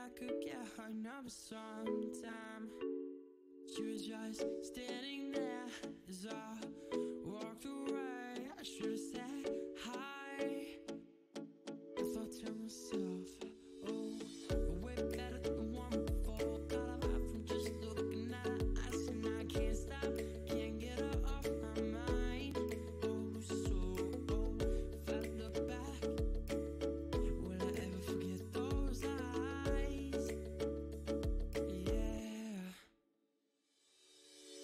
I could get her number sometime. She was just standing there as I walked away. I should have said hi. I thought to myself, oh, way better than the one before. Got a lot from just looking at her eyes, and I can't stop, can't get her off my mind. Oh, so, oh, if I look back, will I ever forget those eyes? Yeah.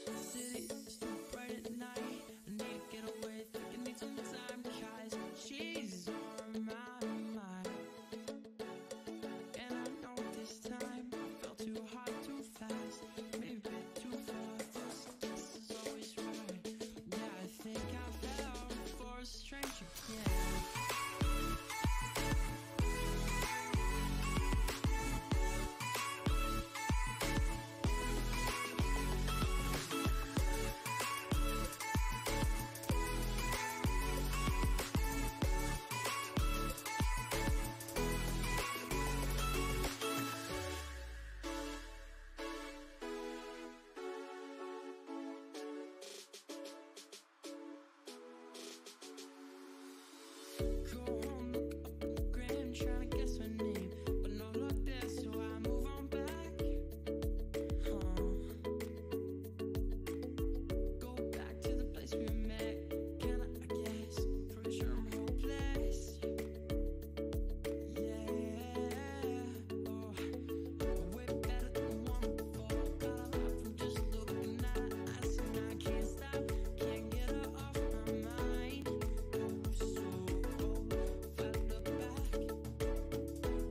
The city is too bright at night. I need to get away, think I need some time, 'cause she's on my mind. And I know this time I fell too hard, too fast, maybe a bit too far. First guess is always right. Yeah, I think I fell for a stranger, yeah. Go home, look up on the gram, trying to guess her name, but no luck there, so I move on back. Go back to the place we met. Can I guess? Pretty sure I'm hopeless. Yeah, oh, way better than the one before. Got a lot from just looking at her eyes, and I can't stop, can't get her off my mind. Oh, so, oh, if I look back,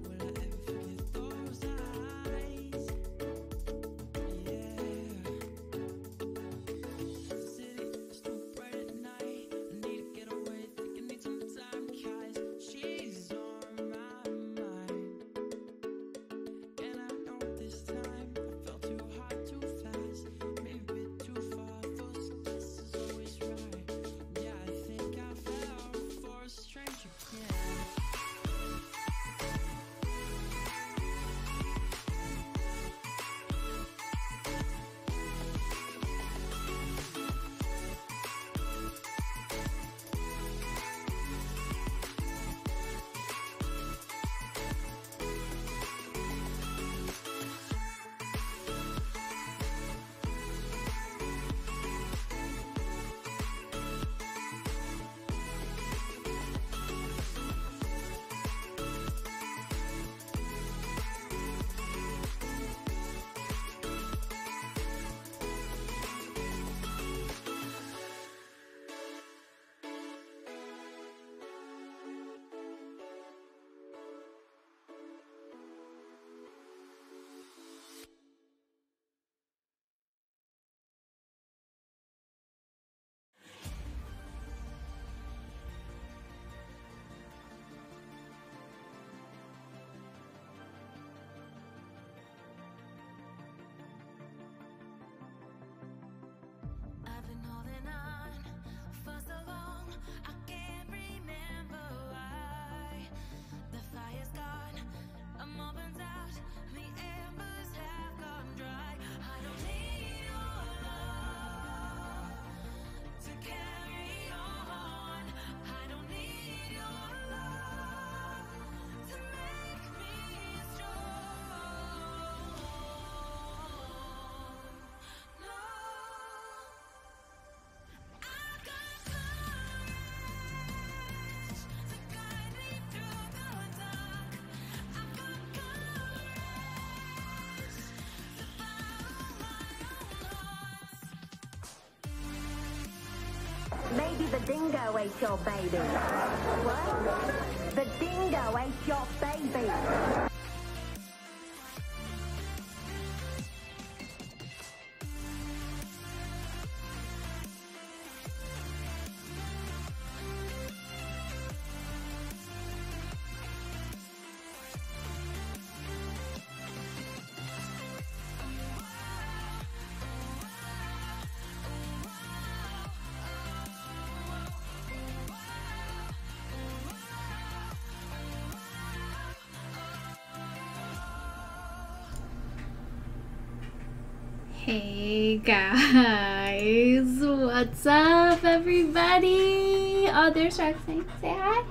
will I ever forget those eyes? Yeah. The city is too bright at night. I need to get away, think I need some time, 'cause she's on my mind. And I know this time I fell too hard, too fast, maybe a bit too far. First guess is always right. Yeah, I think I fell for a stranger, yeah. I've been holding on for so long, I can't remember why. The fire's gone, a moment's out, the embers have gone dry. I don't need your love to carry on. I don't need your love to make me strong. No. I've got courage to guide me through the dark. I've got courage to follow my own heart. Maybe the dingo ate your baby. What? The dingo ate your baby. Wow. Hey guys, what's up everybody? Oh, there's Roxanne. Say hi.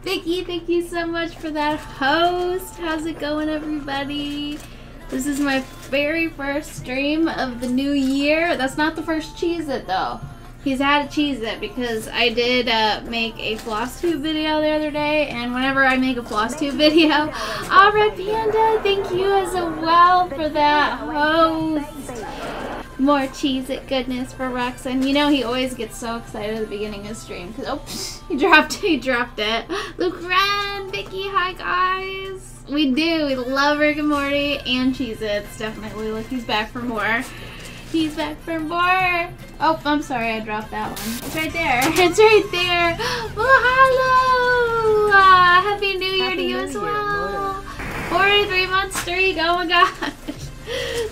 Vicky, thank you so much for that host. How's it going, everybody? This is my very first stream of the new year. That's not the first Cheez-It though. He's had a Cheez-It because I did make a floss tube video the other day, and whenever I make a floss tube video, Red Panda, thank you as well for that host. More Cheez-It goodness for Roxanne. You know he always gets so excited at the beginning of stream because he dropped it. Luke Ren, Vicky, hi guys. We love Rick and Morty and Cheez-Its, definitely. Look, he's back for more. He's back for more. Oh, I'm sorry, I dropped that one. It's right there. It's right there. Well, hello. Happy New Year to you as well. 43-month streak. Oh my gosh.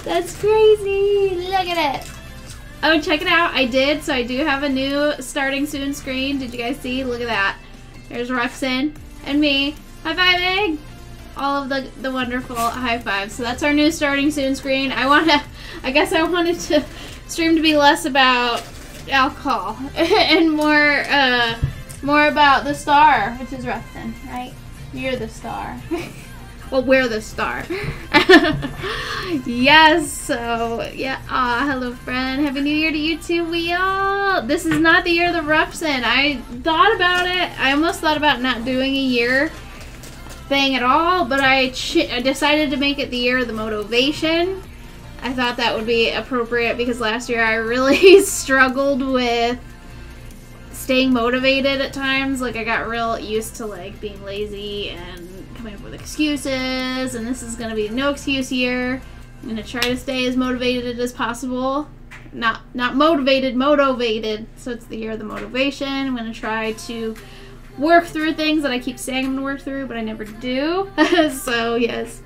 That's crazy. Look at it. Oh, check it out. I did. So I do have a new starting soon screen. Did you guys see? Look at that. There's Roxanne and me. High-fiving. All of the wonderful high fives. So that's our new starting soon screen. I guess I wanted to stream to be less about alcohol and more about the star, which is Rustin, right? You're the star. Well, we're the star. Yes, so yeah. Hello friend. Happy New Year to you too, we all. This is not the year of the Rupson. I thought about it. I almost thought about not doing a year thing at all, but I decided to make it the year of the MOTOVATION. I thought that would be appropriate because last year I really struggled with staying motivated at times. Like I got real used to like being lazy and coming up with excuses, and this is gonna be no excuse year. I'm gonna try to stay as motivated as possible. Not motivated. So it's the year of the MOTOVATION. I'm gonna try to work through things that I keep saying I'm gonna work through, but I never do. So yes.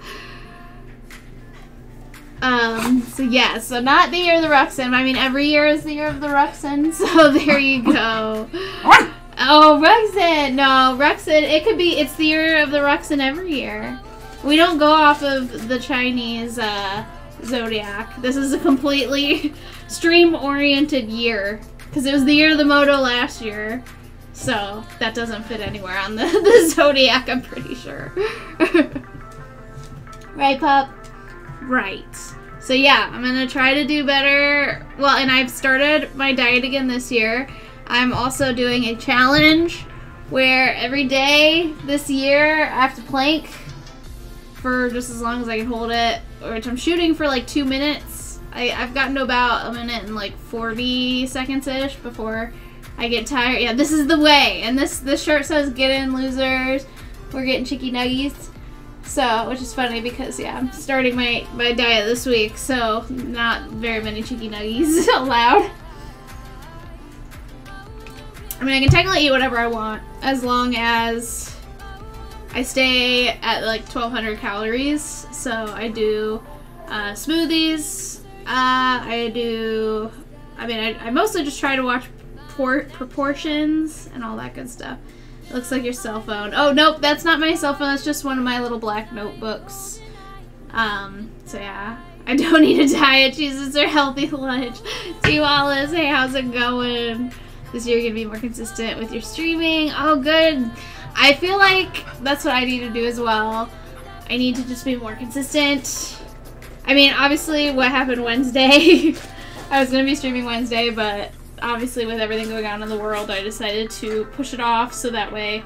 So not the year of the Ruxin. I mean, every year is the year of the Ruxin, so there you go. Oh, Ruxin! No, Ruxin, it's the year of the Ruxin every year. We don't go off of the Chinese, zodiac. This is a completely stream-oriented year, because it was the year of the Moto last year, so that doesn't fit anywhere on the zodiac, I'm pretty sure. Right, pup? Right. So yeah, I'm gonna try to do better. Well, and I've started my diet again this year. I'm also doing a challenge where every day this year I have to plank for just as long as I can hold it, which I'm shooting for like 2 minutes. I've gotten to about 1 minute and like 40 seconds-ish before I get tired. Yeah, this is the way. And this shirt says, "Get in, losers. We're getting chicky nuggies." So, which is funny because, yeah, I'm starting my diet this week, so not very many chicky nuggies allowed. I mean, I can technically eat whatever I want as long as I stay at like 1,200 calories. So I do smoothies. I mostly just try to watch proportions and all that good stuff. It looks like your cell phone. Oh, nope, that's not my cell phone. That's just one of my little black notebooks. So yeah, I don't need a diet. Jesus, or healthy lunch. T. Wallace, hey, how's it going? This year you're gonna be more consistent with your streaming. Oh, good. I feel like that's what I need to do as well. I need to just be more consistent. I mean, obviously, what happened Wednesday, I was gonna be streaming Wednesday, but obviously with everything going on in the world, I decided to push it off so that way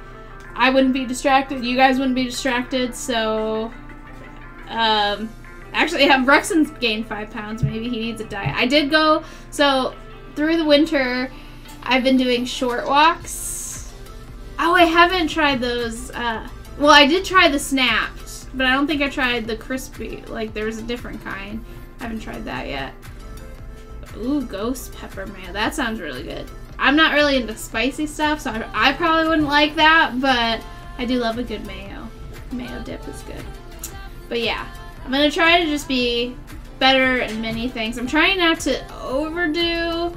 I wouldn't be distracted, you guys wouldn't be distracted. So actually, Bruxton's gained 5 pounds. Maybe he needs a diet. I did go, so through the winter I've been doing short walks. Oh, I haven't tried those. Well, I did try the snapped, but I don't think I tried the crispy. Like, there's a different kind. I haven't tried that yet. Ooh, ghost pepper mayo. That sounds really good. I'm not really into spicy stuff, so I probably wouldn't like that, but I do love a good mayo. Mayo dip is good. But yeah, I'm gonna try to just be better in many things. I'm trying not to overdo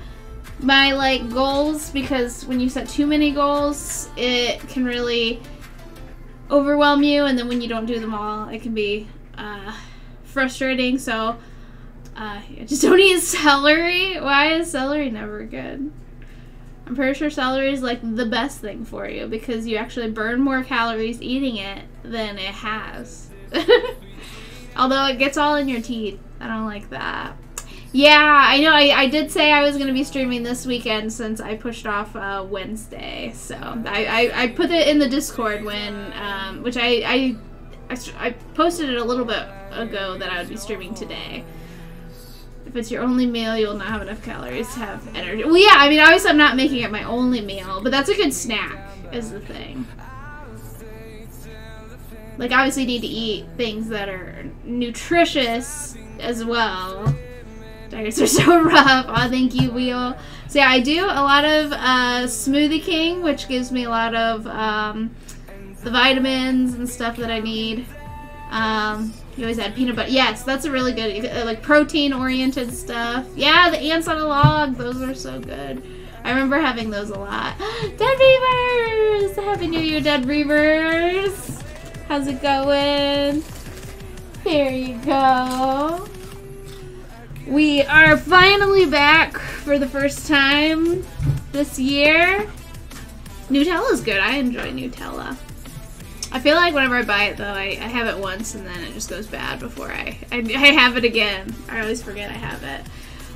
my like goals, because when you set too many goals, it can really overwhelm you, and then when you don't do them all, it can be frustrating. So I just don't eat celery. Why is celery never good? I'm pretty sure celery is like the best thing for you because you actually burn more calories eating it than it has. Although it gets all in your teeth. I don't like that. Yeah, I know. I did say I was going to be streaming this weekend since I pushed off Wednesday. So I put it in the Discord when, which I posted it a little bit ago that I would be streaming today. If it's your only meal, you'll not have enough calories to have energy. Well, yeah, I mean, obviously I'm not making it my only meal, but that's a good snack, is the thing. Like, obviously you need to eat things that are nutritious as well. Diets are so rough. Oh, thank you, Wheel. So yeah, I do a lot of Smoothie King, which gives me a lot of the vitamins and stuff that I need. You always add peanut butter. Yes, that's a really good, like, protein-oriented stuff. Yeah, the ants on a log. Those are so good. I remember having those a lot. Dead Reavers! Happy New Year, Dead Reavers! How's it going? There you go. We are finally back for the first time this year. Nutella's good. I enjoy Nutella. I feel like whenever I buy it, though, I have it once and then it just goes bad before I have it again. I always forget I have it.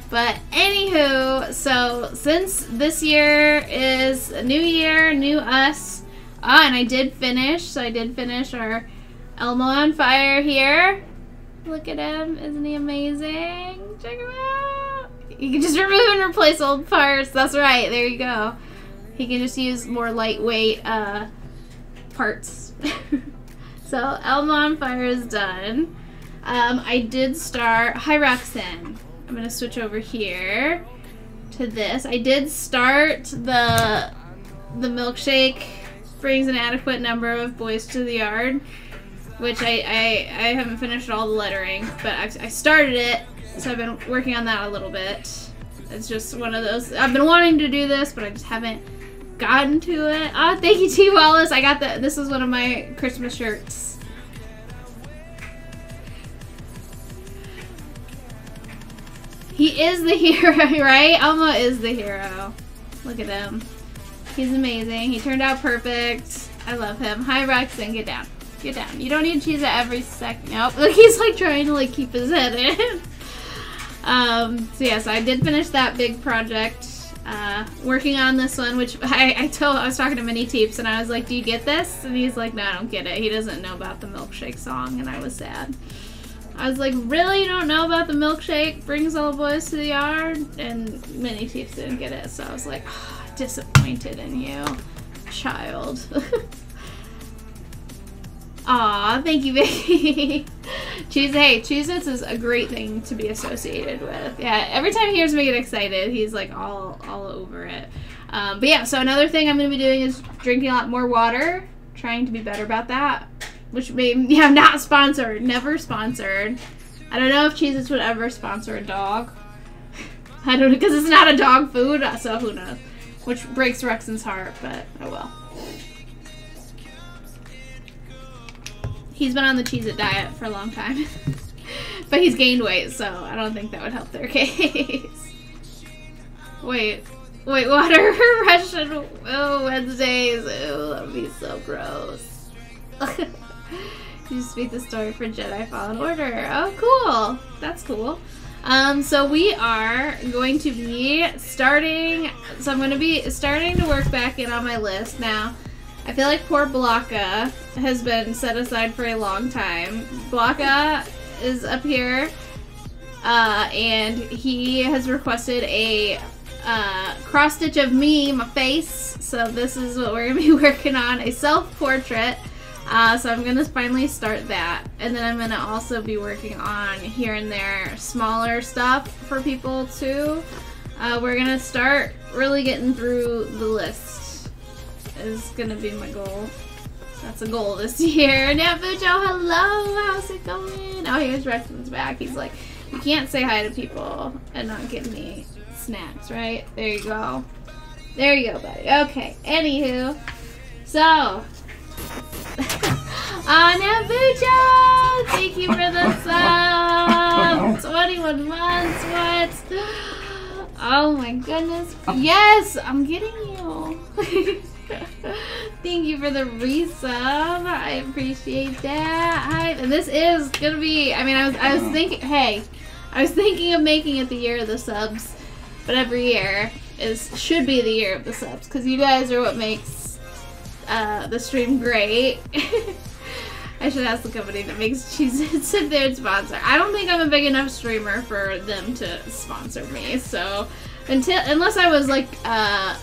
But anywho, so since this year is a new year, new us, and I did finish our Elmo on Fire here. Look at him. Isn't he amazing? Check him out. You can just remove and replace old parts. That's right. There you go. He can just use more lightweight parts. So Elmo on Fire is done. I did start. Hi, Roxanne. I'm gonna switch over here to this. I did start the milkshake brings an adequate number of boys to the yard, which I haven't finished all the lettering, but I started it, so I've been working on that a little bit. It's just one of those. I've been wanting to do this, but I just haven't gotten to it. Oh, thank you, T. Wallace. I got the. This is one of my Christmas shirts. He is the hero, right? Elmo is the hero. Look at him. He's amazing. He turned out perfect. I love him. Hi, Roxanne. Get down. Get down. You don't need cheese at every second. Nope. Look, he's like trying to like keep his head in. So yeah, so I did finish that big project. Working on this one, which I was talking to Mini Teeps and I was like, do you get this? And he's like, no, I don't get it. He doesn't know about the milkshake song, and I was sad. I was like, really? You don't know about the milkshake brings all the boys to the yard? And Mini Teeps didn't get it, so I was like, oh, disappointed in you, child. Aw, thank you, Vicky. Cheez-Its is a great thing to be associated with. Yeah, every time he hears me get excited, he's like all over it. But yeah, so another thing I'm going to be doing is drinking a lot more water, trying to be better about that, which may, yeah, not sponsored, never sponsored. I don't know if Cheez-Its would ever sponsor a dog. I don't know, because it's not a dog food, so who knows. Which breaks Rexon's heart, but oh well. He's been on the Cheez-It diet for a long time. But he's gained weight, so I don't think that would help their case. Wait, water Russian Wednesdays. Ooh, that would be so gross. You speak the story for Jedi Fallen Order. Oh, cool. That's cool. So we are going to be starting, so I'm going to be starting to work back in on my list. Now, I feel like poor Blocka has been set aside for a long time. Blocka is up here, and he has requested a cross-stitch of me, my face. So this is what we're going to be working on, a self-portrait. So I'm going to finally start that. And then I'm going to also be working on here and there smaller stuff for people too. We're going to start really getting through the list. Is going to be my goal. That's a goal this year. Nabujo, hello! How's it going? Oh, here's Rexon's back. He's like, you can't say hi to people and not give me snacks, right? There you go. There you go, buddy. Okay, anywho. So, Nabujo! Thank you for the sub! 21 months. What? Oh my goodness. Yes, I'm getting you. Thank you for the resub. I appreciate that. And this is gonna be, I mean, I was thinking, hey, I was thinking of making it the year of the subs, but every year should be the year of the subs, because you guys are what makes the stream great. I should ask the company that makes Cheez-Its if they'd sponsor. I don't think I'm a big enough streamer for them to sponsor me, so unless I was like a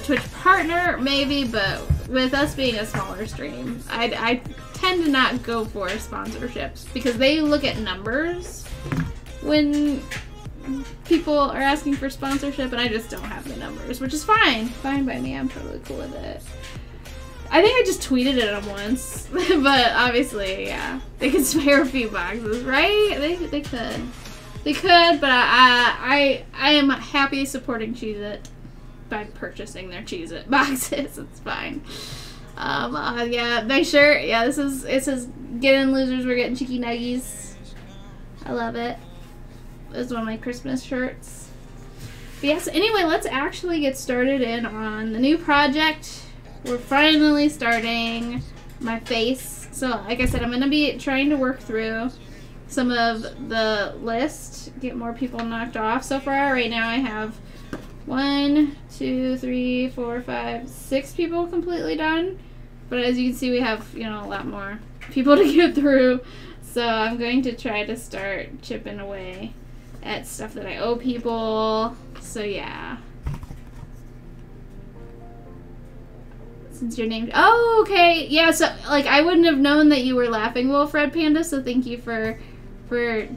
Twitch partner, maybe, but with us being a smaller stream, I tend to not go for sponsorships because they look at numbers when people are asking for sponsorship, and I just don't have the numbers, which is fine. Fine by me. I'm totally cool with it. I think I just tweeted at them once, but obviously, yeah, they could spare a few boxes, right? They could. They could, but I am happy supporting Cheez-It by purchasing their Cheez-It boxes. It's fine. Yeah, my shirt. Yeah, it says "Get in, losers. We're getting cheeky nuggies." I love it. It's one of my Christmas shirts. But yes. Anyway, let's actually get started in on the new project. We're finally starting my face. So, like I said, I'm gonna be trying to work through some of the list, get more people knocked off. So far, right now, I have 1, 2, 3, 4, 5, 6 people completely done. But as you can see, we have, you know, a lot more people to get through. So I'm going to try to start chipping away at stuff that I owe people. So yeah. Since your name, oh, okay, yeah. So like, I wouldn't have known that you were Laughing Wolf Red Panda. So thank you for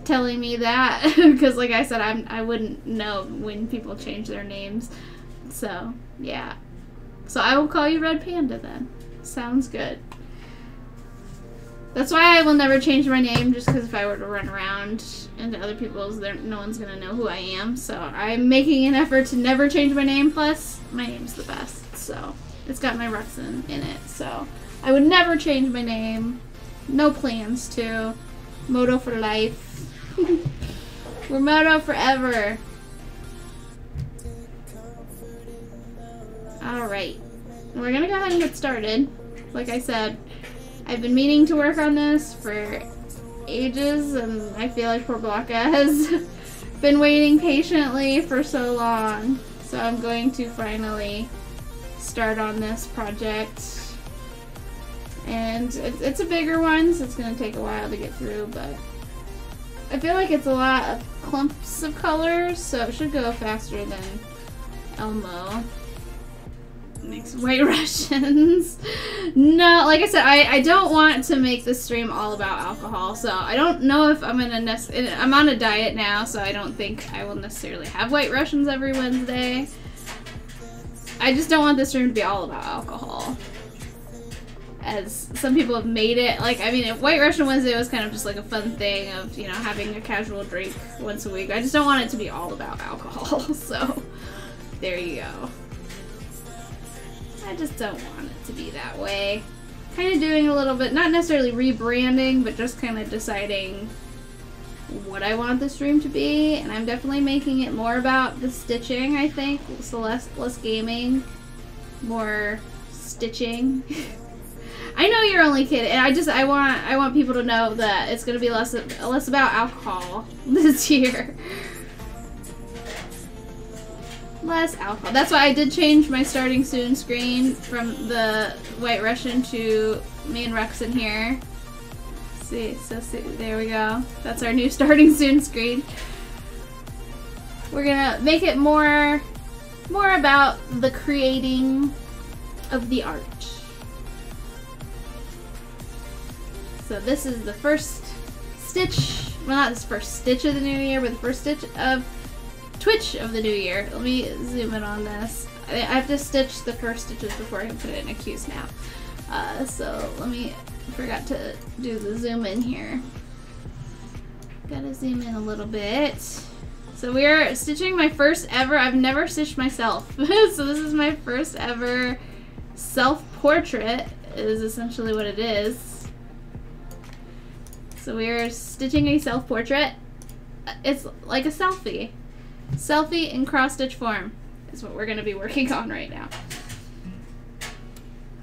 telling me that, because like I said, I wouldn't know when people change their names. So yeah. So I will call you Red Panda then. Sounds good. That's why I will never change my name, just because if I were to run around into other people's, no one's gonna know who I am. So I'm making an effort to never change my name. Plus, my name's the best. So. It's got my Ruxin in it, so I would never change my name. No plans to. Moto for life. We're Moto forever. Alright. We're gonna go ahead and get started. Like I said, I've been meaning to work on this for ages, and I feel like poor Blanca has been waiting patiently for so long. So I'm going to finally start on this project, and it's a bigger one, so it's going to take a while to get through, but I feel like it's a lot of clumps of colors, so it should go faster than Elmo. Next, White Russians. No, like I said, I don't want to make this stream all about alcohol, so I don't know if I'm I'm on a diet now, so I don't think I will necessarily have White Russians every Wednesday. I just don't want this stream to be all about alcohol, as some people have made it. Like, I mean, White Russian Wednesday was kind of just like a fun thing of, you know, having a casual drink once a week. I just don't want it to be all about alcohol, so there you go. I just don't want it to be that way. Kind of doing a little bit, not necessarily rebranding, but just kind of deciding what I want the stream to be, and I'm definitely making it more about the stitching, I think. So less gaming, more stitching. I know you're only kidding. I want people to know that it's gonna be less about alcohol this year. Less alcohol. That's why I did change my starting soon screen from the White Russian to me and Rex in here. See, there we go. That's our new starting soon screen. We're gonna make it more about the creating of the art. So this is the first stitch, well, not the first stitch of the new year, but the first stitch of Twitch of the new year. Let me zoom in on this. I have to stitch the first stitches before I can put it in a Q snap. So let me, forgot to do the zoom in here. Gotta zoom in a little bit. So we are stitching my first ever, I've never stitched myself. So this is my first ever self-portrait, is essentially what it is. So we are stitching a self-portrait it's like a selfie. Selfie in cross-stitch form is what we're going to be working on right now.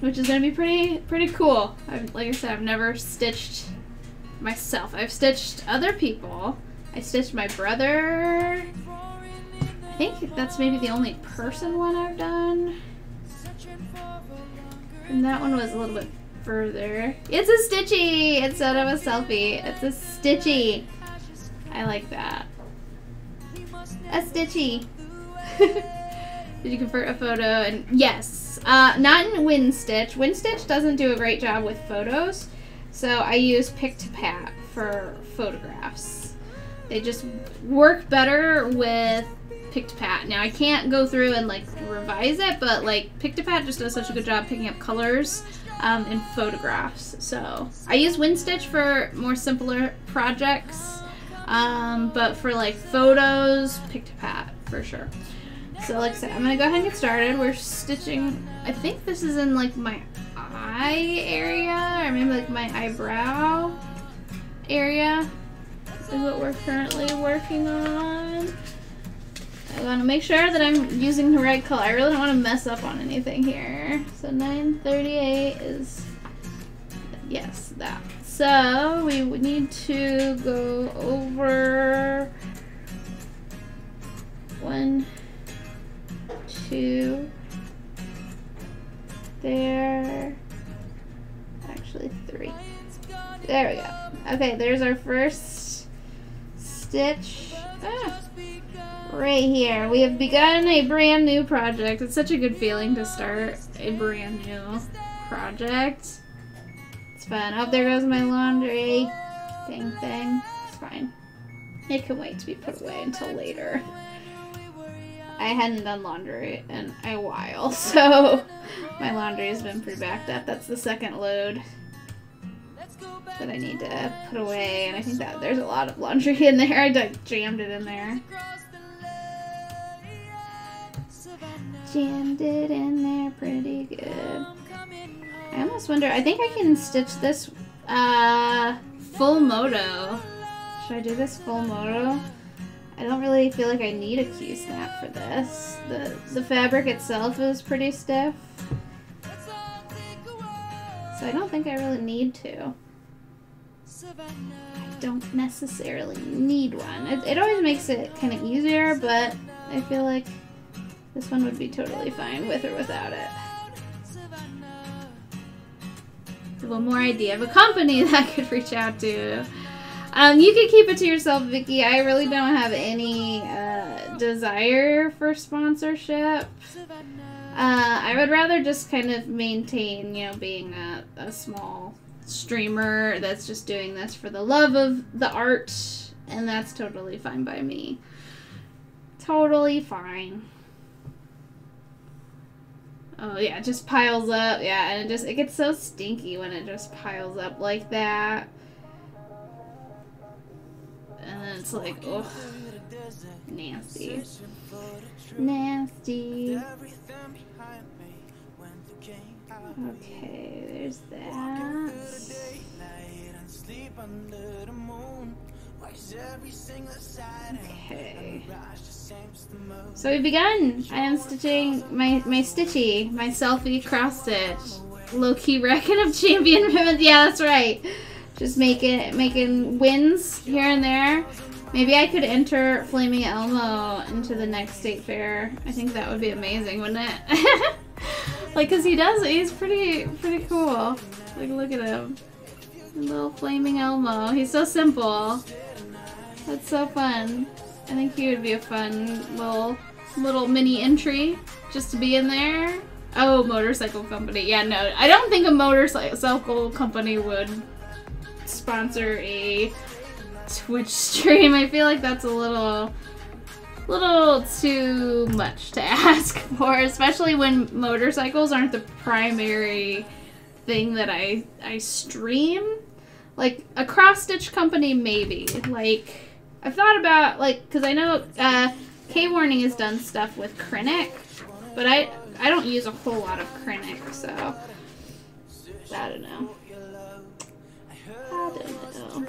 Which is going to be pretty cool. Like I said, I've never stitched myself. I've stitched other people. I stitched my brother. I think that's maybe the only person one I've done. And that one was a little bit further. It's a stitchy instead of a selfie. It's a stitchy. I like that. A stitchy. Did you convert a photo? And yes, not in WinStitch. WinStitch doesn't do a great job with photos, so I use Pick-to-Pat for photographs. They just work better with Pick-to-Pat. Now I can't go through and like revise it, but like Pick-to-Pat just does such a good job picking up colors in photographs. So I use WinStitch for more simpler projects, but for like photos, Pick-to-Pat for sure. So like I said, I'm gonna go ahead and get started. We're stitching, I think this is in like my eye area, or maybe like my eyebrow area is what we're currently working on. I want to make sure that I'm using the right color. I really don't want to mess up on anything here. So 938 is, yes, that. So we would need to go over 1, 2, there, actually 3. There we go. Okay, there's our first stitch. Right here. We have begun a brand new project. It's such a good feeling to start a brand new project. It's fun. Oh, there goes my laundry. Dang thing. It's fine. It can wait to be put away until later. I hadn't done laundry in a while, so my laundry has been pretty backed up. That's the second load that I need to put away, and I think that there's a lot of laundry in there. I jammed it in there. Jammed it in there pretty good. I almost wonder, I think I can stitch this full moto. Should I do this full moto? I don't really feel like I need a Q-snap for this. The fabric itself is pretty stiff, so I don't think I really need to. I don't necessarily need one. It always makes it kind of easier, but I feel like this one would be totally fine with or without it. Have one more idea of a company that I could reach out to. You can keep it to yourself, Vicky. I really don't have any desire for sponsorship. I would rather just kind of maintain, you know, being a small streamer that's just doing this for the love of the art, and that's totally fine by me. Totally fine. Oh yeah, it just piles up. Yeah, and it gets so stinky when it just piles up like that. And then it's like, ugh, nasty. Nasty. Okay, there's that. Okay. So we've begun. I am stitching my stitchy, my selfie cross stitch. Low-key wrecking of champion ribbons. Yeah, that's right. Just making wins here and there. Maybe I could enter Flaming Elmo into the next state fair. I think that would be amazing, wouldn't it? Like, cause he's pretty cool. Like, look at him. Little Flaming Elmo. He's so simple. That's so fun. I think he would be a fun little mini entry just to be in there. Oh, motorcycle company. Yeah, no, I don't think a motorcycle company would sponsor a Twitch stream. I feel like that's a little too much to ask for, especially when motorcycles aren't the primary thing that I stream. Like a cross-stitch company, maybe. Like, I've thought about, like, because I know K-Warning has done stuff with Krennic, but I don't use a whole lot of Krennic, so I don't know. I don't know.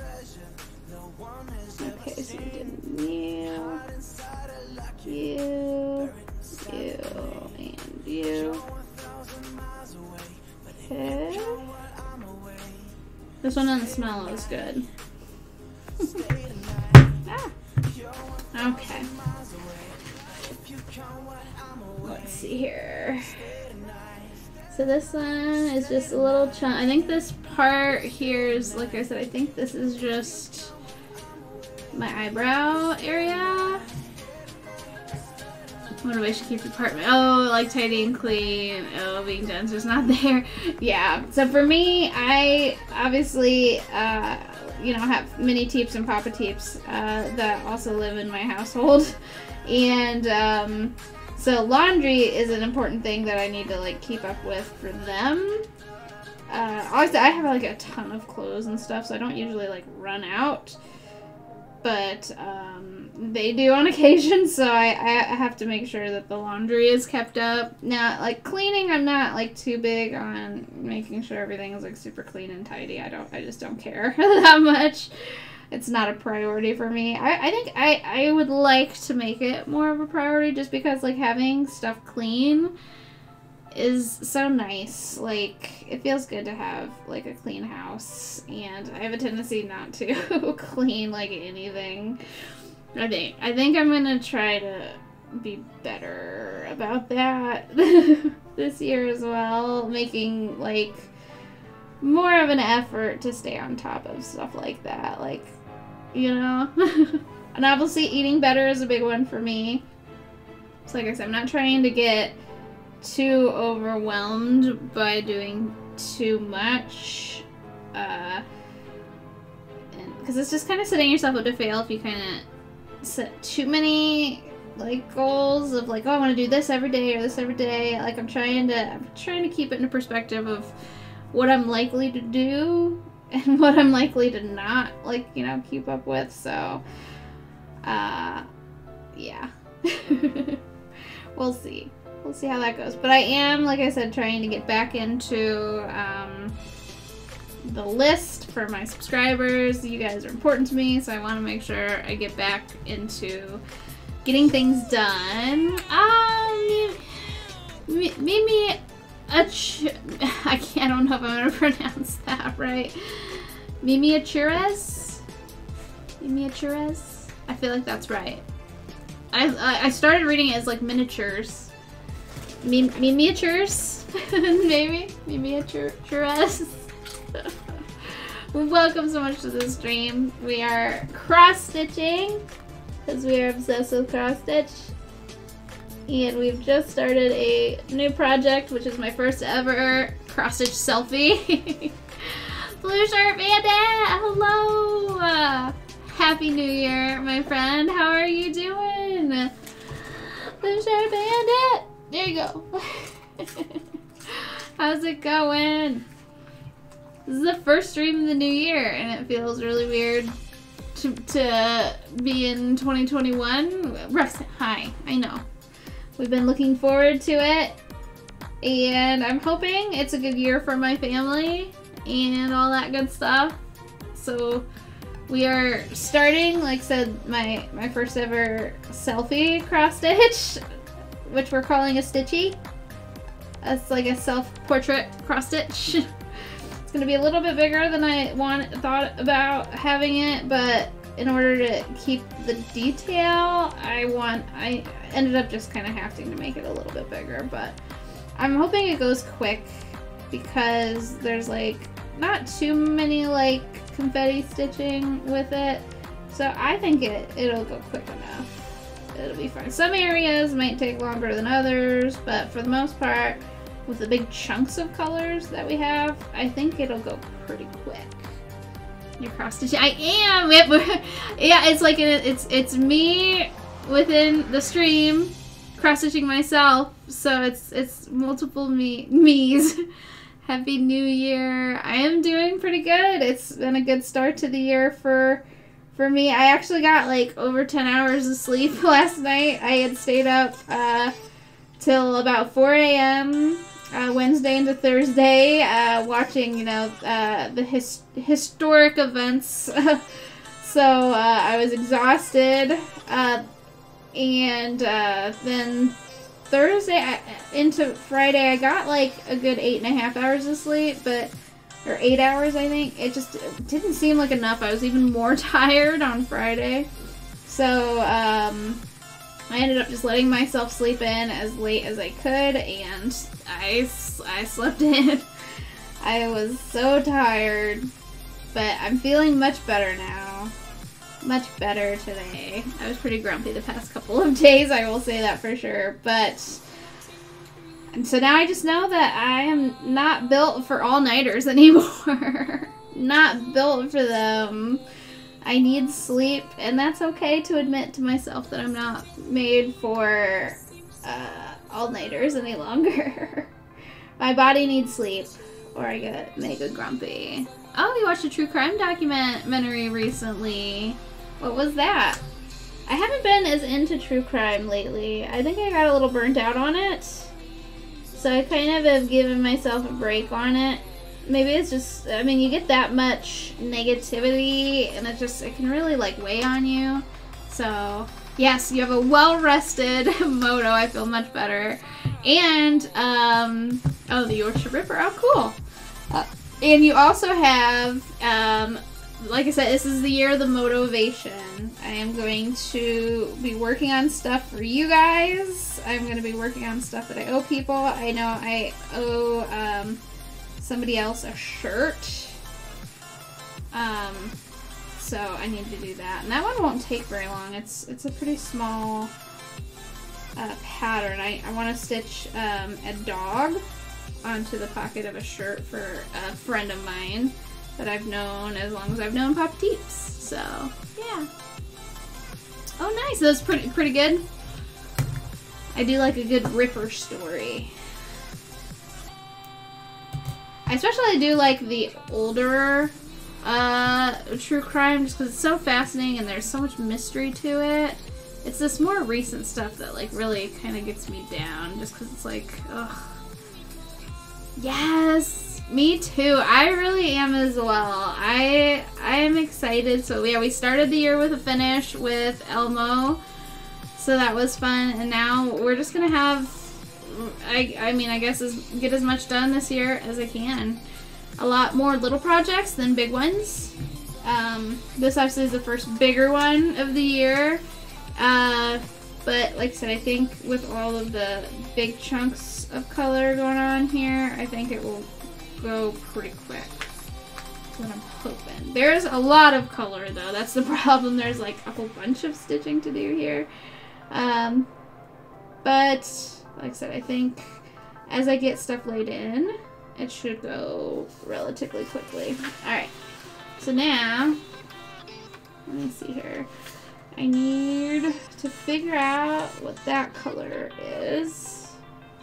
Okay, so we did This one doesn't smell as good. Ah. Okay. Let's see here. So this one is just a little chunk. I think this part here is, like I said, I think this is just my eyebrow area. Motivation keep your apartment. Oh, like tidy and clean. Oh, being dense is not there. Yeah. So for me, I obviously, you know, have mini Teeps and Papa Teeps that also live in my household, and so laundry is an important thing that I need to like keep up with for them. Obviously, I have like a ton of clothes and stuff, so I don't usually like run out. But they do on occasion, so I have to make sure that the laundry is kept up. Now, like cleaning, I'm not like too big on making sure everything is like super clean and tidy. I just don't care that much. It's not a priority for me. I think I would like to make it more of a priority, just because like having stuff clean is so nice. Like, it feels good to have like a clean house, and I have a tendency not to clean like anything. I think I'm gonna try to be better about that this year as well, making like more of an effort to stay on top of stuff like that, like, you know. And obviously eating better is a big one for me. So like I said, I'm not trying to get too overwhelmed by doing too much, and because it's just kind of setting yourself up to fail if you kind of set too many like goals of like, oh, I want to do this every day or this every day. Like I'm trying to keep it in a perspective of what I'm likely to do and what I'm likely to not, like, you know, keep up with. So yeah. We'll see. We'll see how that goes. But I am, like I said, trying to get back into the list for my subscribers. You guys are important to me, so I want to make sure I get back into getting things done. Mimi, I don't know if I'm going to pronounce that right. Miniatures? Miniatures? I feel like that's right. I started reading it as like miniatures. Miniatures? Maybe? Miniatures? Welcome so much to the stream. We are cross-stitching, because we are obsessed with cross-stitch. And we've just started a new project, which is my first ever cross-stitch selfie. Blue Shirt Bandit! Hello! Happy New Year, my friend. How are you doing? Blue Shirt Bandit! There you go. How's it going? This is the first stream of the new year, and it feels really weird to be in 2021. Rex, hi. I know. We've been looking forward to it, and I'm hoping it's a good year for my family and all that good stuff. So we are starting, like I said, my first ever selfie cross stitch, which we're calling a stitchy. It's like a self-portrait cross stitch. It's gonna be a little bit bigger than I thought about having it, but in order to keep the detail, I ended up just kind of having to make it a little bit bigger. But I'm hoping it goes quick, because there's like not too many like confetti stitching with it, so I think it'll go quick enough. It'll be fine. Some areas might take longer than others, but for the most part, with the big chunks of colors that we have, I think it'll go pretty quick. You're cross stitching. I am. Yeah, it's like it's me within the stream cross stitching myself. So it's multiple me's. Happy New Year. I am doing pretty good. It's been a good start to the year for me. I actually got like over 10 hours of sleep last night. I had stayed up till about 4 a.m. Wednesday into Thursday, watching, you know, the historic events. So I was exhausted, and then Thursday into Friday I got like a good 8.5 hours of sleep, but or 8 hours, I think. It just didn't seem like enough. I was even more tired on Friday. So, I ended up just letting myself sleep in as late as I could, and I slept in. I was so tired, but I'm feeling much better now. Much better today. I was pretty grumpy the past couple of days, I will say that for sure, and so now I just know that I am not built for all-nighters anymore. Not built for them. I need sleep, and that's okay to admit to myself that I'm not made for all-nighters any longer. My body needs sleep, or I get mega grumpy. Oh, you watched a true crime documentary recently. What was that? I haven't been as into true crime lately. I think I got a little burnt out on it. So I kind of have given myself a break on it. Maybe it's just, I mean, you get that much negativity and it can really like weigh on you. So yes, you have a well-rested Moto. I feel much better. And, oh, the Yorkshire Ripper. Oh, cool. And you also have, like I said, this is the year of the MOTOVATION. I am going to be working on stuff for you guys. I'm going to be working on stuff that I owe people. I know I owe somebody else a shirt. So I need to do that. And that one won't take very long. It's a pretty small pattern. I want to stitch a dog onto the pocket of a shirt for a friend of mine that I've known as long as I've known Papa Teeps. So, yeah. Oh, nice. That's pretty good. I do like a good Ripper story. I especially do like the older true crime just because it's so fascinating and there's so much mystery to it. It's this more recent stuff that like really kind of gets me down just because it's like, ugh. Yes, me too. I really am as well. I am excited. So yeah, we started the year with a finish with Elmo, so that was fun. And now we're just gonna have, I mean, I guess get as much done this year as I can. A lot more little projects than big ones. This obviously is the first bigger one of the year. But like I said, I think with all of the big chunks of color going on here, I think it will go pretty quick. That's what I'm hoping. There's a lot of color though. That's the problem. There's like a whole bunch of stitching to do here. But like I said, I think as I get stuff laid in, it should go relatively quickly. Alright, so now, let me see here. I need to figure out what that color is.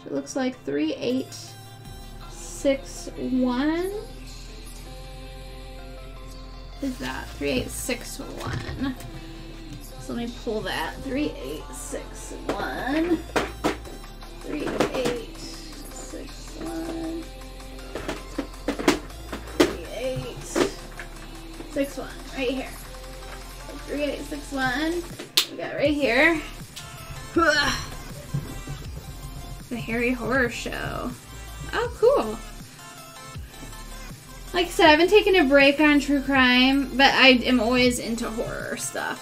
It looks like 3861. Is that 3861? So let me pull that. 3861. 3861. 3861. Right here. 3861. We got right here. The Harry Horror Show. Oh, cool. Like I said, I've been taking a break on true crime, but I am always into horror stuff.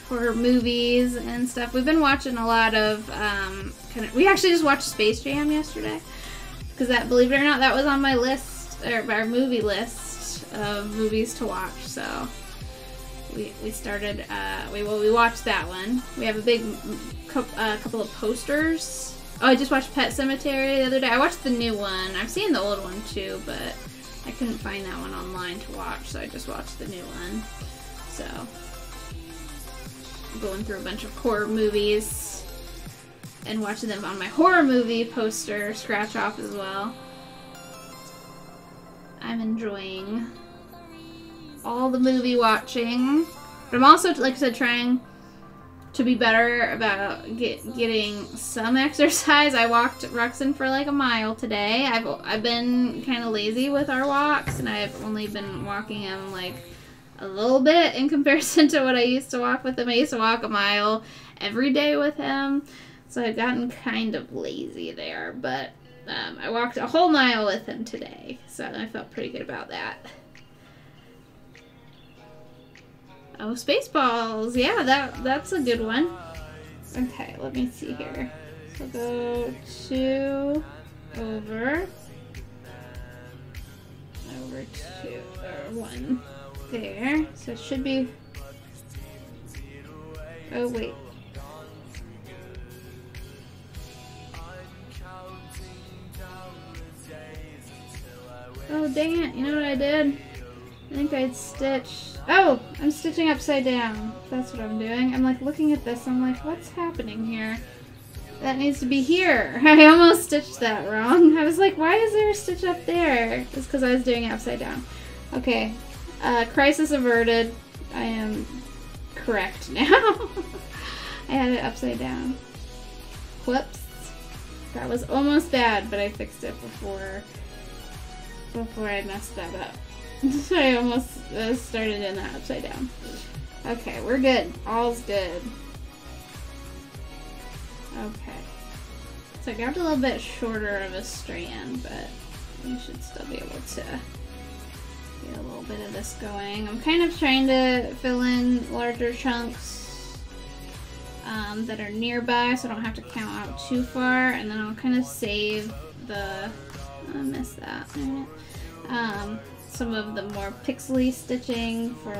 Horror movies and stuff. We've been watching a lot of, we actually just watched Space Jam yesterday. Because that, believe it or not, that was on my list, or our movie list of movies to watch, so. We started, we watched that one. We have a big couple of posters. Oh, I just watched Pet Sematary the other day. I watched the new one. I've seen the old one too, but I couldn't find that one online to watch, so I just watched the new one. So, I'm going through a bunch of horror movies and watching them on my horror movie poster scratch off as well. I'm enjoying all the movie watching, but I'm also, like I said, trying to be better about getting some exercise. I walked Ruxin for like a mile today. I've been kind of lazy with our walks, and I've only been walking him like a little bit in comparison to what I used to walk with him. I used to walk a mile every day with him, so I've gotten kind of lazy there, but I walked a whole mile with him today, so I felt pretty good about that. Oh, Spaceballs. Yeah, that's a good one. Okay, let me see here. So go to over to or 1 there. So it should be. Oh wait. Oh dang it! You know what I did? I think I'd stitch. Oh, I'm stitching upside down. That's what I'm doing. I'm like looking at this. I'm like, what's happening here? That needs to be here. I almost stitched that wrong. I was like, why is there a stitch up there? It's because I was doing it upside down. Okay. Crisis averted. I am correct now. I had it upside down. Whoops. That was almost bad, but I fixed it before I messed that up. So I almost started in that upside down. Okay, we're good. All's good. Okay. So I grabbed a little bit shorter of a strand, but we should still be able to get a little bit of this going. I'm kind of trying to fill in larger chunks that are nearby, so I don't have to count out too far, and then I'll kind of save the... I missed that. Some of the more pixely stitching for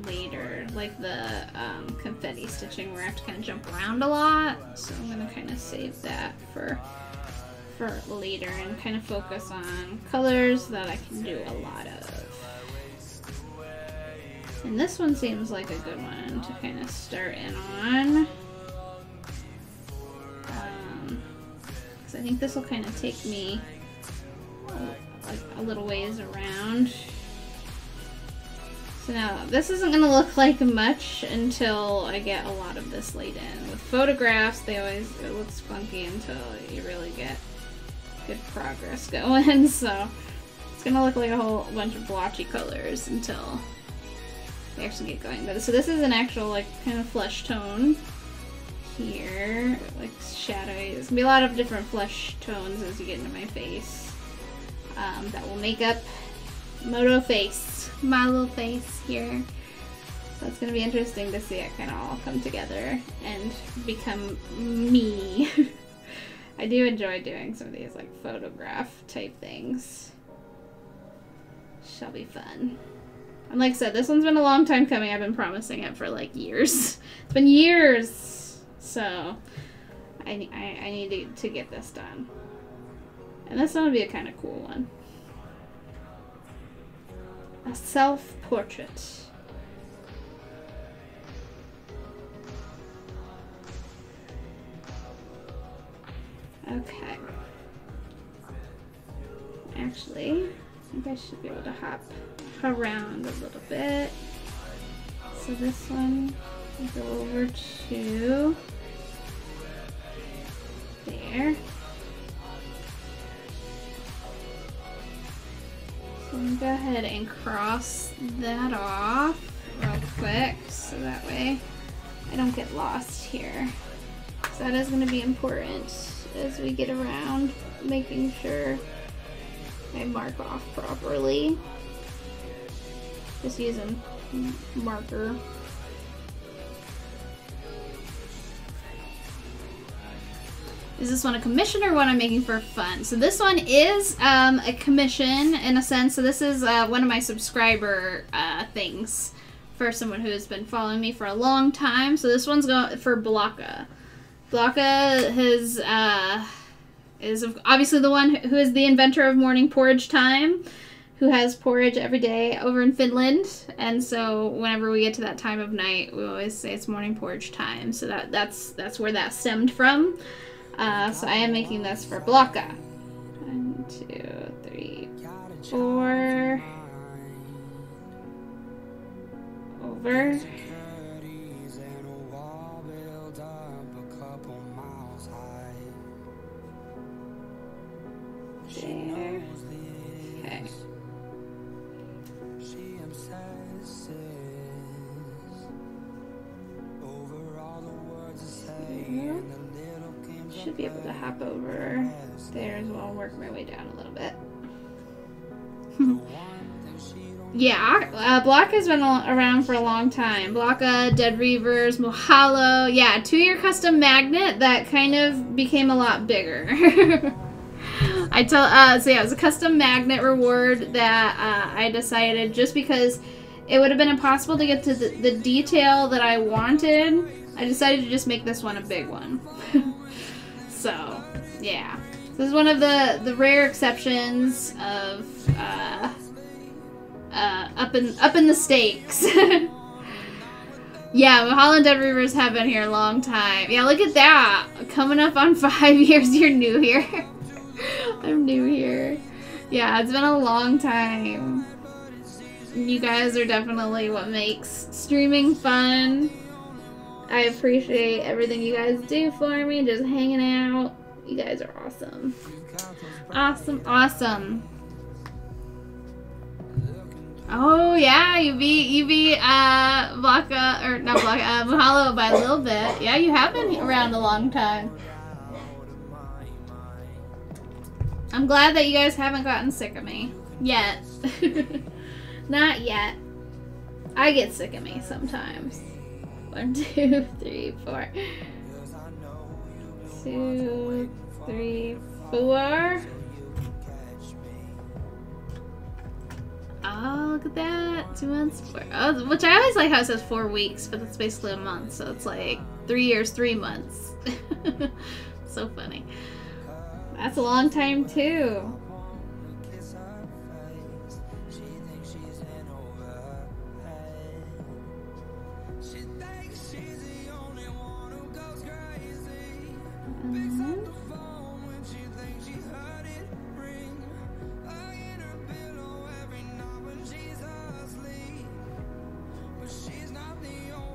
later, like the confetti stitching where I have to kind of jump around a lot. So I'm gonna kind of save that for later and kind of focus on colors that I can do a lot of. And this one seems like a good one to kind of start in on. So I think this will kind of take me like a little ways around. So now this isn't going to look like much until I get a lot of this laid in. With photographs, it looks funky until you really get good progress going. So it's going to look like a whole bunch of blotchy colors until we actually get going. But so this is an actual like kind of flesh tone here, like shadowy. There's gonna be a lot of different flesh tones as you get into my face. That will make up Moto face, my little face here. So it's gonna be interesting to see it kind of all come together and become me. I do enjoy doing some of these like photograph type things. Shall be fun. And like I said, this one's been a long time coming. I've been promising it for like years. It's been years. So I need to get this done. And this one would be a kind of cool one. A self-portrait. Okay. Actually, I think I should be able to hop around a little bit. So this one, I'll go over to there. So I'm gonna go ahead and cross that off real quick so that way I don't get lost here. So that is going to be important as we get around, making sure I mark off properly. Just using marker. Is this one a commission or one I'm making for fun? So this one is a commission in a sense. So this is one of my subscriber things for someone who has been following me for a long time. So this one's going for Blocka. Blocka is obviously the one who is the inventor of morning porridge time, who has porridge every day over in Finland. And so whenever we get to that time of night, we always say it's morning porridge time. So that's where that stemmed from. So I am making this for Blocka. 1, 2, 3, 4. Over. There. Okay. should be able to hop over there as well and work my way down a little bit. Yeah, Block has been around for a long time. Blocka, Dead Reavers, Mohalo. Yeah, 2-year custom magnet that kind of became a lot bigger. So yeah, it was a custom magnet reward that I decided, just because it would have been impossible to get to the detail that I wanted, I decided to just make this one a big one. So, yeah. This is one of the rare exceptions of up in the stakes. Yeah, Mahalo and Dead Reavers have been here a long time. Yeah, look at that. Coming up on 5 years, you're new here. I'm new here. Yeah, it's been a long time. You guys are definitely what makes streaming fun. I appreciate everything you guys do for me, just hanging out. You guys are awesome. Awesome, awesome. Oh yeah, you beat Blocka, or not Blocka, Mahalo by a little bit. Yeah, you have been around a long time. I'm glad that you guys haven't gotten sick of me. Yet. Not yet. I get sick of me sometimes. 1, 2, 3, 4. 2, 3, 4. Oh, look at that. 2 months. 4. Oh, which I always like how it says 4 weeks, but it's basically a month, so it's like 3 years, 3 months. So funny. That's a long time too.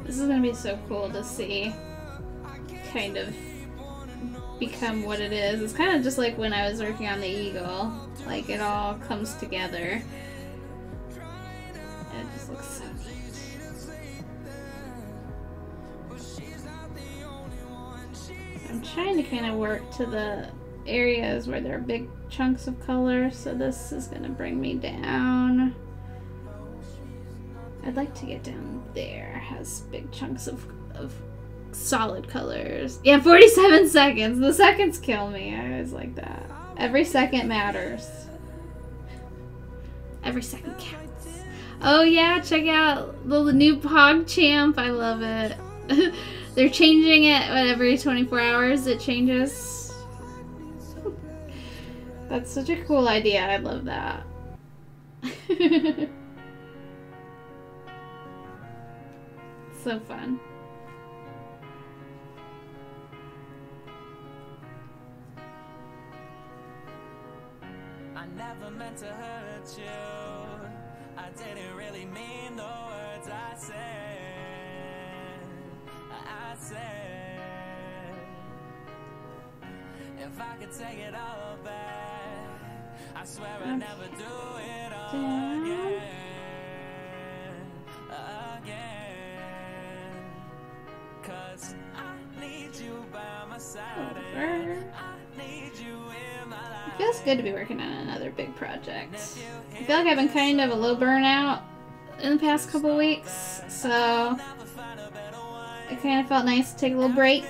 This is gonna be so cool to see kind of become what it is. It's kind of just like when I was working on the Eagle. Like, it all comes together. And it just looks so neat. I'm trying to kind of work to the areas where there are big chunks of color, so this is going to bring me down. I'd like to get down there. It has big chunks of solid colors. Yeah, 47 seconds. The seconds kill me. I always like that. Every second matters. Every second counts. Oh yeah, check out the new PogChamp. I love it. They're changing it every 24 hours. It changes. That's such a cool idea. I love that. So fun. I never meant to hurt you. I didn't really mean the words I said. I said, if I could take it all back, I swear I'd never do it all again. Again. 'Cause I need you by my side. I need you in my life. It feels good to be working on another big project. I feel like I've been kind of a little burnout in the past couple weeks, so it kind of felt nice to take a little break.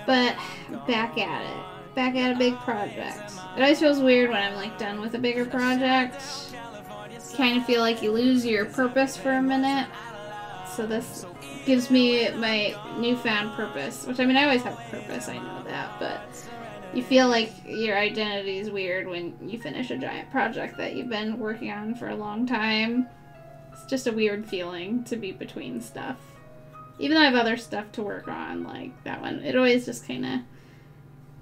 But back at it. Back at a big project. It always feels weird when I'm like done with a bigger project. You kind of feel like you lose your purpose for a minute. So this gives me my newfound purpose. Which, I mean, I always have purpose, I know that, but you feel like your identity is weird when you finish a giant project that you've been working on for a long time. It's just a weird feeling to be between stuff. Even though I have other stuff to work on, like that one, it always just kind of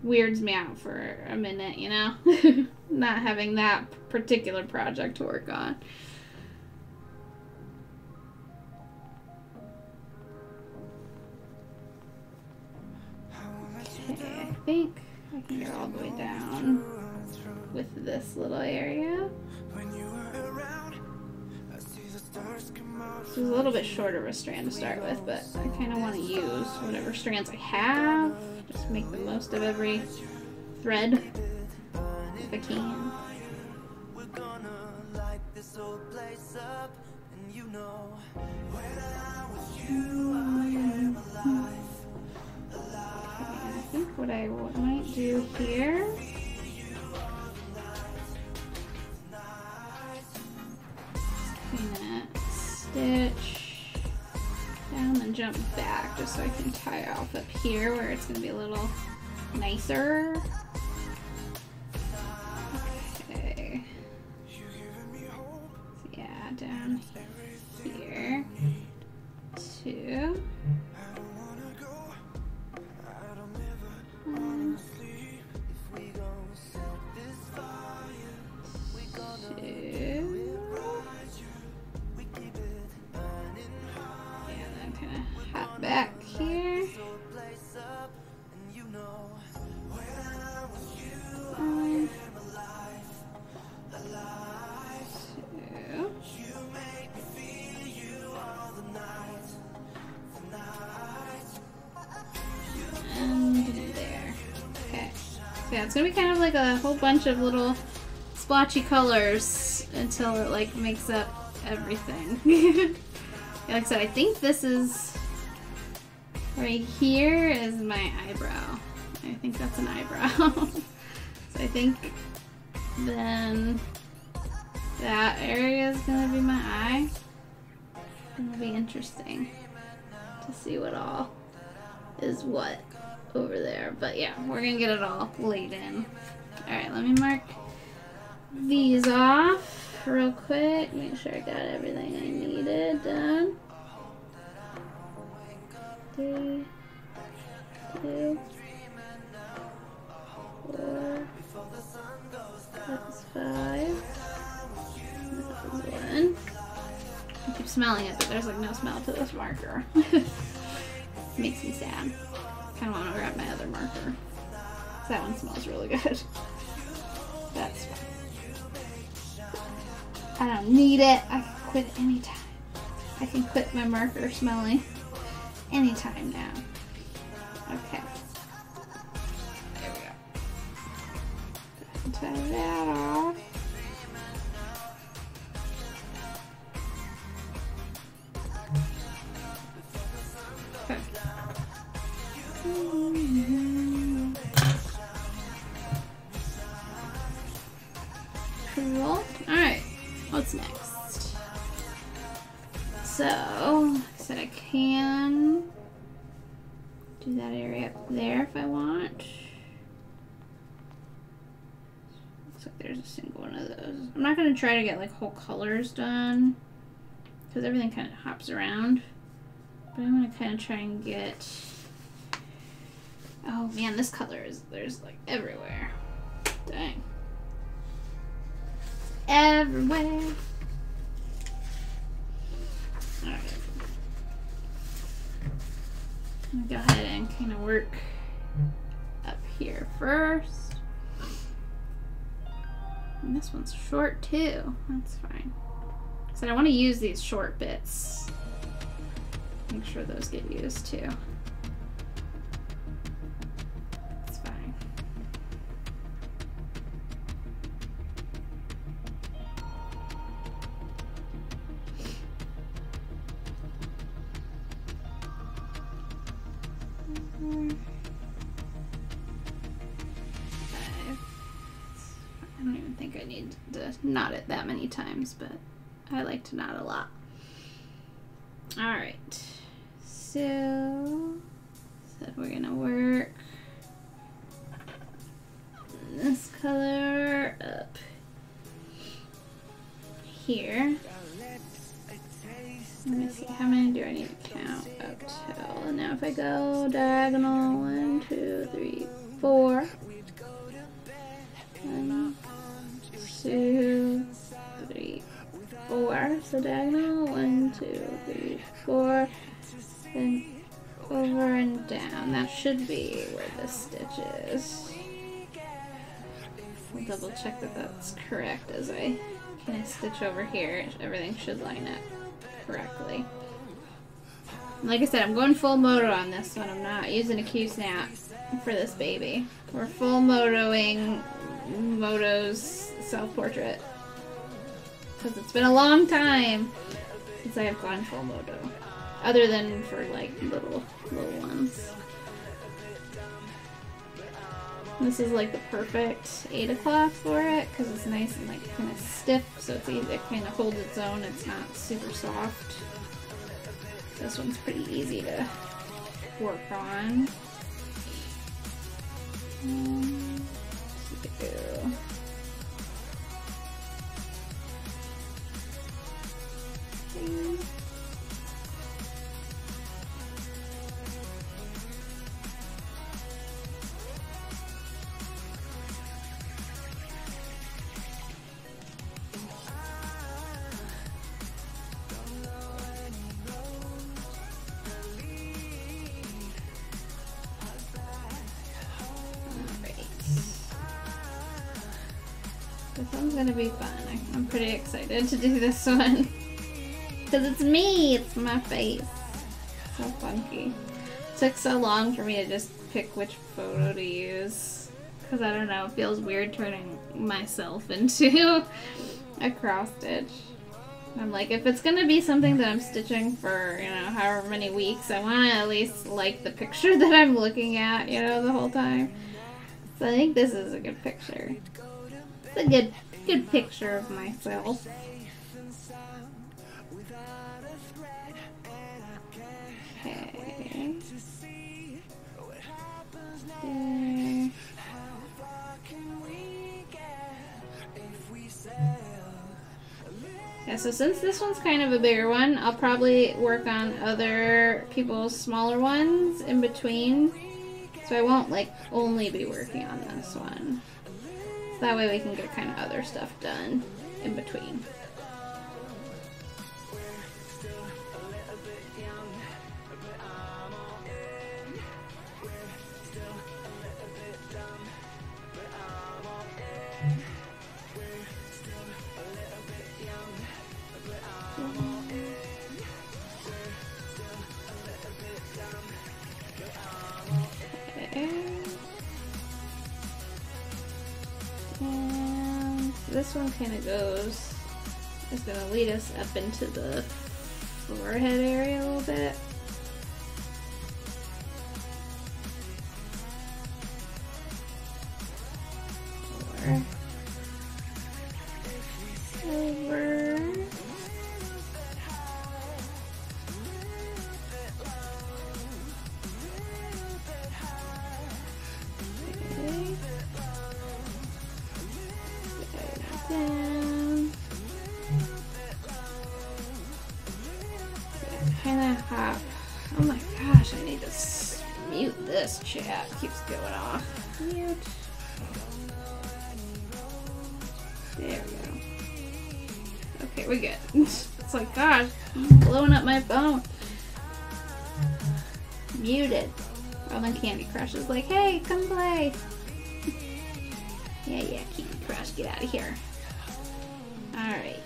weirds me out for a minute, you know? Not having that particular project to work on. Okay, I think I can go all the way down with this little area. When you were around, I see the stars come out This is a little bit shorter of a strand to start with, but I kind of want to use whatever strands I have. Just make the most of every thread if I can. We're gonna light this whole place up, and you know, when I'm with you, I am alive, alive. Okay, I think what I might do here. Stitch down and jump back just so I can tie off up here where it's going to be a little nicer. Okay. So yeah, down here. 2. Back here. And there. Okay. So yeah, it's gonna be kind of like a whole bunch of little splotchy colors until it like makes up everything. Like I said, I think this is right here is my eyebrow. I think that's an eyebrow. So I think then that area is gonna be my eye. It's gonna be interesting to see what all is what over there. But yeah, we're gonna get it all laid in. Alright, let me mark these off real quick. Make sure I got everything I needed done. 3, 2, 4, that's 5, that's 1. I keep smelling it, but there's like no smell to this marker. Makes me sad. Kind of want to grab my other marker. That one smells really good. That's fine. I don't need it. I can quit anytime. I can quit my marker smelling anytime now. Okay. There we go. Tie that off. Okay. Cool. Alright. What's next? So, like I said, I can do that area up there if I want. Looks like there's a single one of those. I'm not going to try to get like whole colors done because everything kind of hops around. But I'm going to kind of try and get... Oh man, this color is, there's like everywhere. Dang. Everywhere. Alright. I'm gonna go ahead and kind of work up here first. And this one's short too. That's fine. So I want to use these short bits. Make sure those get used too. It's fine. I don't even think I need to knot it that many times, but I like to knot a lot. Alright, so we're gonna work this color up here. Let me see, how many do I need to count up till? And now if I go diagonal, 1, 2, 3, 4. 1, 2, 3, 4. So diagonal, 1, 2, 3, 4. Then over and down. That should be where this stitch is. I'll double check that that's correct as I kind of stitch over here. Everything should line up correctly. Like I said, I'm going full moto on this one. I'm not using a Q-snap for this baby. We're full motoing Moto's self-portrait. Because it's been a long time since I have gone full moto. Other than for like little ones. This is like the perfect 8 o'clock for it because it's nice and like kind of stiff, so it's easy. It kind of holds its own. It's not super soft. This one's pretty easy to work on. This one's gonna be fun. I'm pretty excited to do this one. Because it's me! It's my face. So funky. It took so long for me to just pick which photo to use. Because I don't know, it feels weird turning myself into a cross stitch. I'm like, if it's gonna be something that I'm stitching for, you know, however many weeks, I want to at least like the picture that I'm looking at, you know, the whole time. So I think this is a good picture. It's a good picture of myself. Okay. There. Yeah, so since this one's kind of a bigger one, I'll probably work on other people's smaller ones in between. So I won't like only be working on this one. So that way we can get kind of other stuff done in between. And this one kind of goes, is going to lead us up into the forehead area a little bit. Over. Down. Kind of hop. Oh my gosh, I need to mute this chat. Keeps going off. Mute. There we go. Okay, we're good. It's like, gosh, I'm blowing up my phone. Muted. Robin Candy Crush is like, hey, come play. Yeah, Candy Crush, get out of here. Alright.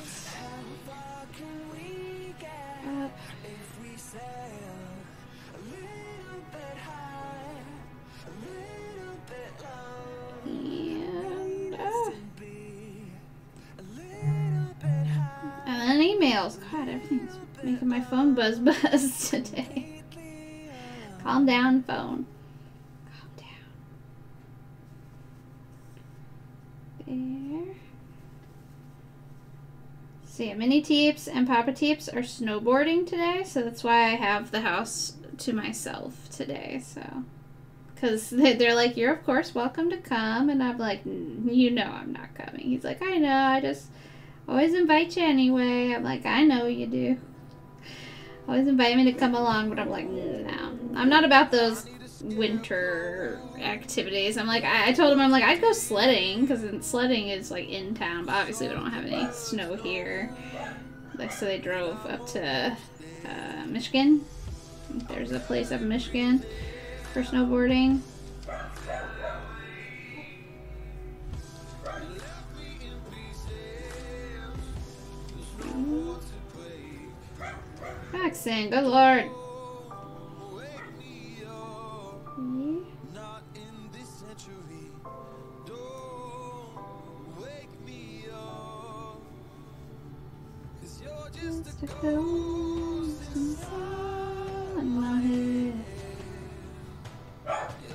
Up. And then emails. God, everything's making my phone buzz today. Calm down, phone. Calm down. There. So yeah, Mini Teeps and Papa Teeps are snowboarding today, so that's why I have the house to myself today, so. Because they're like, you're of course welcome to come, and I'm like, you know I'm not coming. He's like, I know, I just always invite you anyway. I'm like, I know you do. Always invite me to come along, but I'm like, no. I'm not about those winter activities. I'm like, I told him, I'm like, I'd go sledding, because sledding is like in town, but obviously we don't have any snow here. Like, so they drove up to Michigan. There's a place up in Michigan for snowboarding. Practicing. Good lord. Just a ghost inside my head.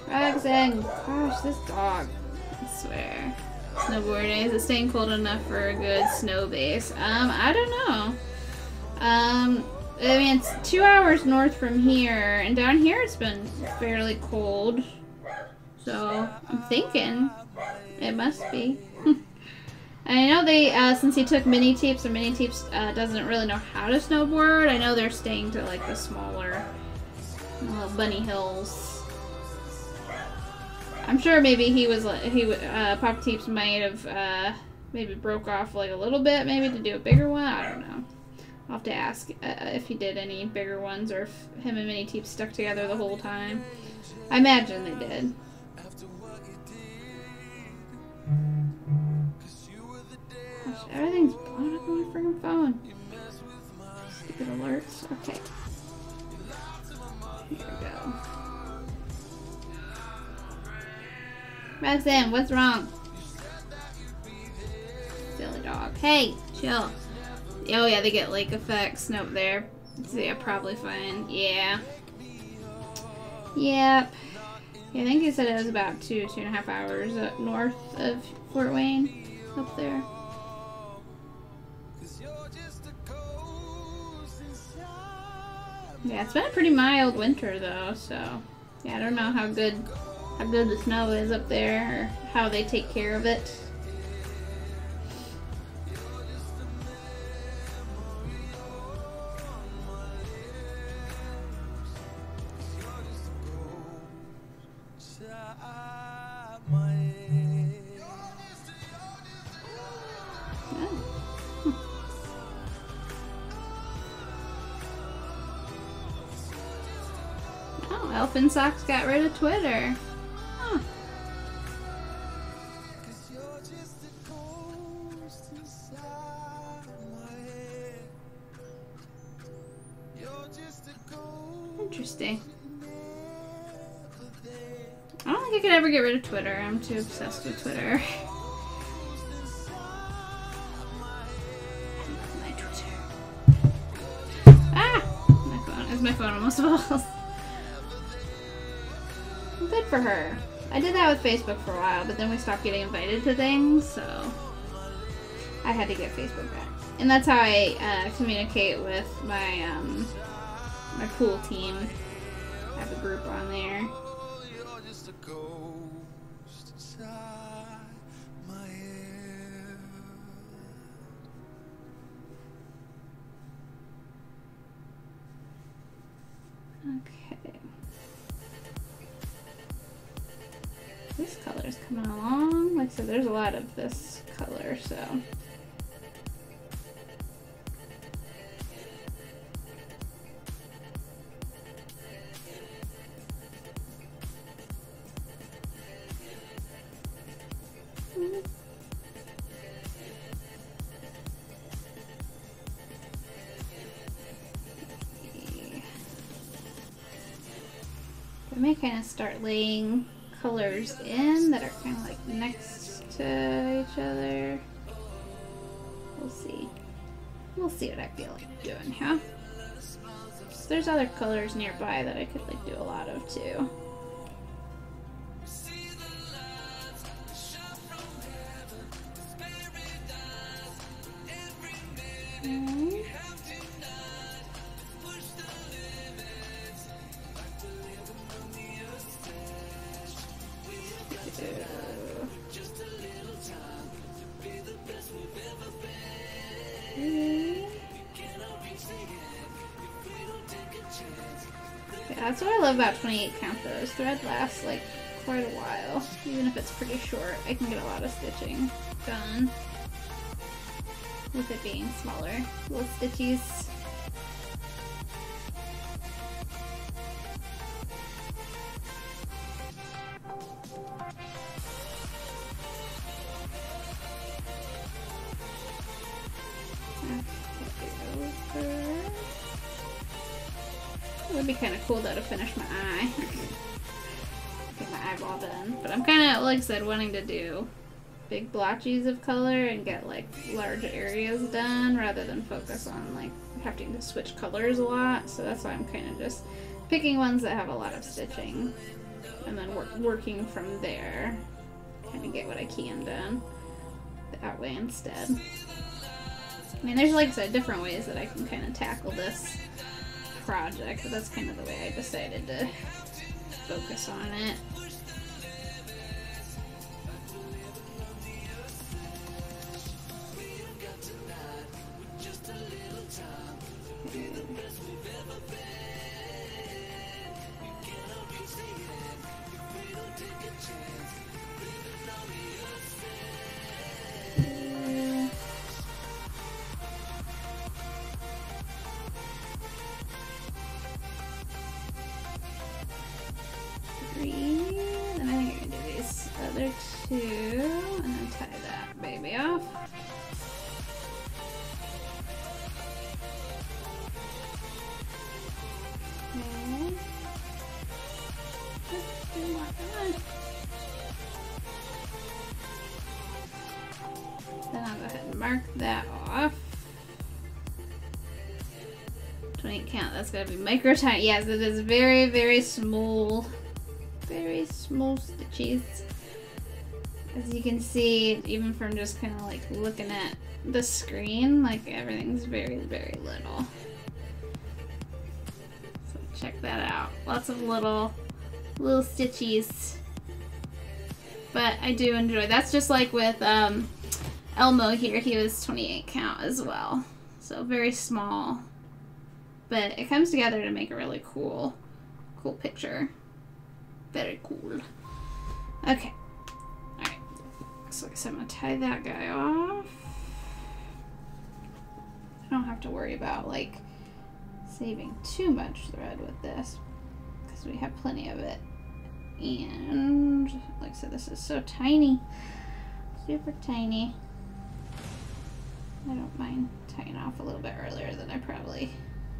Practicing. Gosh, this dog. I swear. Snowboarding. Is it staying cold enough for a good snow base? I don't know. I mean, it's 2 hours north from here, and down here it's been fairly cold. So, I'm thinking it must be. I know they, since he took mini teeps, or mini teeps doesn't really know how to snowboard. I know they're staying to like the smaller bunny hills. I'm sure maybe he was Pop Teeps might have maybe broke off like a little bit, maybe to do a bigger one. I don't know. I'll have to ask if he did any bigger ones, or if him and mini Teeps stuck together the whole time. I imagine they did. Gosh, everything's blown up on my freaking phone. Stupid alerts. Okay. Here we go. Roxanne, what's wrong? Silly dog. Hey, chill. Oh yeah, they get lake effects. Nope, there. So yeah, probably fine. Yeah. Yep. Yeah, I think he said it was about 2.5 hours up north of Fort Wayne. Up there. Yeah, it's been a pretty mild winter though, so yeah, I don't know how good the snow is up there, or how they take care of it. Oh, Elfin Socks got rid of Twitter. Huh. Interesting. I don't think I could ever get rid of Twitter. I'm too obsessed with Twitter. I love my Twitter. Ah! My phone. As my phone almost falls. Good for her. I did that with Facebook for a while, but then we stopped getting invited to things, so I had to get Facebook back. And that's how I communicate with my my pool team. I have a group on there. Okay. This color's coming along. Like I said, there's a lot of this color, so. I may kind of start laying colors in that are kind of like next to each other. We'll see. We'll see what I feel like doing, huh? So there's other colors nearby that I could like do a lot of too. That's what I love about 28 count though. This thread lasts like quite a while. Even if it's pretty short, I can get a lot of stitching done with it being smaller little stitchies. It would be kind of cool though to finish my eye. Get my eyeball done. But I'm kind of, like I said, wanting to do big blotches of color and get like large areas done rather than focus on like having to switch colors a lot. So that's why I'm kind of just picking ones that have a lot of stitching and then working from there. Kind of get what I can done that way instead. I mean, there's, like I said, different ways that I can kind of tackle this project, but that's kind of the way I decided to focus on it. Then I think I'm gonna do these other two and then tie that baby off. Okay. Then I'll go ahead and mark that off. 28 count, that's gotta be micro tiny. Yes, it is very, very small stitches. As you can see, even from just kind of like looking at the screen, like everything's very, very little. So check that out. Lots of little stitches. But I do enjoy. That's just like with Elmo here. He was 28 count as well. So very small. But it comes together to make a really cool picture. Very cool. Okay. Alright. So like I said, I'm going to tie that guy off. I don't have to worry about like saving too much thread with this because we have plenty of it. And like I said, this is so tiny. Super tiny. I don't mind tying off a little bit earlier than I probably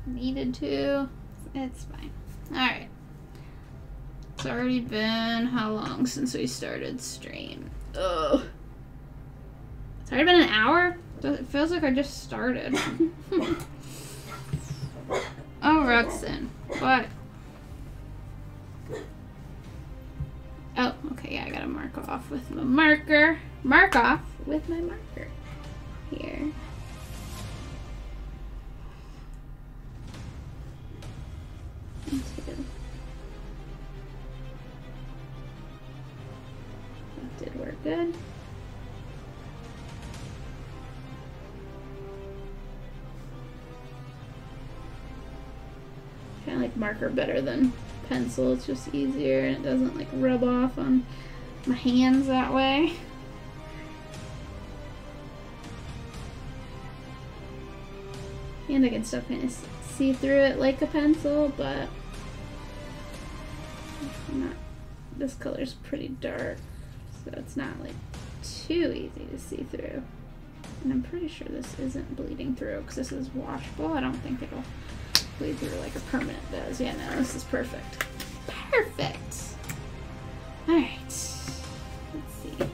needed to. It's fine. Alright. It's already been how long since we started stream? Ugh. It's already been an hour? It feels like I just started. Oh, Roxanne. What? Oh, okay, yeah, I gotta mark off with my marker. Mark off with my marker. Here. That did work good. Kind of like marker better than pencil. It's just easier and it doesn't like rub off on my hands that way. And I can still kind of see through it like a pencil, but not. This color's pretty dark, so it's not like too easy to see through. And I'm pretty sure this isn't bleeding through because this is washable. I don't think it'll bleed through like a permanent does. Yeah, no, this is perfect. Perfect. All right. Let's see. Get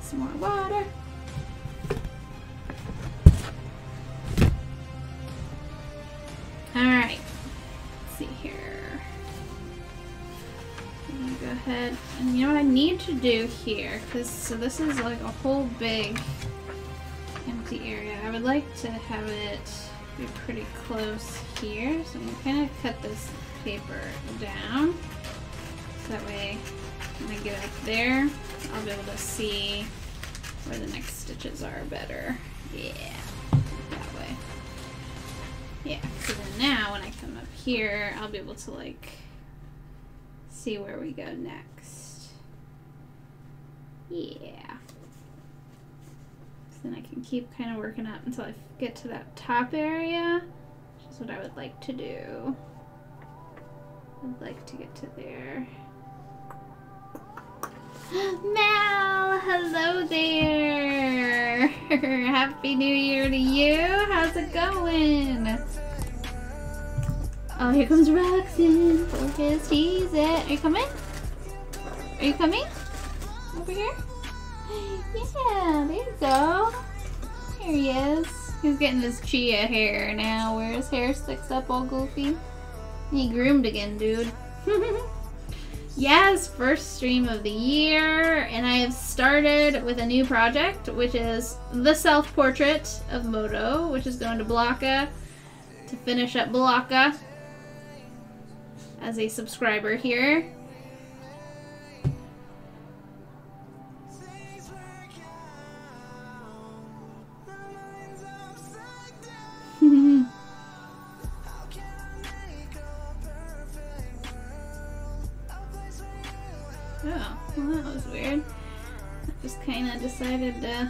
some more water. All right. Let's see here. I'm gonna go ahead and you know what I need to do here, because so this is like a whole big empty area. I would like to have it be pretty close here, so I'm gonna kind of cut this paper down so that way when I get up there I'll be able to see where the next stitches are better. Yeah, that way. Yeah, so then now when I come up here I'll be able to like see where we go next. Yeah. Then I can keep kind of working up until I get to that top area, which is what I would like to do. I'd like to get to there. Mel, hello there. Happy New Year to you. How's it going? Oh, here comes Roxanne. Focus, tease it. Are you coming? Are you coming? Over here? Yeah, there you go. Here he is. He's getting his chia hair now, where his hair sticks up all goofy. He groomed again, dude. Yes, first stream of the year, and I have started with a new project, which is the self-portrait of Moto, which is going to Blocka to finish up Blocka as a subscriber here. Oh, well, that was weird. I just kind of decided to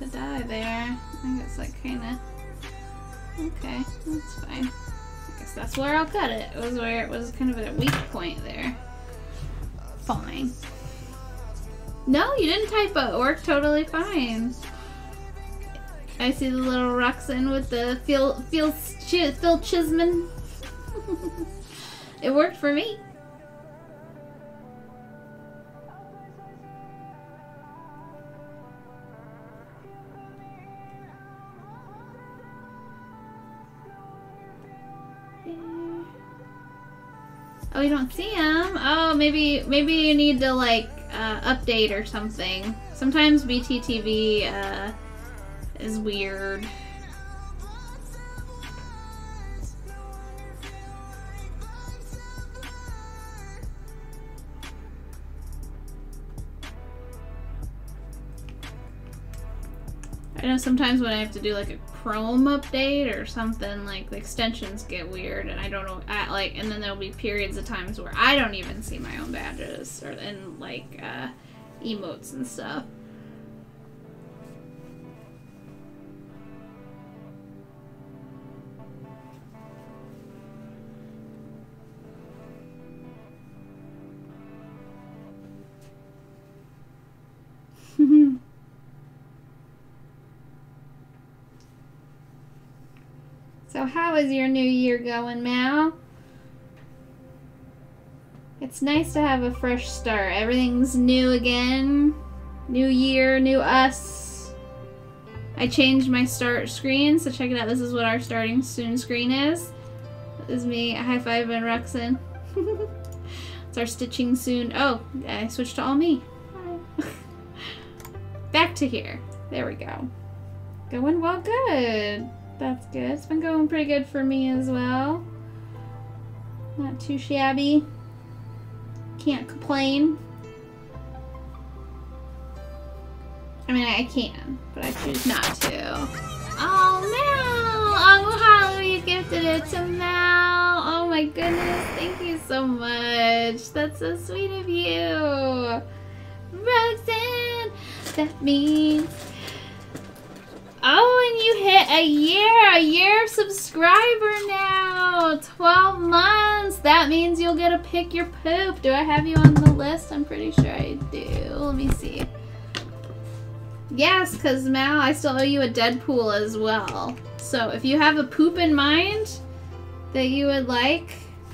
die there. I think it's like kind of... Okay, that's fine. I guess that's where I'll cut it. It was where it was kind of at a weak point there. Fine. No, you didn't typo. It worked totally fine. I see the little Roxanne with the Phil Chisman. It worked for me. Oh, you don't see him? Oh, maybe you need to like update or something. Sometimes BTTV is weird. I know sometimes when I have to do like a Chrome update or something, like the extensions get weird, and I don't know, and then there'll be periods of times where I don't even see my own badges or in like emotes and stuff. So how is your new year going, Mal? It's nice to have a fresh start. Everything's new again. New year, new us. I changed my start screen, so check it out. This is what our starting soon screen is. This is me, high five and Roxanne. It's our stitching soon. Oh, I switched to all me. Back to here. There we go. Going well, good. That's good. It's been going pretty good for me as well. Not too shabby. Can't complain. I mean, I can, but I choose not to. Oh, Mel! Oh, Mahalo, you gifted it to Mel. Oh my goodness, thank you so much. That's so sweet of you. Roxanne, that means... Oh, and you hit a year subscriber now. 12 months. That means you'll get to pick your poop. Do I have you on the list? I'm pretty sure I do. Let me see. Yes, because Mal, I still owe you a Deadpool as well. So if you have a poop in mind that you would like,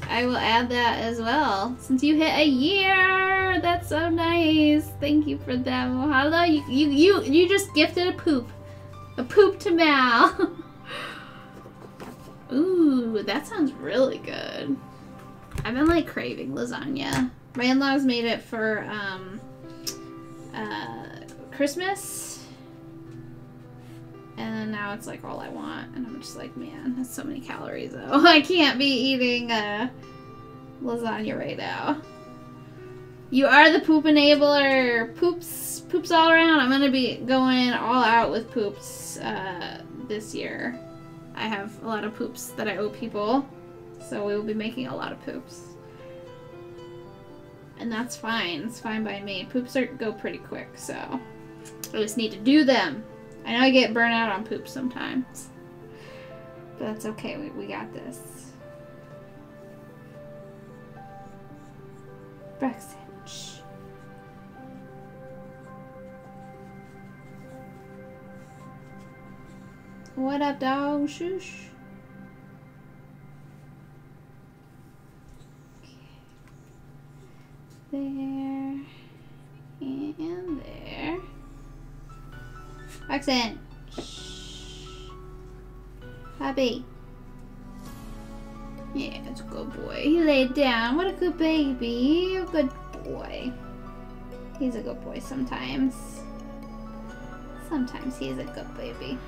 I will add that as well. Since you hit a year, that's so nice. Thank you for that. Mahalo. You just gifted a poop. A poop to Mal. Ooh, that sounds really good. I've been like craving lasagna. My in-laws made it for Christmas. And then now it's like all I want. And I'm just like, man, that's so many calories though. I can't be eating lasagna right now. You are the poop enabler. Poops all around. I'm gonna be going all out with poops this year. I have a lot of poops that I owe people, so we will be making a lot of poops. And that's fine. It's fine by me. Poops go pretty quick, so I just need to do them. I know I get burnt out on poops sometimes, but that's okay. We got this. Brexit. What up, dog? Shush. there, and there. Roxanne. Shh. Happy. Yeah, it's a good boy. He laid down. What a good baby. A good boy. He's a good boy sometimes. Sometimes he's a good baby.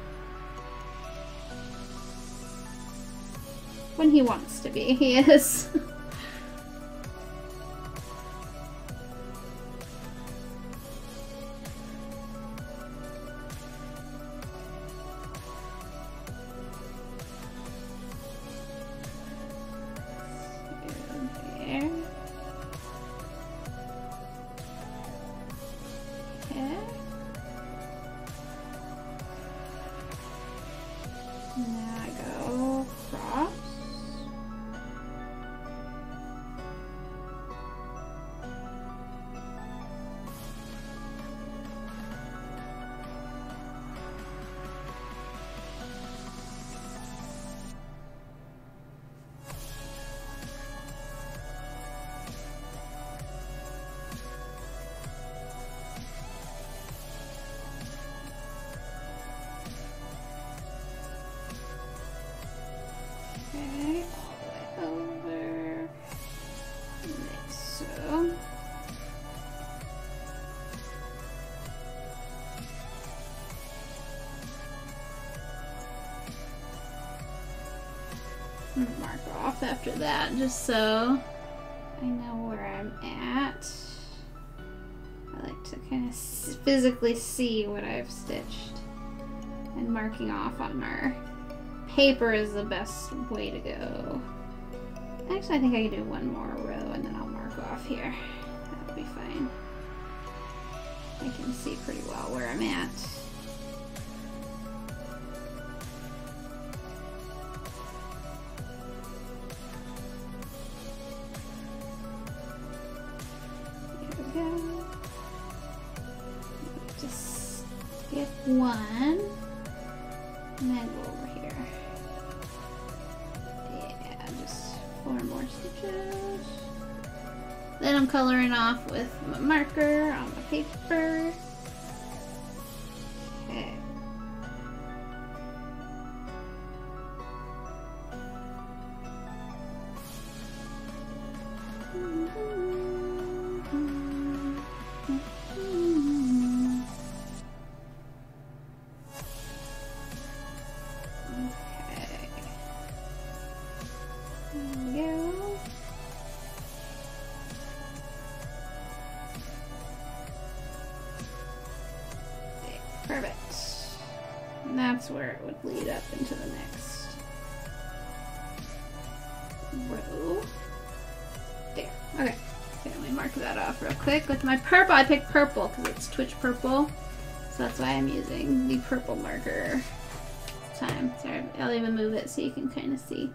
When he wants to be, he is. Mark off after that just so I know where I'm at. I like to kind of physically see what I've stitched, and marking off on our paper is the best way to go. Actually, I think I can do one more row and then I'll mark off here. That'll be fine. I can see pretty well where I'm at. Just skip one and then go over here. Yeah, just 4 more stitches. Then I'm coloring off with my marker on the paper. Okay. Perfect. And that's where it would lead up into the next row. There. Okay. Let me mark that off real quick with my purple. I picked purple because it's Twitch purple. So that's why I'm using the purple marker this time. Sorry, I'll even move it so you can kind of see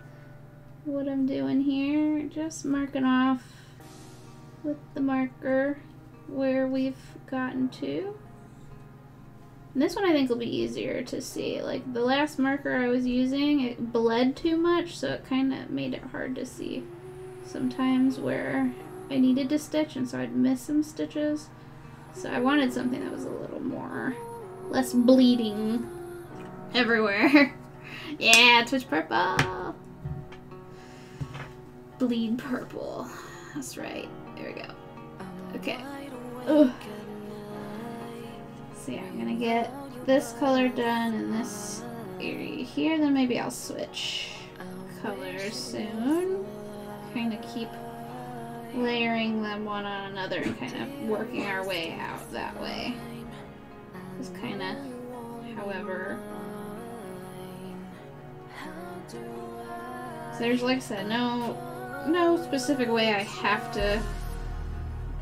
what I'm doing here. Just marking off with the marker where we've gotten to. And this one I think will be easier to see. Like the last marker I was using, it bled too much, so it kind of made it hard to see sometimes where I needed to stitch, and so I'd miss some stitches. So I wanted something that was a little more, less bleeding everywhere. Yeah, Twitch purple. Bleed purple. That's right. There we go. Okay. Ugh. So yeah, I'm gonna get this color done in this area here, then maybe I'll switch colors soon. Kind of keep layering them one on another and kind of working our way out that way. Just kind of, however. So there's, like I said, no specific way I have to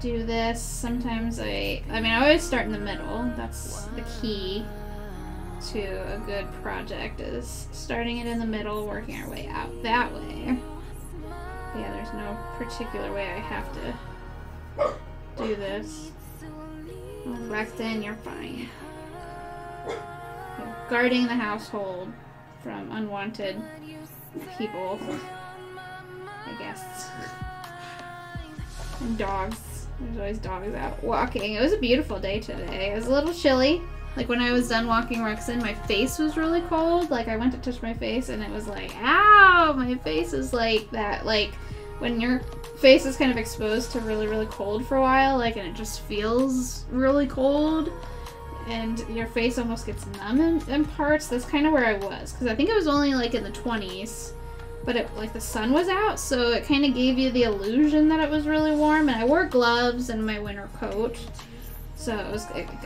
do this. Sometimes I always start in the middle. That's the key to a good project, is starting it in the middle, working our way out that way. Yeah, there's no particular way I have to do this. Oh, Roxanne, you're fine. You're guarding the household from unwanted people, I guess. And dogs. There's always dogs out walking. It was a beautiful day today. It was a little chilly. Like when I was done walking Rexon, my face was really cold. Like I went to touch my face and it was like, ow, my face is like that. Like when your face is kind of exposed to really, really cold for a while, like, and it just feels really cold and your face almost gets numb in parts. That's kind of where I was. Because I think it was only like in the 20s. But it, like the sun was out, so it kind of gave you the illusion that it was really warm. And I wore gloves and my winter coat. So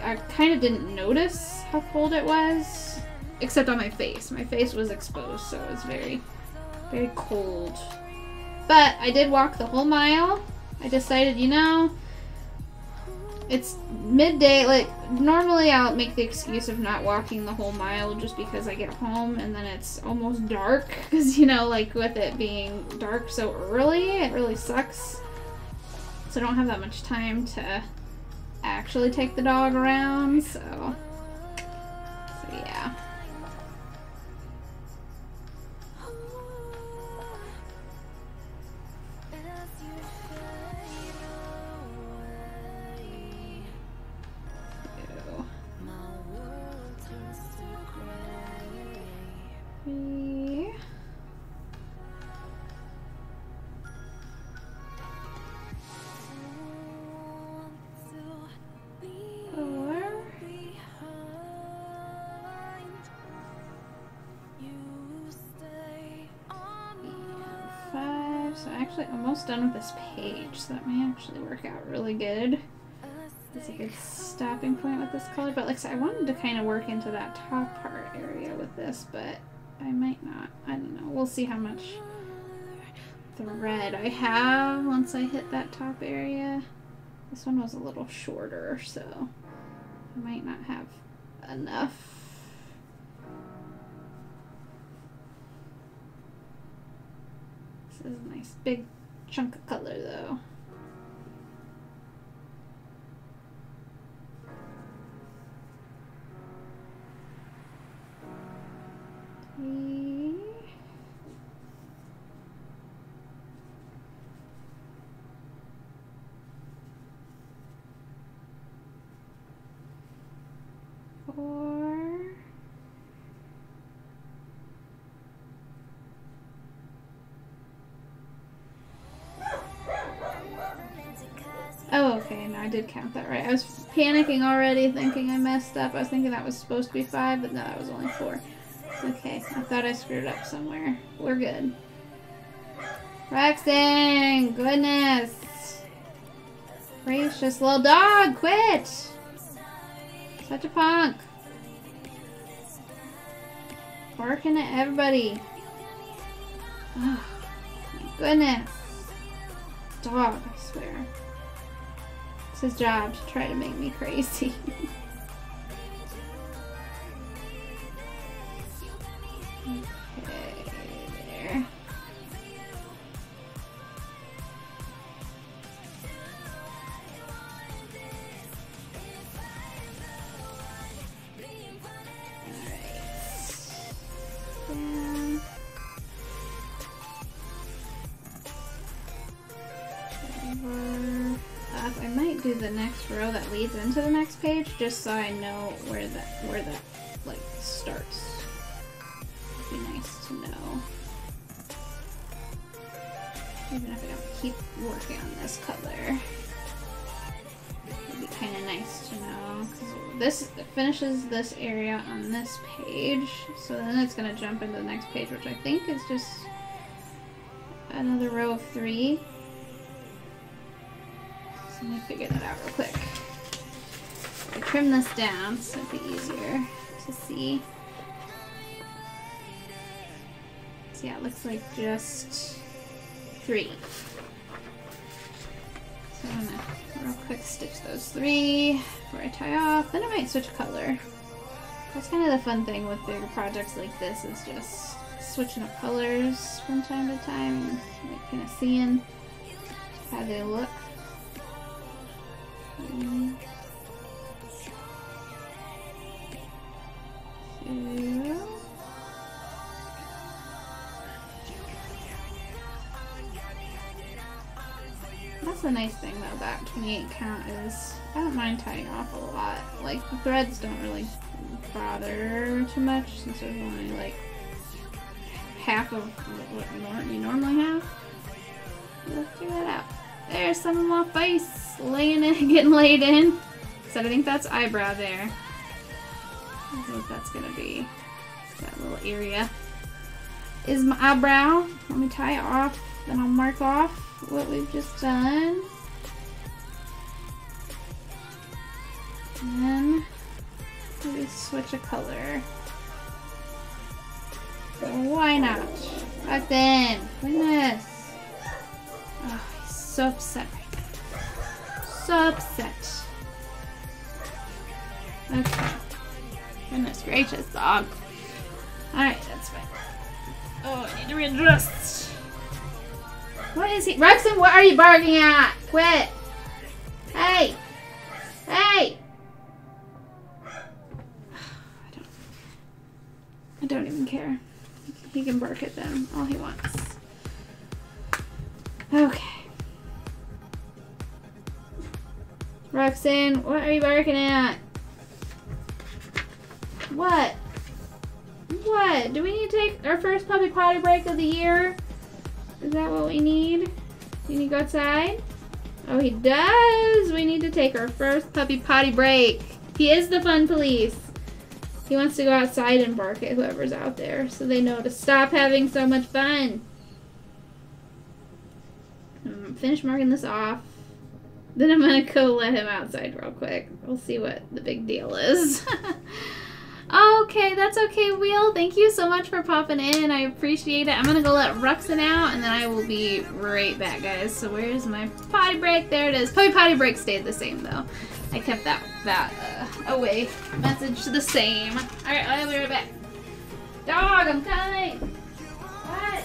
I kind of didn't notice how cold it was, except on my face. My face was exposed, so it was very, very cold. But I did walk the whole mile. I decided, you know, it's midday. Like, normally I'll make the excuse of not walking the whole mile just because I get home and then it's almost dark. Because, you know, like with it being dark so early, it really sucks. So I don't have that much time to actually take the dog around, so yeah. So actually almost done with this page, so that may actually work out really good. It's a good stopping point with this color, but like I said, I wanted to kind of work into that top part area with this, but I might not. I don't know. We'll see how much thread I have once I hit that top area. This one was a little shorter, so I might not have enough. This is a nice big chunk of color though. Oh, okay, no, I did count that right. I was panicking already, thinking I messed up. I was thinking that was supposed to be 5, but no, that was only 4. Okay, I thought I screwed up somewhere. We're good. Rexon! Goodness! Gracious little dog, quit! Such a punk. Barking at everybody. Oh, my goodness. Dog, I swear. It's his job to try to make me crazy. Okay, there. I might do the next row that leads into the next page, just so I know where that like starts. It'd be nice to know, even if I don't keep working on this color. It'd be kind of nice to know, because this finishes this area on this page, so then it's gonna jump into the next page, which I think is just another row of 3. So let me figure that out real quick. I trim this down so it'd be easier to see. So yeah, it looks like just 3. So I'm gonna real quick stitch those 3 before I tie off. Then I might switch color. That's kind of the fun thing with bigger projects like this, is just switching up colors from time to time and like kind of seeing how they look. Not That's the nice thing though, that 28 count is, I don't mind tying off a lot. Like, the threads don't really bother too much since there's only like half of what you normally have. Let's figure that out. There's some of my face laying in, getting laid in. So I think that's eyebrow there. I don't know what that's gonna be. That little area is my eyebrow. Let me tie it off, then I'll mark off what we've just done. And then maybe switch a color. Why not? Right then. Goodness. Oh, he's so upset right now. So upset. Okay. Goodness gracious, dog. Alright, that's fine. Oh, I need to readjust. What is he? Rexon, what are you barking at? Quit. Hey. Hey. I don't even care. He can bark at them all he wants. Okay. Roxanne, what are you barking at? What? What? Do we need to take our first puppy potty break of the year? Is that what we need? Do you need to go outside? Oh, he does! We need to take our first puppy potty break. He is the fun police. He wants to go outside and bark at whoever's out there so they know to stop having so much fun. Finish marking this off. Then I'm gonna go let him outside real quick. We'll see what the big deal is. Okay, that's okay, Wheel. Thank you so much for popping in. I appreciate it. I'm gonna go let Ruxin out and then I will be right back, guys. So where's my potty break? There it is. Puppy potty break stayed the same though. I kept that away message the same. Alright, I'll be right back. Dog, I'm coming! What?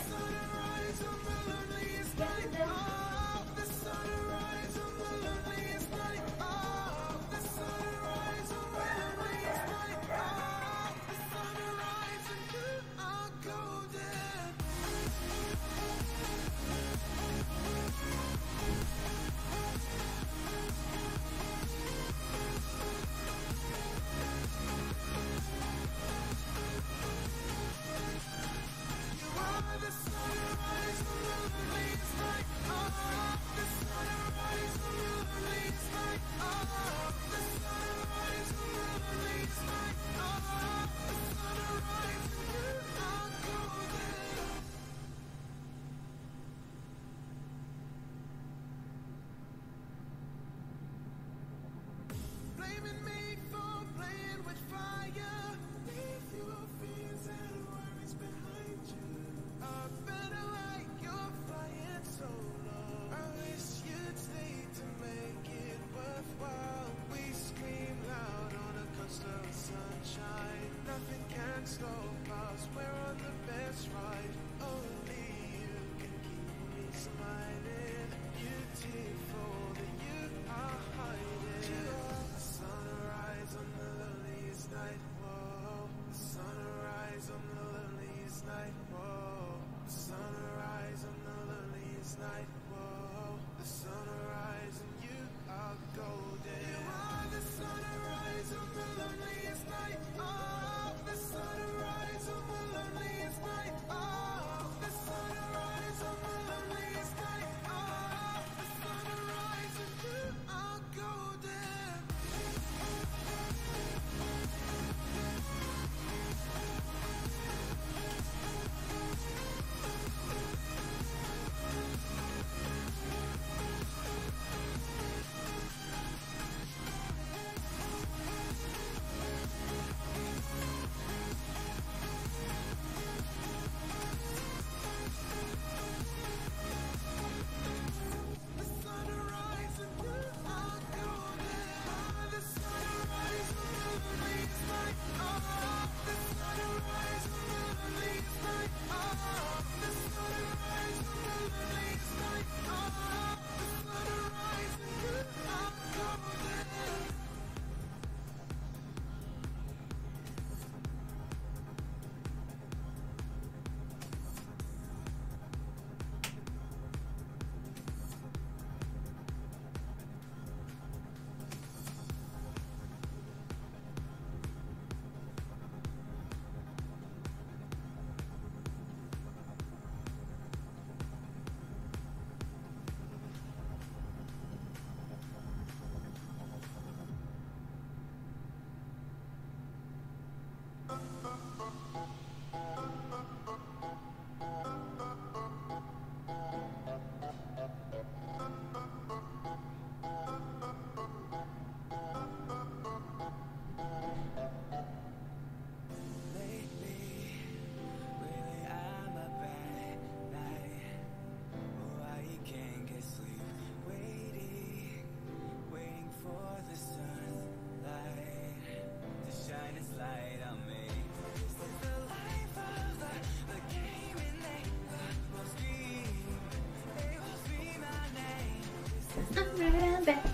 I'm back.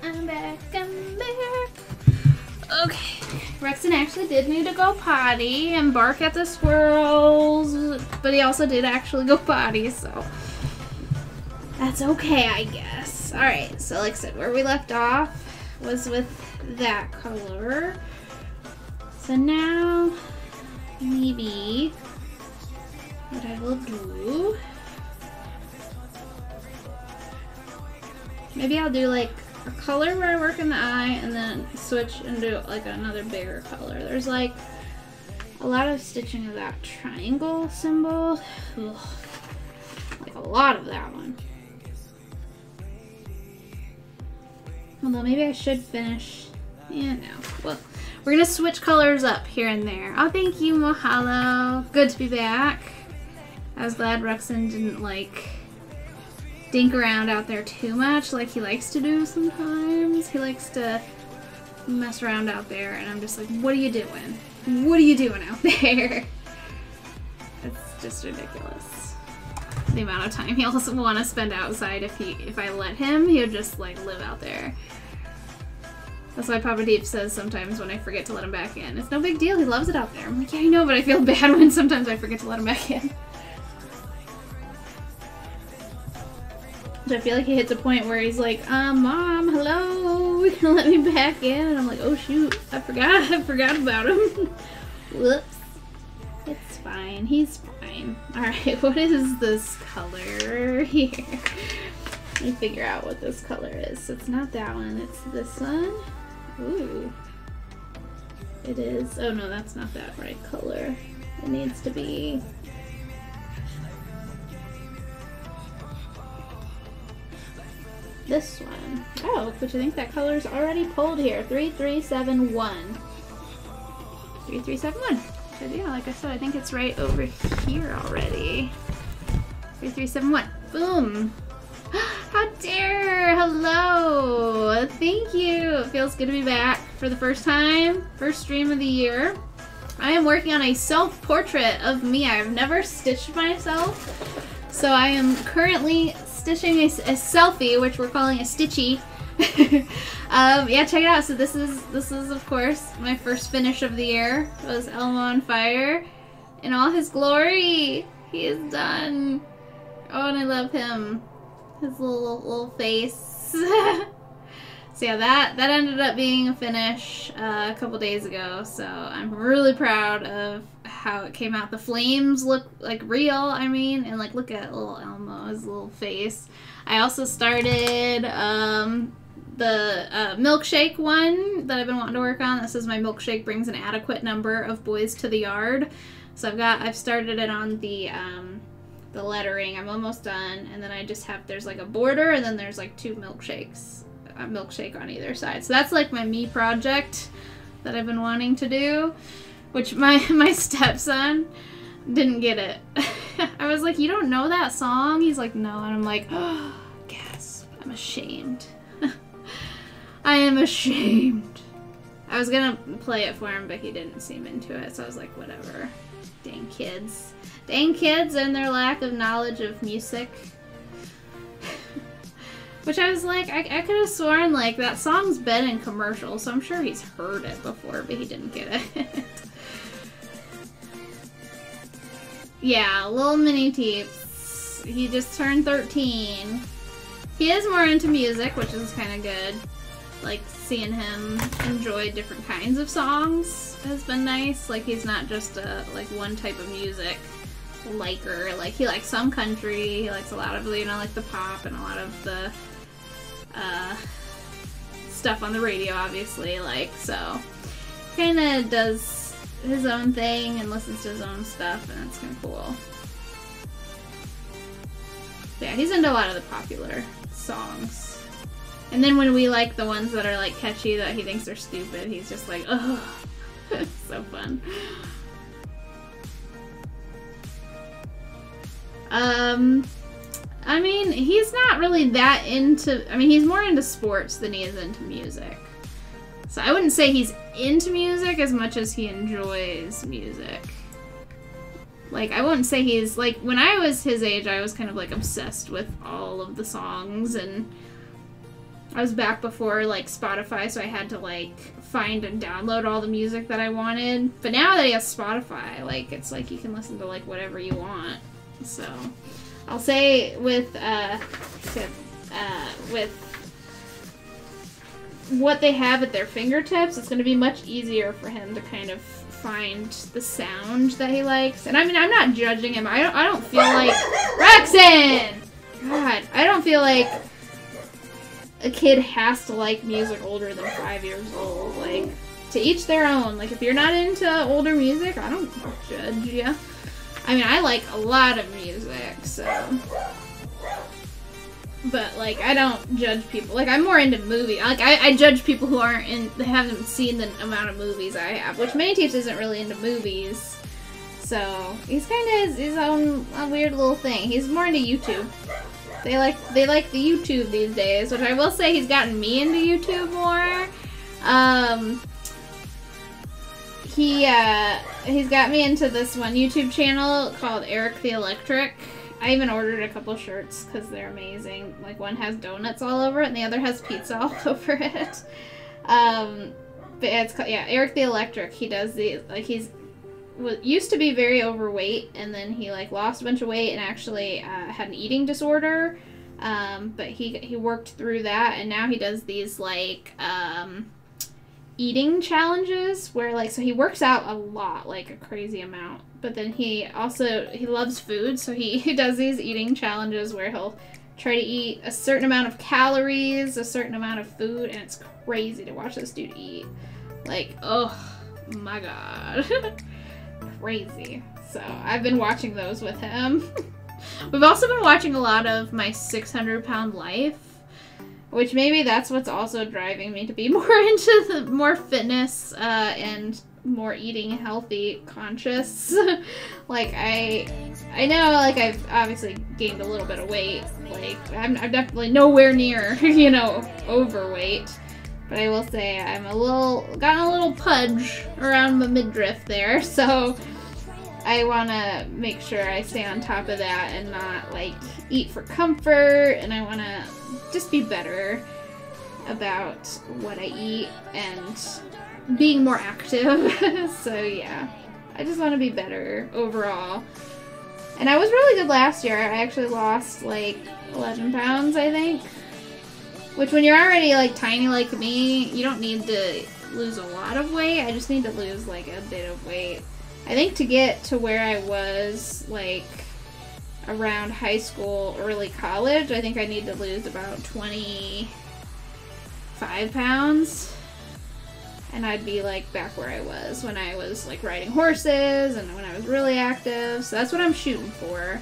I'm back. I'm back. Okay. Rexon actually did need to go potty and bark at the squirrels, but he also did actually go potty, so that's okay, I guess. Alright, so like I said, where we left off was with that color. So now, maybe what I will do, maybe I'll do like a color where I work in the eye and then switch and do like another bigger color. There's like a lot of stitching of that triangle symbol. Ugh. Like a lot of that one. Although maybe I should finish. Yeah, no. Well, we're gonna switch colors up here and there. Oh, thank you, Mahalo. Good to be back. I was glad Rexon didn't like dink around out there too much like he likes to do sometimes. He likes to mess around out there and I'm just like, what are you doing? What are you doing out there? It's just ridiculous. The amount of time he'll want to spend outside. If I let him, he'll just like live out there. That's why Papa Deep says sometimes when I forget to let him back in, it's no big deal, he loves it out there. I'm like, yeah, I know, but I feel bad when sometimes I forget to let him back in. So I feel like he hits a point where he's like, Mom, hello, you can let me back in? And I'm like, oh shoot, I forgot about him. Whoops. It's fine, he's fine. Alright, what is this color here? Let me figure out what this color is. It's not that one, it's this one. Ooh. It is, oh no, that's not that right color. It needs to be this one. Oh, but you think that color's already pulled here. 3371. 3371. So yeah, like I said, I think it's right over here already. 3371. Boom. How dare! Hello! Thank you! It feels good to be back for the first time. First stream of the year. I am working on a self-portrait of me. I've never stitched myself. So I am currently stitching a selfie, which we're calling a stitchy. Yeah, check it out. So this is of course my first finish of the year. It was Elmo on Fire in all his glory. He is done. Oh, and I love him. His little face. So yeah, that ended up being a finish a couple days ago. So I'm really proud of how it came out. The flames look like real, I mean, and like look at little Elmo, his little face. I also started the milkshake one that I've been wanting to work on. That says my milkshake brings an adequate number of boys to the yard. So I've started it on the lettering. I'm almost done, and then I just have, there's like a border, and then there's like 2 milkshakes, a milkshake on either side. So that's like my me project that I've been wanting to do, which my stepson didn't get it. I was like, you don't know that song? He's like, no. And I'm like, oh, gasp, I'm ashamed. I am ashamed. I was gonna play it for him, but he didn't seem into it, so I was like, whatever. Dang kids. Dang kids and their lack of knowledge of music. Which I was like, I could have sworn like that song's been in commercials, so I'm sure he's heard it before, but he didn't get it. Yeah, little mini Teeps. He just turned 13. He is more into music, which is kind of good. Like, seeing him enjoy different kinds of songs has been nice. Like, he's not just like one type of music liker. Like, he likes some country, he likes a lot of, you know, like the pop and a lot of the stuff on the radio, obviously. Like, so kind of does his own thing and listens to his own stuff, and it's kind of cool. But yeah, he's into a lot of the popular songs. And then when we like the ones that are like catchy that he thinks are stupid, he's just like, ugh. It's so fun. I mean, he's not really that into, I mean, he's more into sports than he is into music. So I wouldn't say he's into music as much as he enjoys music. Like, I wouldn't say he's, like, when I was his age, I was kind of, like, obsessed with all of the songs and I was back before, like, Spotify, so I had to, like, find and download all the music that I wanted. But now that he has Spotify, like, it's like you can listen to, like, whatever you want. So, I'll say with what they have at their fingertips, it's going to be much easier for him to kind of find the sound that he likes. And I mean, I'm not judging him. I don't feel like... Roxanne! God, I don't feel like a kid has to like music older than 5 years old. Like, to each their own. Like, if you're not into older music, I don't judge you. I mean, I like a lot of music, so... But, like, I don't judge people. Like, I'm more into movies. Like, I judge people who aren't they haven't seen the amount of movies I have, which Manny isn't really into movies. So, he's kind of his own weird little thing. He's more into YouTube. They like the YouTube these days, which I will say he's gotten me into YouTube more. He's got me into this one YouTube channel called Eric the Electric. I even ordered a couple shirts because they're amazing. Like, one has donuts all over it and the other has pizza all over it. But it's called, yeah, Eric the Electric. He does these, like, used to be very overweight, and then he, like, lost a bunch of weight and actually had an eating disorder. But he worked through that, and now he does these, like, eating challenges where, like, so he works out a lot, like a crazy amount, but then he loves food, so he does these eating challenges where he'll try to eat a certain amount of calories, a certain amount of food, and it's crazy to watch this dude eat. Like, oh my god. Crazy. So I've been watching those with him. We've also been watching a lot of My 600-Pound Life, which maybe that's what's also driving me to be more into the more fitness and more eating healthy conscious. Like, I know, like, I've obviously gained a little bit of weight. Like, I'm definitely nowhere near, you know, overweight. But I will say I'm gotten a little pudge around the midriff there, so I want to make sure I stay on top of that and not, like, eat for comfort, and I want to just be better about what I eat and being more active. So yeah, I just want to be better overall. And I was really good last year. I actually lost like 11 pounds, I think. Which, when you're already like tiny like me, you don't need to lose a lot of weight. I just need to lose like a bit of weight. I think to get to where I was like around high school, early college, I think I need to lose about 25 pounds. And I'd be like back where I was when I was like riding horses and when I was really active. So that's what I'm shooting for,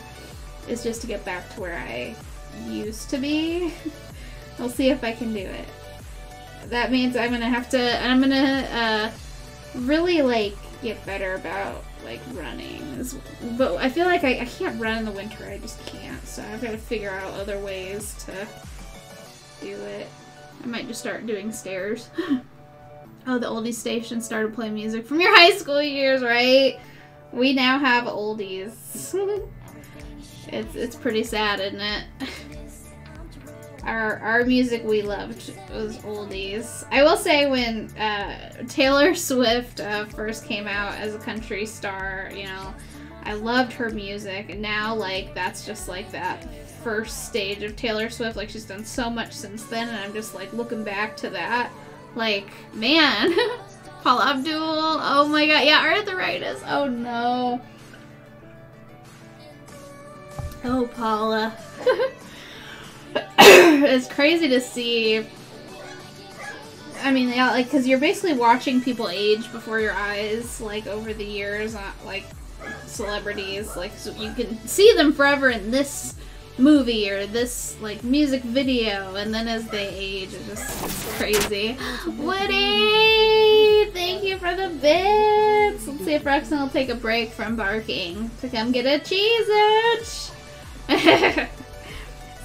is just to get back to where I used to be. We'll see if I can do it. That means I'm gonna really like get better about like running. But I feel like I can't run in the winter. I just can't. So I've got to figure out other ways to do it. I might just start doing stairs. Oh, the oldies station started playing music from your high school years, right? We now have oldies. It's pretty sad, isn't it? Our music we loved was oldies. I will say, when Taylor Swift first came out as a country star, you know, I loved her music, and now like that's just like that first stage of Taylor Swift. Like, she's done so much since then, and I'm just like looking back to that. Like, man, Paula Abdul, oh my god, yeah, arthritis, oh no. Oh, Paula. It's crazy to see. I mean, yeah, like, because you're basically watching people age before your eyes, like, over the years, like, celebrities, like, so you can see them forever in this movie or this like music video, and then as they age, it's crazy. Woody, thank you for the bits. Let's see if Roxanne will take a break from barking to come get a Cheez-It.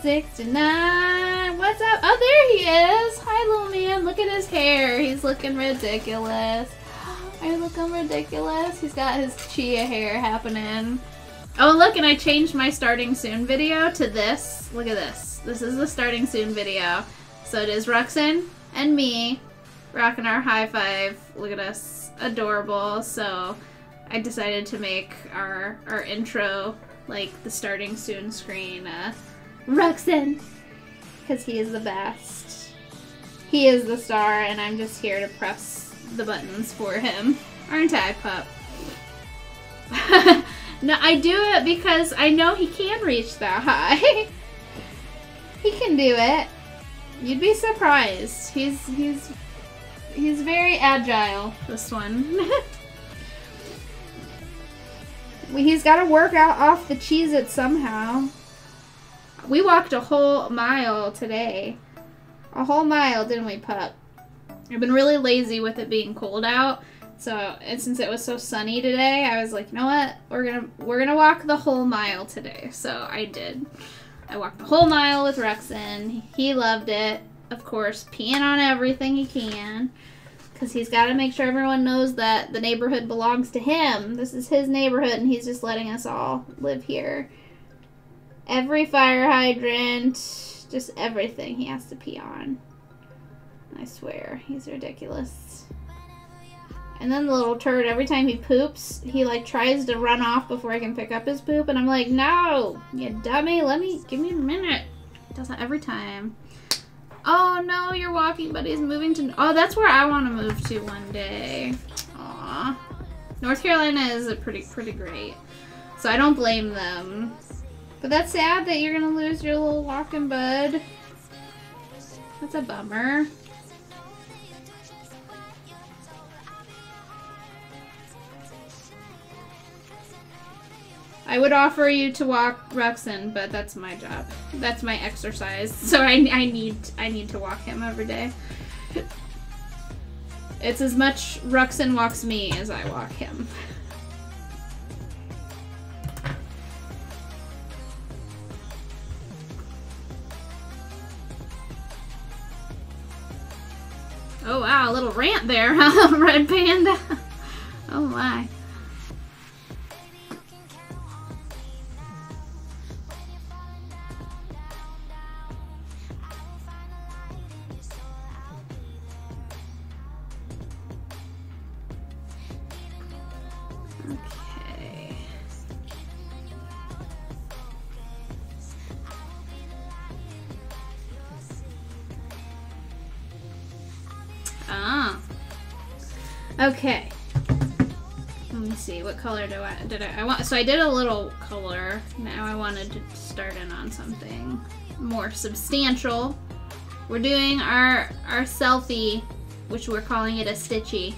69, what's up? Oh, there he is. Hi, little man. Look at his hair. He's looking ridiculous. Are you looking ridiculous? He's got his chia hair happening. Oh, look, and I changed my starting soon video to this. Look at this. This is the starting soon video. So it is Ruxin and me rocking our high five. Look at us, adorable. So I decided to make our intro, like the starting soon screen, Ruxin, because he is the best. He is the star, and I'm just here to press the buttons for him. Aren't I, pup? No, I do it because I know he can reach that high. He can do it. You'd be surprised. He's very agile, this one. He's got to work out off the Cheez-It somehow. We walked a whole mile today. A whole mile, didn't we, pup? I've been really lazy with it being cold out. So, and since it was so sunny today, I was like, you know what? We're gonna walk the whole mile today. So I did. I walked the whole mile with Ruxin. He loved it. Of course, peeing on everything he can. Because he's got to make sure everyone knows that the neighborhood belongs to him. This is his neighborhood, and he's just letting us all live here. Every fire hydrant, just everything he has to pee on. I swear, he's ridiculous. And then the little turd, every time he poops, he like tries to run off before I can pick up his poop. And I'm like, no, you dummy, give me a minute. He does that every time. Oh no, your walking buddy's moving to, oh, that's where I want to move to one day. Aw. North Carolina is pretty great. So I don't blame them. But that's sad that you're gonna lose your little walking bud. That's a bummer. I would offer you to walk Ruxin, but that's my job. That's my exercise. So I need to walk him every day. It's as much Ruxin walks me as I walk him. Oh wow, a little rant there, huh, Red Panda? Oh my. Okay. Ah. Okay. Let me see. What color did I want? So I did a little color. Now I wanted to start in on something more substantial. We're doing our selfie, which we're calling it a stitchy.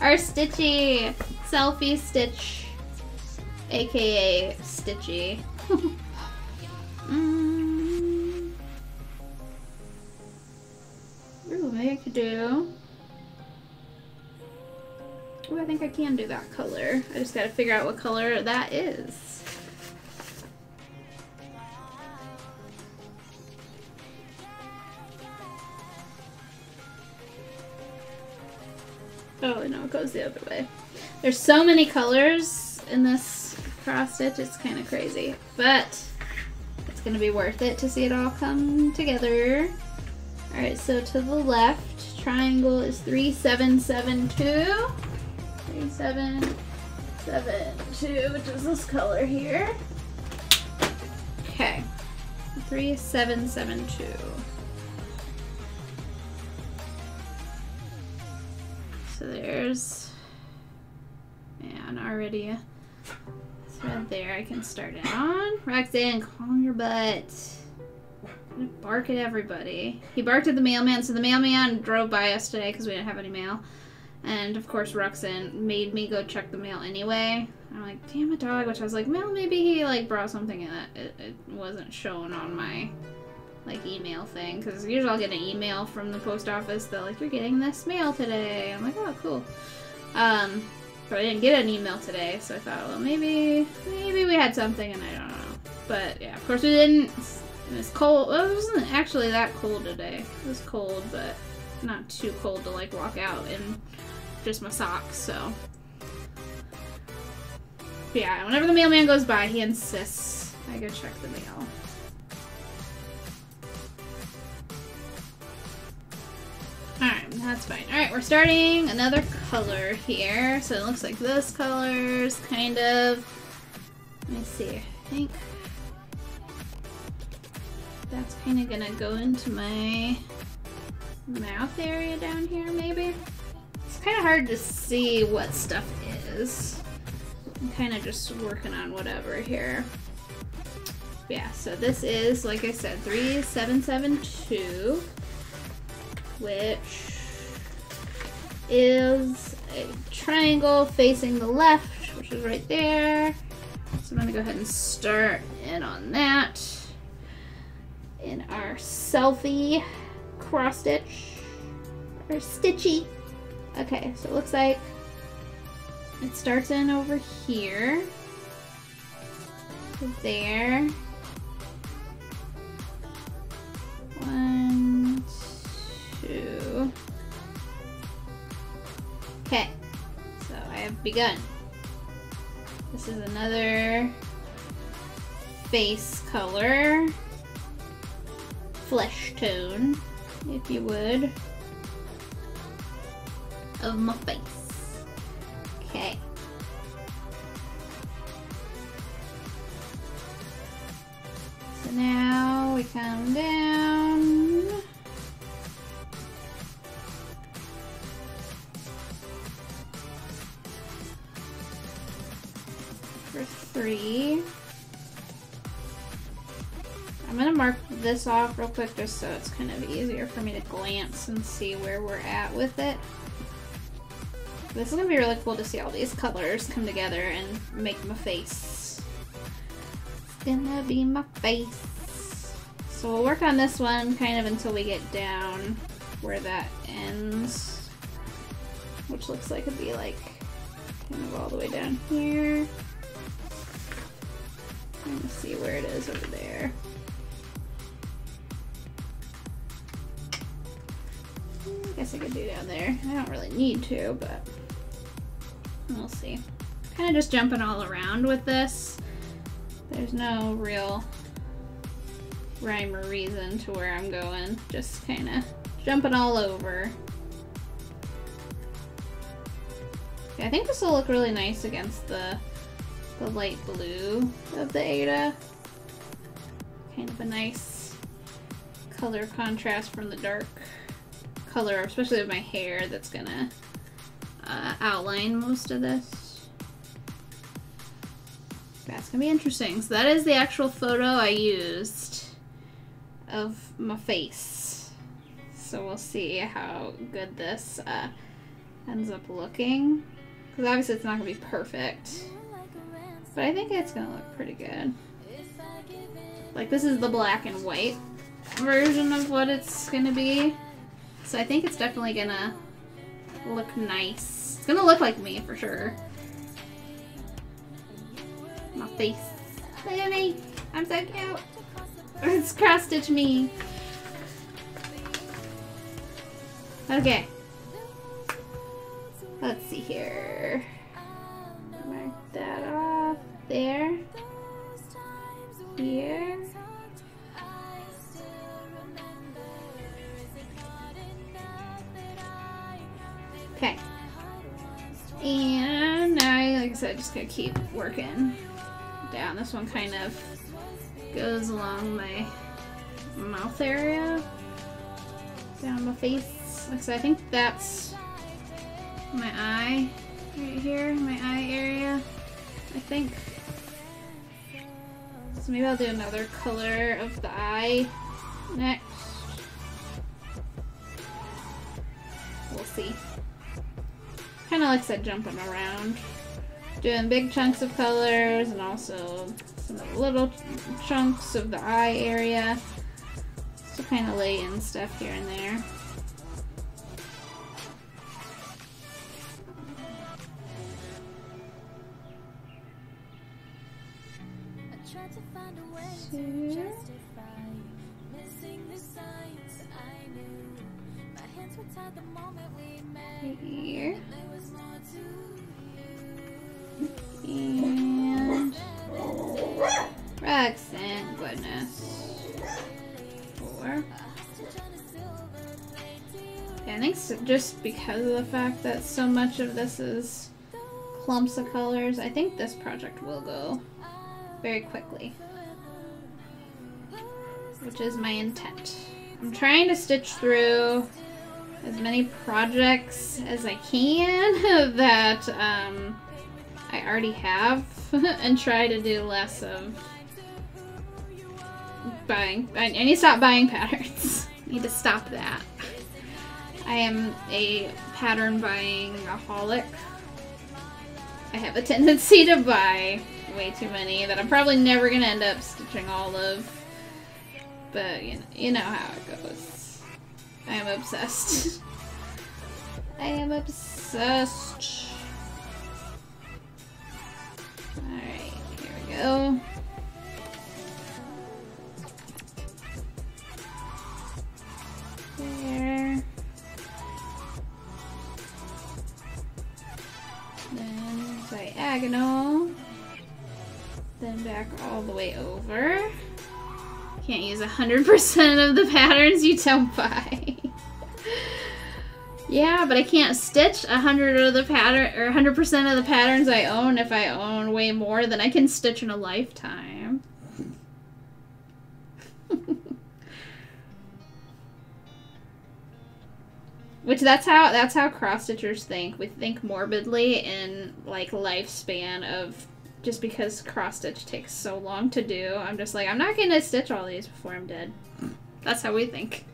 Our stitchy selfie stitch, aka stitchy. Ooh, maybe I could do. Ooh, I think I can do that color. I just gotta figure out what color that is. Oh, no, it goes the other way. There's so many colors in this cross stitch, it's kind of crazy. But it's going to be worth it to see it all come together. Alright, so to the left, triangle is 3772. 3772, which is this color here. Okay, 3772. So there's, and already a thread there I can start it on. Roxanne, calm your butt. I'm gonna bark at everybody. He barked at the mailman, so the mailman drove by us today because we didn't have any mail. And of course Roxanne made me go check the mail anyway. I'm like, damn it, dog, which I was like, well, maybe he like brought something in that it wasn't shown on my like email thing, because usually I'll get an email from the post office that like, you're getting this mail today. I'm like, oh, cool. But I didn't get an email today, so I thought, well, maybe we had something, and I don't know. But yeah, of course we didn't. It was cold. Well, it wasn't actually that cold today. It was cold, but not too cold to like walk out in just my socks. So yeah, whenever the mailman goes by, he insists I go check the mail. Alright, that's fine. Alright, we're starting another color here. So it looks like this color's kind of... Let me see. I think that's kind of gonna go into my mouth area down here, maybe? It's kind of hard to see what stuff is. I'm kind of just working on whatever here. Yeah, so this is, like I said, 3772, which is a triangle facing the left, which is right there. So I'm gonna go ahead and start in on that. In our Selfie cross stitch, or stitchy. Okay, so it looks like it starts in over here to there. 1, 2. Okay, so I have begun. This is another face color, flesh tone, if you would, of my face. Okay. So now we come down. For 3. I'm gonna mark this off real quick just so it's kind of easier for me to glance and see where we're at with it. This is gonna be really cool to see all these colors come together and make my face. It's gonna be my face. So we'll work on this one kind of until we get down where that ends, which looks like it'd be like kind of all the way down here. Let's see where it is over there. I guess I could do down there. I don't really need to, but we'll see. Kind of just jumping all around with this. There's no real rhyme or reason to where I'm going. Just kind of jumping all over. Yeah, I think this will look really nice against the light blue of the Ada. Kind of a nice color contrast from the dark color, especially of my hair, that's gonna outline most of this. That's gonna be interesting. So that is the actual photo I used of my face. So we'll see how good this ends up looking. Because obviously it's not gonna be perfect, but I think it's gonna look pretty good. Like, this is the black and white version of what it's gonna be. So I think it's definitely gonna look nice. It's gonna look like me for sure. My face. Look at me. I'm so cute. It's cross stitch me. Okay. Let's see here. Mark that off there. Here. Okay. And now, like I said, just gonna keep working down. This one kind of goes along my mouth area, down my face. Like I said, I think that's my eye right here, my eye area, I think. So maybe I'll do another color of the eye next. We'll see. Kind of like I said, jumping around, doing big chunks of colors and also some little chunks of the eye area. So kind of lay in stuff here and there. Here. And Roxanne, goodness. 4. Okay, I think just because of the fact that so much of this is clumps of colors, I think this project will go very quickly, which is my intent. I'm trying to stitch through as many projects as I can that I already have and try to do less of buying. I need to stop buying patterns. I need to stop that. I am a pattern buying aholic. I have a tendency to buy way too many that I'm probably never going to end up stitching all of. But you know how it goes. I am obsessed. I am obsessed. Alright, here we go. There. Then diagonal. Then back all the way over. Can't use 100% of the patterns you don't buy. Yeah, but I can't stitch 100 of the pattern or 100% of the patterns I own if I own way more than I can stitch in a lifetime. Which that's how cross stitchers think. We think morbidly in like lifespan of just because cross stitch takes so long to do. I'm just like, I'm not gonna stitch all these before I'm dead. That's how we think.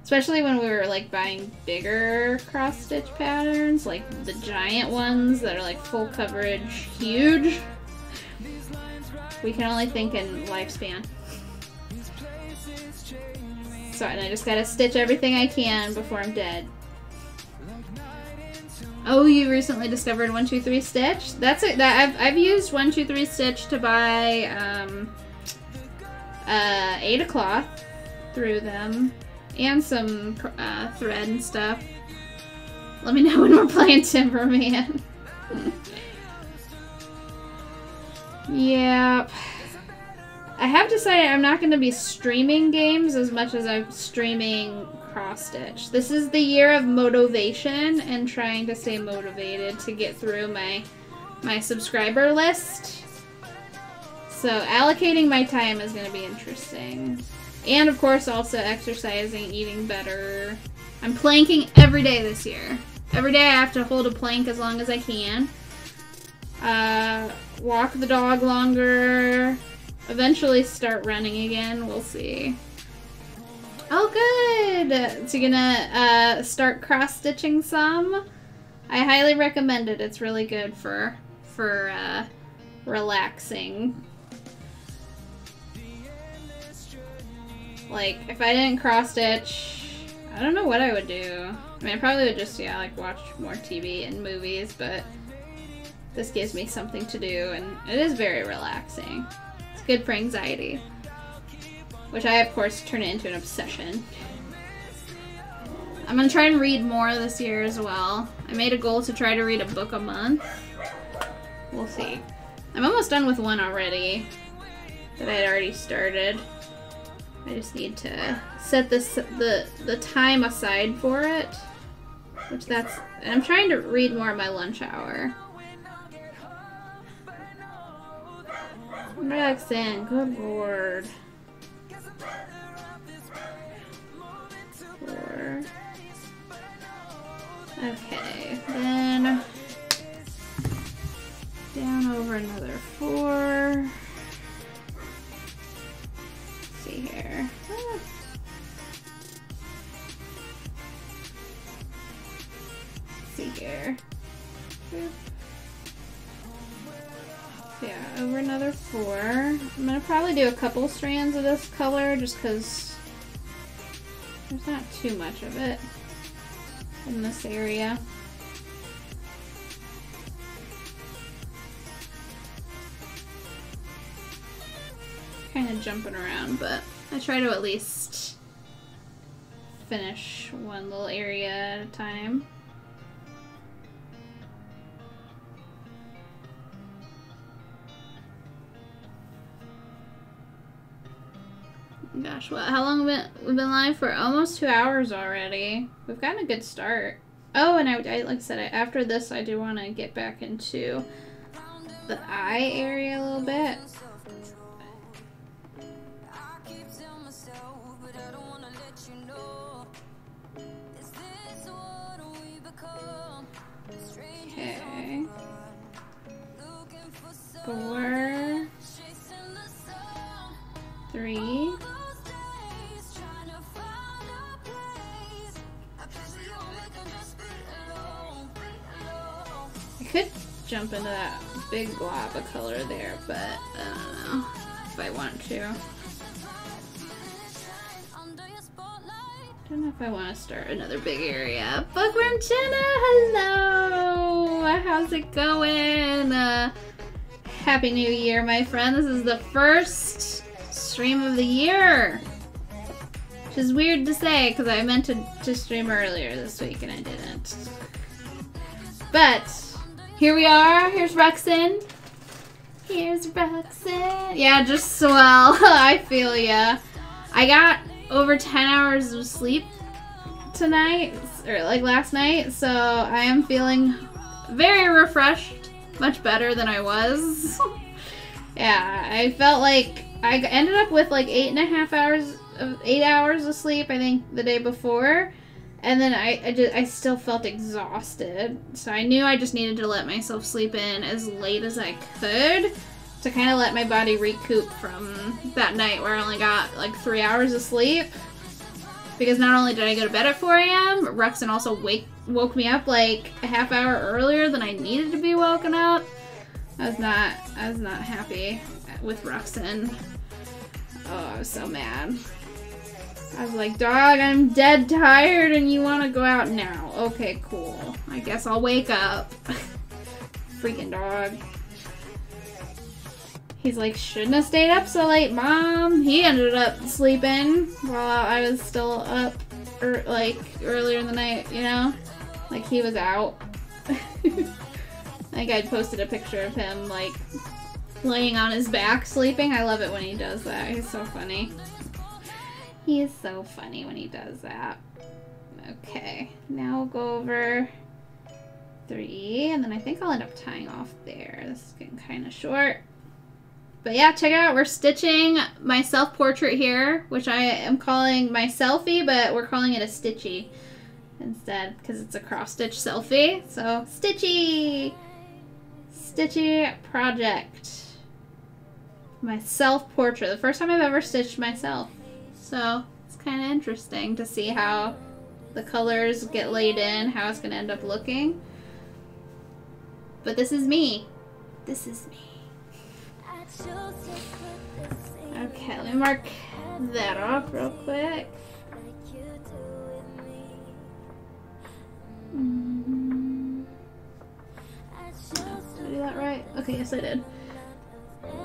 Especially when we were like buying bigger cross stitch patterns, like the giant ones that are like full coverage, huge. We can only think in lifespan. So and I just gotta stitch everything I can before I'm dead. Oh, you recently discovered 123 Stitch? That's it. I've used 123 Stitch to buy Ada cloth through them, and some thread and stuff. Let me know when we're playing Timberman. Yep. I have decided I'm not going to be streaming games as much as I'm streaming cross-stitch. This is the year of motivation and trying to stay motivated to get through my subscriber list. So allocating my time is going to be interesting. And of course also exercising, eating better. I'm planking every day this year. Every day I have to hold a plank as long as I can. Walk the dog longer. Eventually start running again. We'll see. Oh, good! So you're gonna start cross-stitching some? I highly recommend it. It's really good for relaxing. Like, if I didn't cross-stitch, I don't know what I would do. I mean, I probably would just, yeah, like, watch more TV and movies, but this gives me something to do, and it is very relaxing. It's good for anxiety. Which I, of course, turn it into an obsession. I'm gonna try and read more this year as well. I made a goal to try to read a book a month. We'll see. I'm almost done with one already that I had already started. I just need to set the time aside for it. Which that's... And I'm trying to read more at my lunch hour. Roxanne, good lord. 4. Okay, then down over another 4. Let's see here. Let's see here. Yeah, over another 4. I'm gonna probably do a couple strands of this color just because there's not too much of it in this area. Kind of jumping around, but I try to at least finish one little area at a time. Gosh, what? How long we've been live for? Almost 2 hours already. We've gotten a good start. Oh, and I like I said, after this, I do want to get back into the eye area a little bit. Okay. 4, 3. I could jump into that big blob of color there, but I don't know if I want to. I don't know if I want to start another big area. Bookworm Jenna, hello! How's it going? Happy New Year, my friend. This is the first stream of the year. Which is weird to say, because I meant to stream earlier this week and I didn't. But here we are. Here's Ruxin. Here's Ruxin. Yeah, just swell. I feel ya. I got over 10 hours of sleep tonight, or like last night, so I am feeling very refreshed, much better than I was. Yeah, I felt like I ended up with like 8 hours of sleep, I think, the day before, and then I still felt exhausted, so I knew I just needed to let myself sleep in as late as I could to kind of let my body recoup from that night where I only got like 3 hours of sleep. Because not only did I go to bed at 4 a.m., but Ruxin also woke me up like a half hour earlier than I needed to be woken up. I was not happy with Ruxin. Oh, I was so mad. I was like, dog, I'm dead tired and you want to go out now. Okay, cool. I guess I'll wake up. Freaking dog. He's like, shouldn't have stayed up so late, Mom. He ended up sleeping while I was still up, or like earlier in the night, you know? Like he was out. Like I posted a picture of him like laying on his back sleeping. I love it when he does that. He's so funny. He is so funny when he does that. Okay, now we'll go over 3, and then I think I'll end up tying off there. This is getting kind of short. But yeah, check it out. We're stitching my self-portrait here, which I am calling my selfie, but we're calling it a stitchy instead because it's a cross-stitch selfie. So, stitchy! Stitchy project. My self-portrait. The first time I've ever stitched myself. So, it's kind of interesting to see how the colors get laid in, how it's going to end up looking. But this is me. This is me. Okay, let me mark that off real quick. Did I do that right? Okay, yes I did.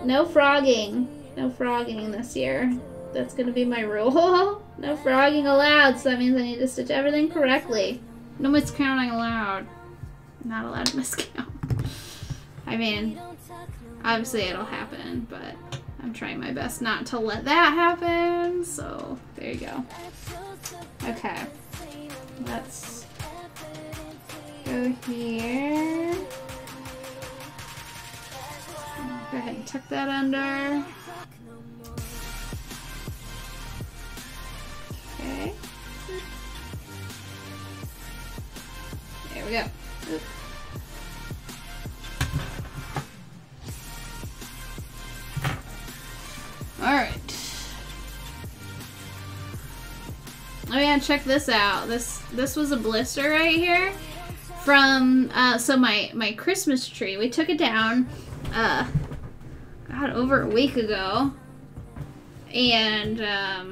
No frogging. No frogging this year. That's gonna be my rule. No frogging allowed, so that means I need to stitch everything correctly. No miscounting allowed. Not allowed to miscount. I mean, obviously it'll happen, but I'm trying my best not to let that happen, so there you go. Okay, let's go here. Go ahead and tuck that under. Okay. There we go. Oop. Alright. Oh yeah, check this out. This was a blister right here from so my Christmas tree. We took it down God, over a week ago. And I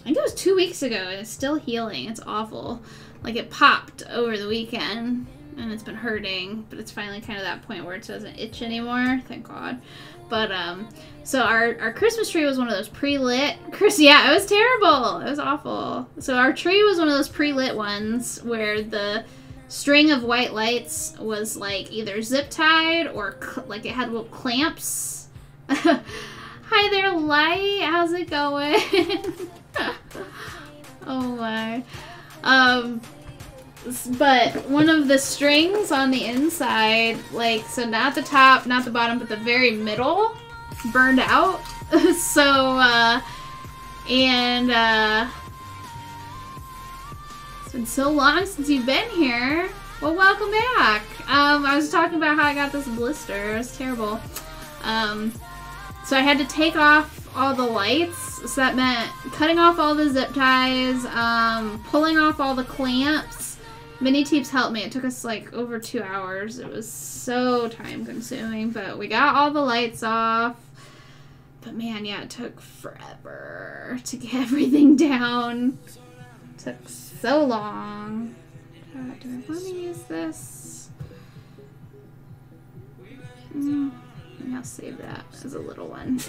think it was 2 weeks ago, and it's still healing. It's awful. Like it popped over the weekend and it's been hurting, but it's finally kind of that point where it doesn't itch anymore, thank God. But so our Christmas tree was one of those pre-lit yeah, it was terrible. It was awful. So our tree was one of those pre-lit ones where the string of white lights was like either zip tied or like it had little clamps. Hi there, Light. how's it going? Oh my. But one of the strings on the inside, like, so not the top, not the bottom, but the very middle, burned out. So, it's been so long since you've been here. Well, welcome back. I was talking about how I got this blister. It was terrible. So I had to take off all the lights. So that meant cutting off all the zip ties, pulling off all the clamps. Mini Teeps helped me. It took us like over 2 hours. It was so time consuming, but we got all the lights off. But man, yeah, it took forever to get everything down. It took so long. Do I want to use this? Maybe I'll save that as a little one.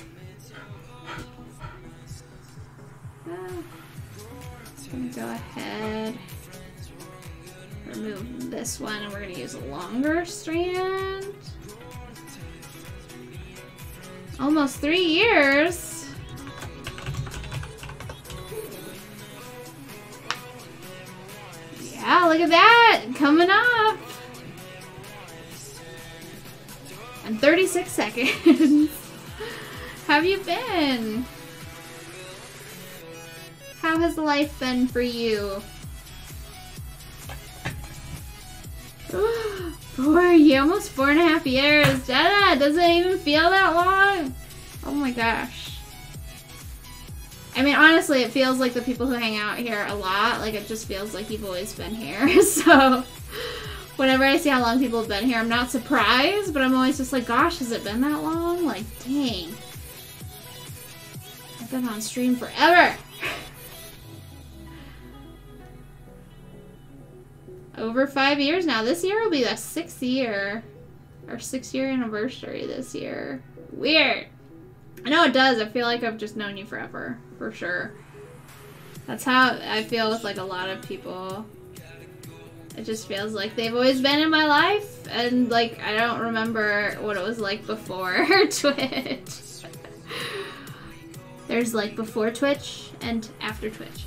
I'm gonna go ahead, remove this one, and we're gonna use a longer strand. Almost 3 years. Yeah, look at that, coming up. And 36 seconds. How have you been? How has life been for you? almost 4.5 years. Jenna, doesn't even feel that long. Oh my gosh. I mean, honestly, it feels like the people who hang out here a lot, like it just feels like you've always been here. So whenever I see how long people have been here, I'm not surprised, but I'm always just like, gosh, has it been that long? Like, dang. I've been on stream forever. Over 5 years now. This year will be the 6th year. Our 6-year anniversary this year. Weird. I know it does. I feel like I've just known you forever. For sure. That's how I feel with like a lot of people. It just feels like they've always been in my life. And like, I don't remember what it was like before Twitch. There's like before Twitch and after Twitch.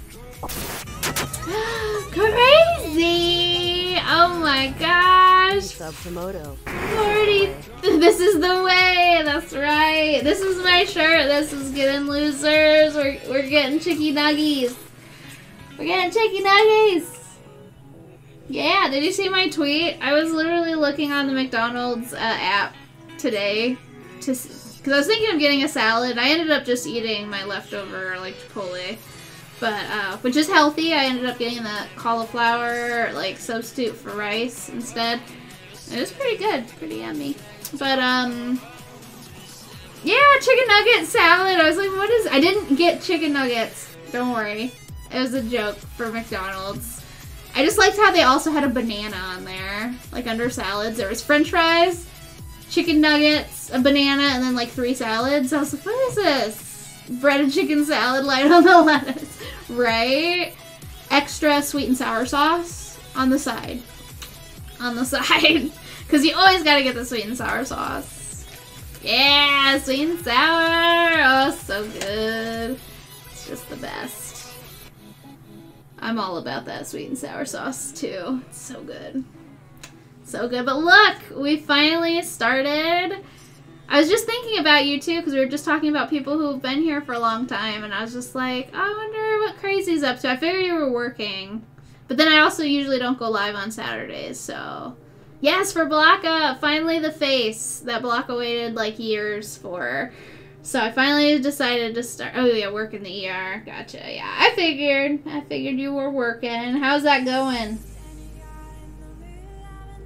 Crazy! Oh my gosh! Sub to Moto. 40. This is the way. That's right. This is my shirt. This is getting losers. We're getting chicky nuggies. We're getting chicky nuggies. Yeah. Did you see my tweet? I was literally looking on the McDonald's app today because I was thinking of getting a salad. I ended up just eating my leftover like Chipotle. But, which is healthy. I ended up getting that cauliflower, like, substitute for rice instead. It was pretty good. Pretty yummy. But, yeah, chicken nugget salad. I was like, what is... I didn't get chicken nuggets. Don't worry. It was a joke for McDonald's. I just liked how they also had a banana on there. Like, under salads. There was french fries, chicken nuggets, a banana, and then, like, 3 salads. I was like, what is this? Bread and chicken salad, light on the lettuce, right? Extra sweet and sour sauce on the side. On the side. Because you always gotta get the sweet and sour sauce. Yeah, sweet and sour. Oh, so good. It's just the best. I'm all about that sweet and sour sauce, too. It's so good. So good. But look, we finally started. I was just thinking about you too, because we were just talking about people who have been here for a long time, and I was just like, I wonder what Crazy's up to. I figured you were working, but then I also usually don't go live on Saturdays, so. Yes, for Blocka, finally the face that Blocka waited like years for. So I finally decided to start, oh yeah, work in the ER. Gotcha, yeah. I figured you were working. How's that going?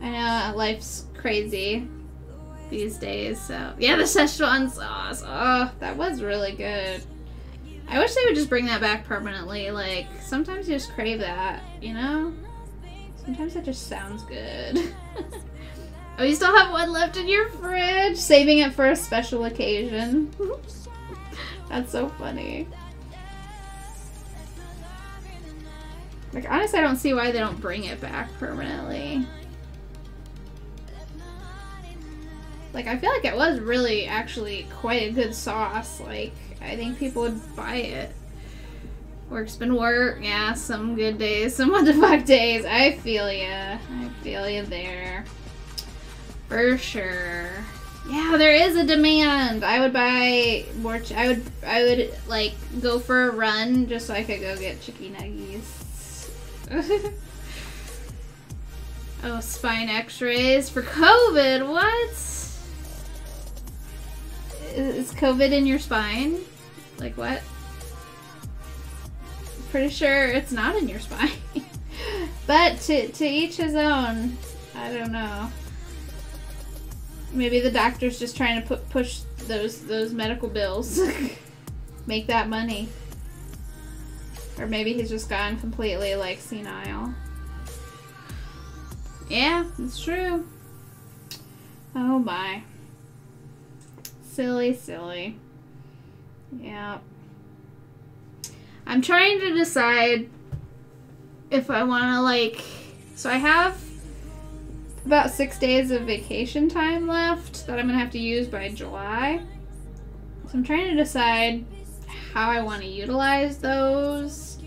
I know, life's crazy these days, so. Yeah, the Szechuan sauce. Oh, that was really good. I wish they would just bring that back permanently. Like, sometimes you just crave that, you know? Sometimes it just sounds good. Oh, you still have one left in your fridge? Saving it for a special occasion. That's so funny. Like, honestly, I don't see why they don't bring it back permanently. Like, I feel like it was really actually quite a good sauce. Like, I think people would buy it. Work's been work. Yeah, some good days, some what the fuck days. I feel ya. I feel ya there. For sure. Yeah, there is a demand. I would buy more. I would like go for a run just so I could go get chicken nuggies. Oh, spine x-rays for COVID. What? Is COVID in your spine? Like what? Pretty sure it's not in your spine. But to each his own. I don't know. Maybe the doctor's just trying to push those medical bills. Make that money. Or maybe he's just gone completely like senile. Yeah, it's true. Oh my. Silly, silly. Yeah. I'm trying to decide if I want to, like... So I have about 6 days of vacation time left that I'm going to have to use by July. So I'm trying to decide how I want to utilize those.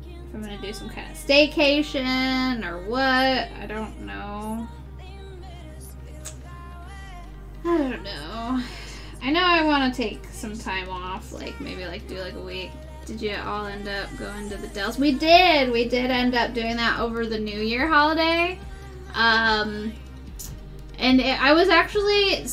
If I'm going to do some kind of staycation or what. I don't know. I don't know. I know I want to take some time off. Like, maybe like do like a week. Did you all end up going to the Dells? We did! We did end up doing that over the New Year holiday. And I was actually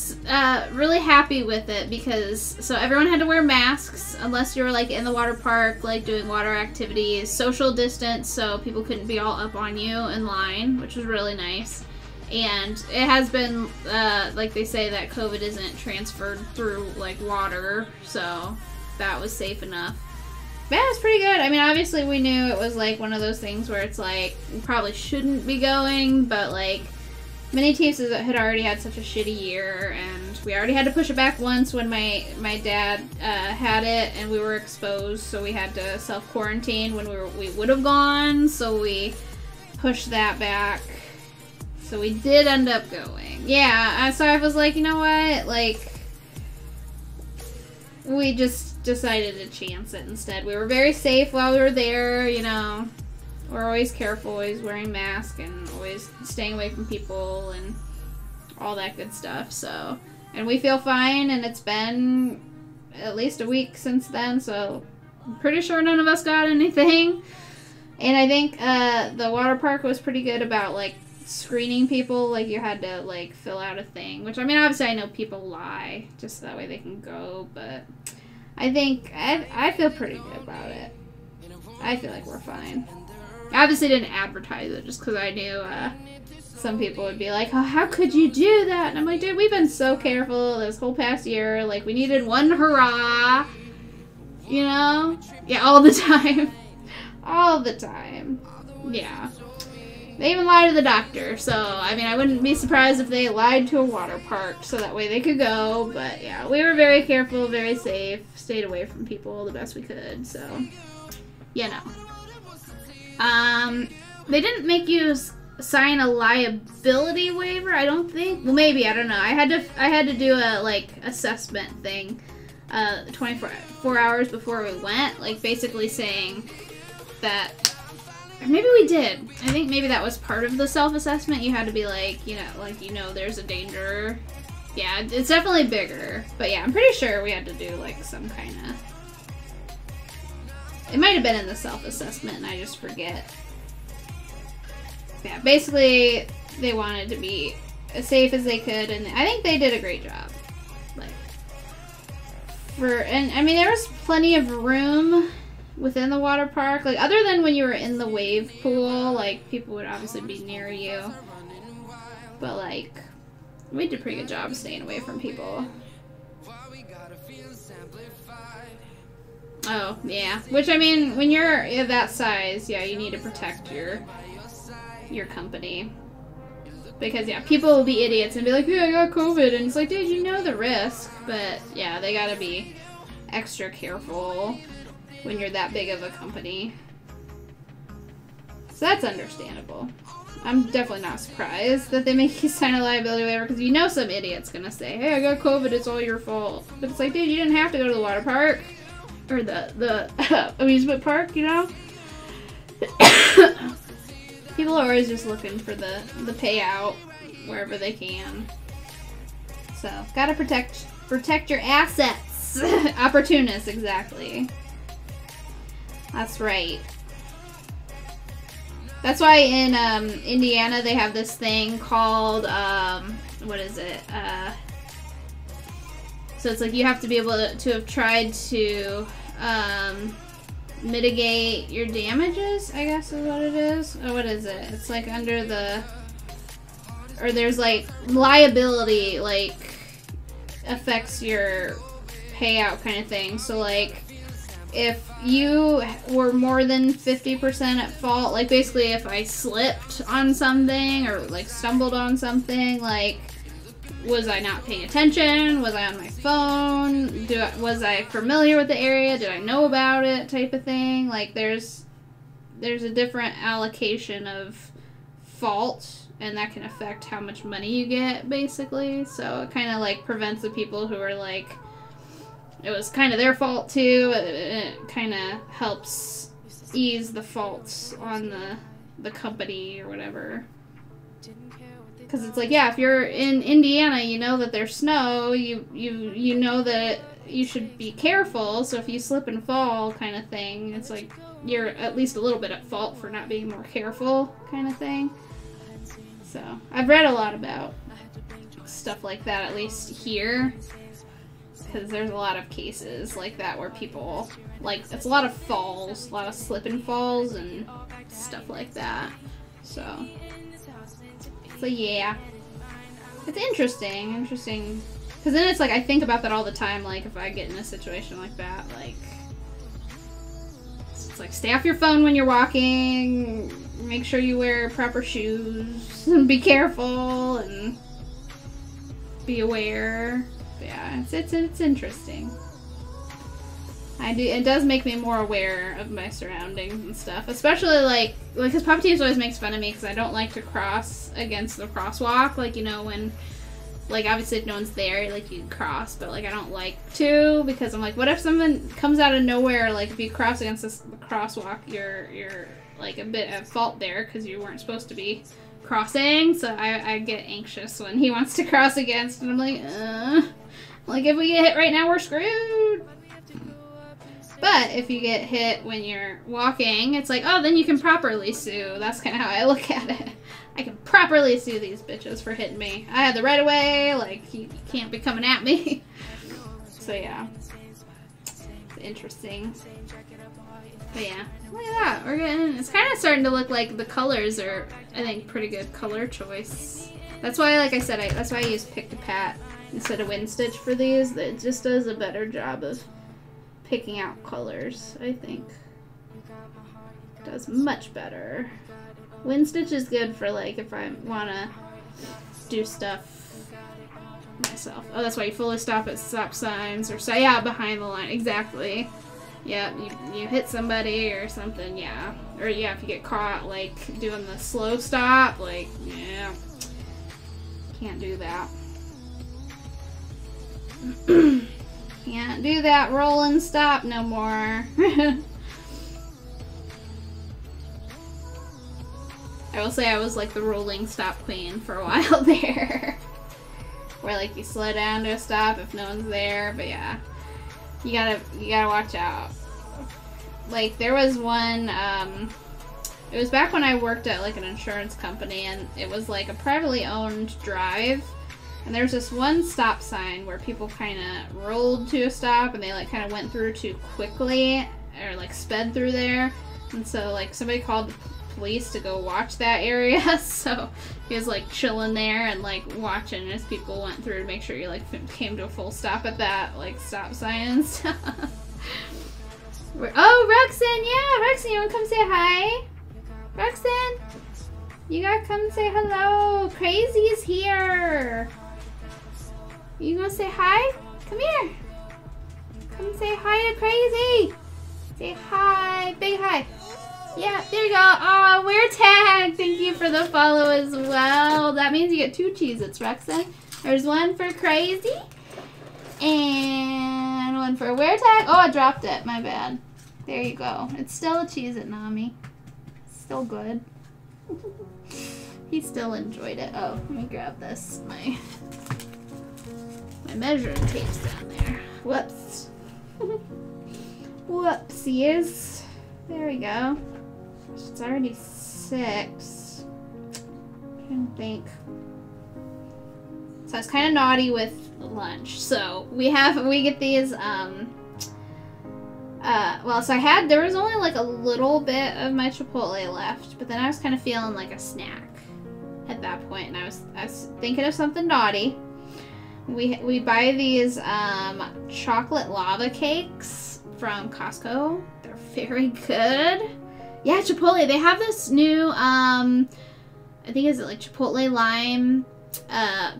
really happy with it because, so everyone had to wear masks unless you were like in the water park, like doing water activities, social distance, so people couldn't be all up on you in line, which was really nice. And it has been, like they say that COVID isn't transferred through like water, so that was safe enough. But yeah, it was pretty good. I mean, obviously we knew it was like one of those things where it's like, we probably shouldn't be going, but like, many teams had already had such a shitty year, and we already had to push it back once when my dad had it, and we were exposed, so we had to self-quarantine when we would have gone, so we pushed that back. So we did end up going. Yeah, so I was like, you know what, like, we just decided to chance it instead. We were very safe while we were there, you know. We're always careful, always wearing masks, and always staying away from people, and all that good stuff, so. And we feel fine, and it's been at least a week since then, so I'm pretty sure none of us got anything. And I think the water park was pretty good about, like, screening people. Like, you had to, like, fill out a thing, which, I mean, obviously I know people lie, just so that way they can go, but I think, I feel pretty good about it. I feel like we're fine. I obviously didn't advertise it just because I knew some people would be like, oh, how could you do that? And I'm like, dude, we've been so careful this whole past year. Like, we needed one hurrah. You know? Yeah, all the time. All the time. Yeah. They even lied to the doctor. So, I mean, I wouldn't be surprised if they lied to a water park so that way they could go. But, yeah, we were very careful, very safe. Stayed away from people the best we could. So, you know. They didn't make you sign a liability waiver, I don't think. Well, maybe, I don't know. I had to do a, like, assessment thing, 24 hours before we went, like, basically saying that, or maybe we did. I think maybe that was part of the self-assessment. You had to be like, you know, there's a danger. Yeah, it's definitely bigger. But yeah, I'm pretty sure we had to do, like, some kind of... It might have been in the self-assessment and I just forget. Yeah, basically, they wanted to be as safe as they could, and I think they did a great job. Like, and I mean, there was plenty of room within the water park. Like, other than when you were in the wave pool, like, people would obviously be near you. But, like, we did a pretty good job staying away from people. Oh, yeah. Which, I mean, when you're that size, yeah, you need to protect your company. Because, yeah, people will be idiots and be like, yeah, I got COVID. And it's like, dude, you know the risk. But, yeah, they gotta be extra careful when you're that big of a company. So that's understandable. I'm definitely not surprised that they make you sign a liability waiver, because you know some idiot's gonna say, hey, I got COVID, it's all your fault. But it's like, dude, you didn't have to go to the water park. Or the amusement park, you know? People are always just looking for the payout wherever they can. So, gotta protect your assets. Opportunists, exactly. That's right. That's why in Indiana they have this thing called, what is it? So it's like you have to be able to have tried to mitigate your damages, I guess is what it is. Or what is it? It's like under the, or there's like liability, like affects your payout kind of thing. So like if you were more than 50% at fault, like basically if I slipped on something or like stumbled on something, like was I not paying attention? Was I on my phone? Was I familiar with the area? Did I know about it? Type of thing. Like there's a different allocation of fault, and that can affect how much money you get, basically. So it kind of like prevents the people who are like, it was kind of their fault too. It kind of helps ease the faults on the company or whatever. Because it's like, yeah, if you're in Indiana, you know that there's snow, you know that you should be careful, so if you slip and fall kind of thing, it's like you're at least a little bit at fault for not being more careful kind of thing. So, I've read a lot about stuff like that, at least here, because there's a lot of cases like that where people, like, it's a lot of falls, a lot of slip and falls and stuff like that, so yeah, it's interesting, because then it's like, I think about that all the time, like, if I get in a situation like that, like, it's like, stay off your phone when you're walking, make sure you wear proper shoes, and be careful, and be aware. But yeah, it's interesting. It does make me more aware of my surroundings and stuff, especially like because Papa Tees always makes fun of me because I don't like to cross against the crosswalk, like, you know, when, like, obviously if no one's there, like, you cross, but like I don't like to, because I'm like, what if someone comes out of nowhere, like, if you cross against the crosswalk, you're like a bit at fault there because you weren't supposed to be crossing, so I get anxious when he wants to cross against, and I'm like, if we get hit right now, we're screwed. But if you get hit when you're walking, it's like, oh, then you can properly sue. That's kind of how I look at it. I can properly sue these bitches for hitting me. I had the right of way, like, you can't be coming at me. So yeah, it's interesting. But yeah, look at that. We're getting, it's kind of starting to look like the colors are, I think, pretty good color choice. That's why, like I said, that's why I use Pick to Pat instead of Wind Stitch for these. It just does a better job of picking out colors, I think. It does much better. Wind Stitch is good for, like, if I want to do stuff myself. Oh, that's why you fully stop at stop signs, or say, yeah, behind the line. Exactly. Yeah, you hit somebody or something, yeah. Or, yeah, if you get caught, like, doing the slow stop, like, yeah. Can't do that. Can't do that roll and stop no more. I will say I was like the rolling stop queen for a while there. Where like you slow down to a stop if no one's there, but yeah. You gotta watch out. Like there was one, it was back when I worked at like an insurance company, and it was like a privately owned drive. And there's this one stop sign where people kind of rolled to a stop and they like kind of went through too quickly, or like sped through there. And so like somebody called the police to go watch that area. So he was like chilling there and like watching as people went through to make sure you like came to a full stop at that like stop sign and stuff. Oh, Roxanne, yeah, Roxanne, you wanna come say hi? Roxanne, you gotta come say hello. Crazy is here. You gonna say hi? Come here. Come say hi to Crazy. Say hi. Big hi. Yeah, there you go. Oh, we're tagged. Thank you for the follow as well. That means you get 2 Cheez-Its, Rexon. There's one for Crazy. And one for Wear Tag. Oh, I dropped it. My bad. There you go. It's still a Cheez-It, Nami. Still good. He still enjoyed it. Oh, let me grab this. My measuring tape's down there. Whoops. Whoopsies. There we go. It's already 6. I'm trying to think. So I was kind of naughty with lunch. So we get these, well, so there was only like a little bit of my Chipotle left, but then I was kind of feeling like a snack at that point, and I was thinking of something naughty. We buy these chocolate lava cakes from Costco. They're very good. Yeah, Chipotle. They have this new I think is it like Chipotle lime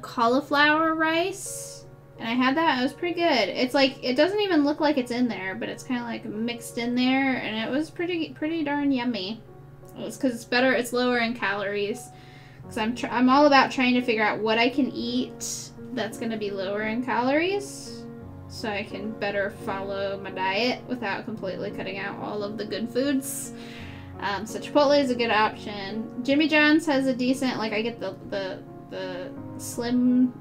cauliflower rice, and I had that. It was pretty good. It's like, it doesn't even look like it's in there, but it's kind of like mixed in there, and it was pretty darn yummy. It's because it's better. It's lower in calories. Because I'm all about trying to figure out what I can eat that's going to be lower in calories, so I can better follow my diet without completely cutting out all of the good foods. So Chipotle is a good option. Jimmy John's has a decent, like, I get the slim,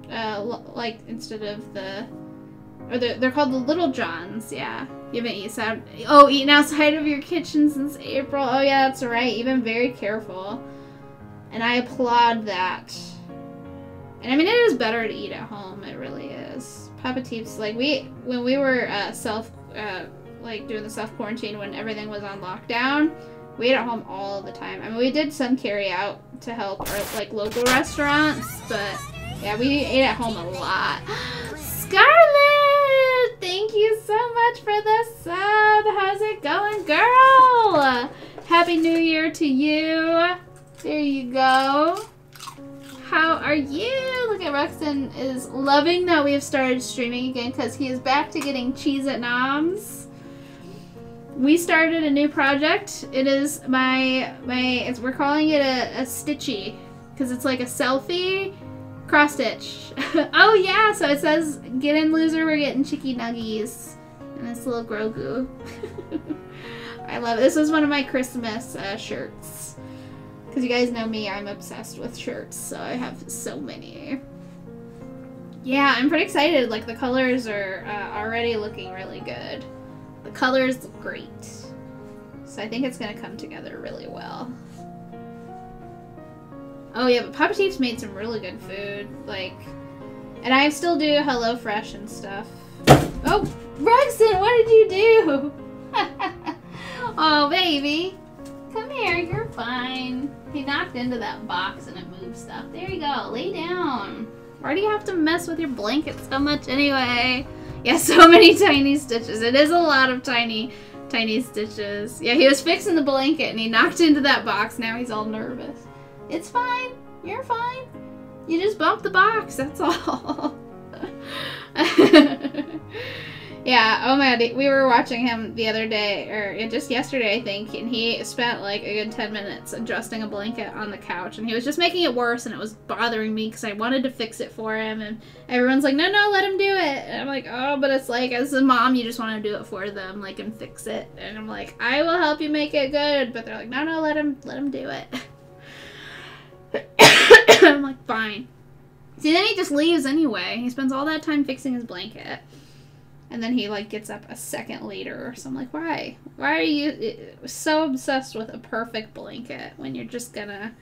like, instead of they're called the Little Johns. Yeah, you haven't eaten outside of your kitchen since April. Oh yeah, that's right. You've been very careful, and I applaud that. And I mean, it is better to eat at home. It really is. Papa Teeps, like, when we were like doing the self-quarantine when everything was on lockdown, we ate at home all the time. I mean, we did some carry out to help our like local restaurants, but yeah, we ate at home a lot. Scarlett, thank you so much for the sub. How's it going, girl? Happy New Year to you. There you go. How are you? Look at Rexon is loving that we have started streaming again because he is back to getting Cheez-It noms. We started a new project. It is we're calling it a Stitchy because it's like a selfie cross stitch. Oh yeah, so it says get in loser, we're getting chicky nuggies. And this little Grogu. I love it. This is one of my Christmas shirts. Because you guys know me, I'm obsessed with shirts, so I have so many. Yeah, I'm pretty excited. Like, the colors are already looking really good. The colors look great. So I think it's going to come together really well. Oh yeah, but Papa Teeps made some really good food. Like, and I still do HelloFresh and stuff. Oh, Rexon, what did you do? Oh, baby. Come here, you're fine. He knocked into that box and it moved stuff. There you go, lay down. Why do you have to mess with your blanket so much anyway? Yeah, so many tiny stitches. It is a lot of tiny stitches. Yeah, he was fixing the blanket and he knocked into that box. Now he's all nervous. It's fine. You're fine. You just bumped the box, that's all. Yeah, oh my god, we were watching him the other day, or just yesterday I think, and he spent like a good 10 minutes adjusting a blanket on the couch, and he was just making it worse, and it was bothering me because I wanted to fix it for him, and everyone's like, no, let him do it. And I'm like, oh, but it's like, as a mom, you just want to do it for them, like, and fix it. And I'm like, I will help you make it good, but they're like, no, let him do it. I'm like, fine. See, then he just leaves anyway. He spends all that time fixing his blanket. And then he, like, gets up a second later. So I'm like, why? Why are you so obsessed with a perfect blanket when you're just gonna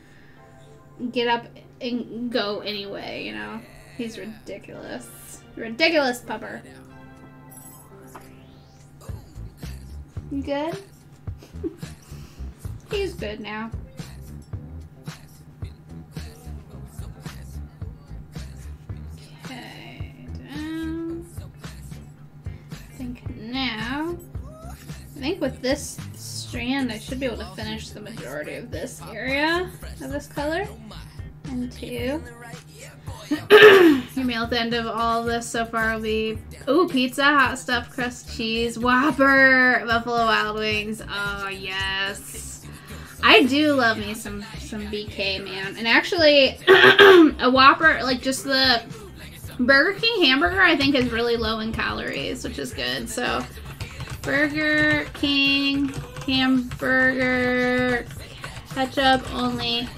get up and go anyway, you know? He's ridiculous. Ridiculous, pupper. You good? He's good now. Now, I think with this strand, I should be able to finish the majority of this area of this color. And 2. Your meal at the end of all of this so far will be Ooh, pizza, hot stuffed crust cheese, Whopper, Buffalo Wild Wings. Oh, yes. I do love me some BK, man. And actually, a Whopper, like just the Burger King hamburger, I think is really low in calories, which is good. So, Burger King hamburger, ketchup only.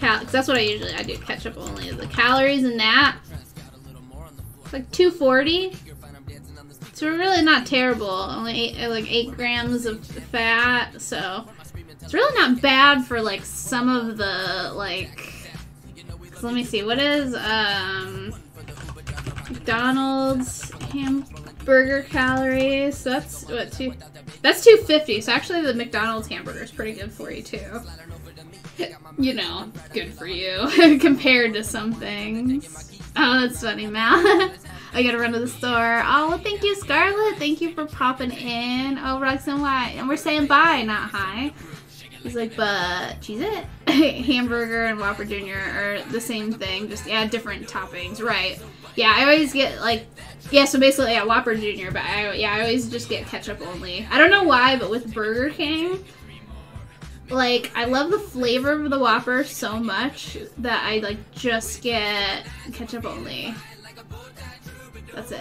That's what I do, ketchup only. The calories in that, it's like 240. So really not terrible. Only like 8 grams of fat. So it's really not bad for like some of the like. So let me see. What is McDonald's hamburger calories? So that's what that's 250. So actually the McDonald's hamburger is pretty good for you too. You know, good for you compared to some things. Oh, that's funny, Mal. I gotta run to the store. Oh, well, thank you, Scarlett. Thank you for popping in. Oh, Roxanne White. And we're saying bye, not hi. He's like, but cheese it. Hamburger and Whopper Jr. are the same thing. Just, yeah, different toppings. Right. Yeah, I always get, like, yeah, so basically, yeah, Whopper Jr. But, I always just get ketchup only. I don't know why, but with Burger King, like, I love the flavor of the Whopper so much that I, like, just get ketchup only. That's it.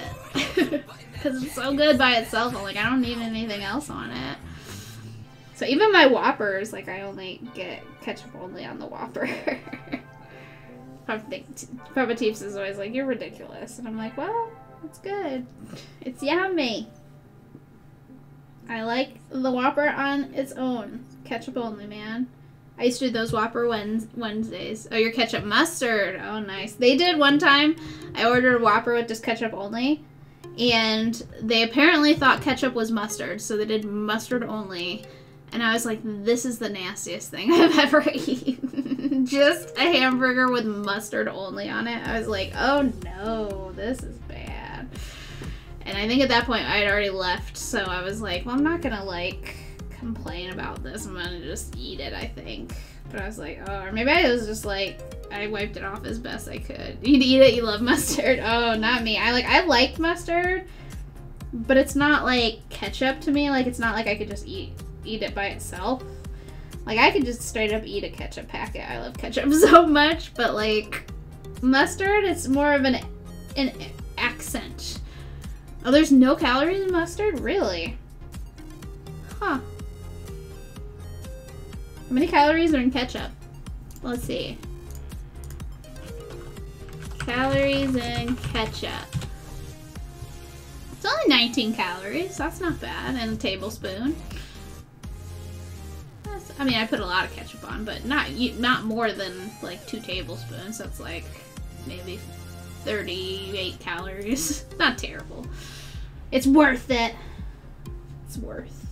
Because it's so good by itself. I'm like, I don't need anything else on it. So even my Whoppers, like, I only get ketchup only on the Whopper. Papa Teeps is always like, you're ridiculous. And I'm like, well, it's good. It's yummy. I like the Whopper on its own. Ketchup only, man. I used to do those Whopper Wednesdays. Oh, your ketchup mustard. Oh, nice. They did one time. I ordered a Whopper with just ketchup only. And they apparently thought ketchup was mustard. So they did mustard only. And I was like, this is the nastiest thing I've ever eaten. Just a hamburger with mustard only on it. I was like, oh no, this is bad. And I think at that point I had already left. So I was like, well, I'm not going to like complain about this. I'm gonna just eat it, I think. But I was like, oh, or maybe I was just like, I wiped it off as best I could. You'd eat it, you love mustard. Oh, not me. I like mustard, but it's not like ketchup to me. Like, it's not like I could just eat it by itself. Like, I could just straight up eat a ketchup packet. I love ketchup so much, but like mustard, it's more of an accent. Oh, there's no calories in mustard? Really? Huh. How many calories are in ketchup? Let's see. Calories in ketchup. It's only 19 calories. That's not bad. And a tablespoon. I mean, I put a lot of ketchup on, but not more than like 2 tablespoons. That's like maybe 38 calories. Not terrible. It's worth it. It's worth.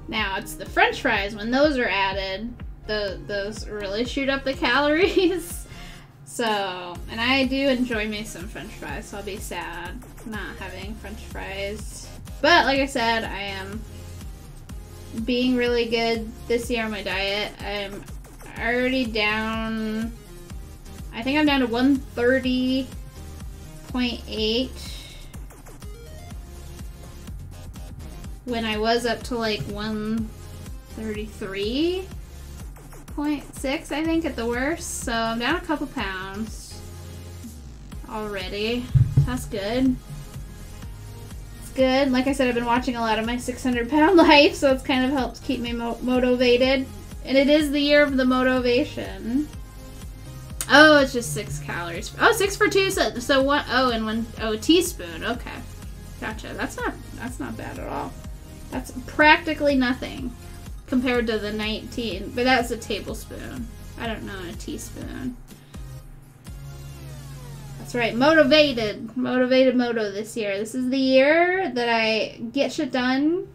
Now, it's the French fries. When those are added, those really shoot up the calories. So, and I do enjoy me some French fries, so I'll be sad not having French fries. But, like I said, I am being really good this year on my diet. I'm already down, I think I'm down to 130.8. When I was up to like 133.6, I think, at the worst. So I'm down a couple pounds already. That's good. It's good. Like I said, I've been watching a lot of my 600-pound life, so it's kind of helped keep me motivated. And it is the year of the MOTOVATION. Oh, it's just 6 calories. Oh, 6 for 2. So one. Oh, and one. Oh, a teaspoon. Okay, gotcha. That's not bad at all. That's practically nothing compared to the 19, but that's a tablespoon. I don't know, a teaspoon. That's right, motivated moto this year. This is the year that I get shit done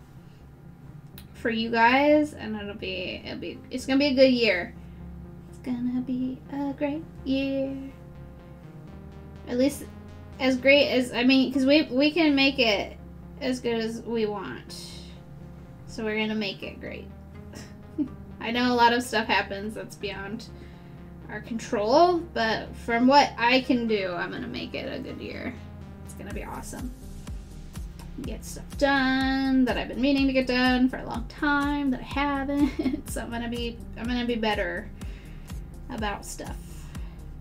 for you guys, and it's gonna be a good year. It's gonna be a great year. At least as great as, I mean, because we can make it as good as we want. So we're gonna make it great. I know a lot of stuff happens that's beyond our control, but from what I can do, I'm gonna make it a good year. It's gonna be awesome. Get stuff done that I've been meaning to get done for a long time that I haven't. So I'm gonna be better about stuff.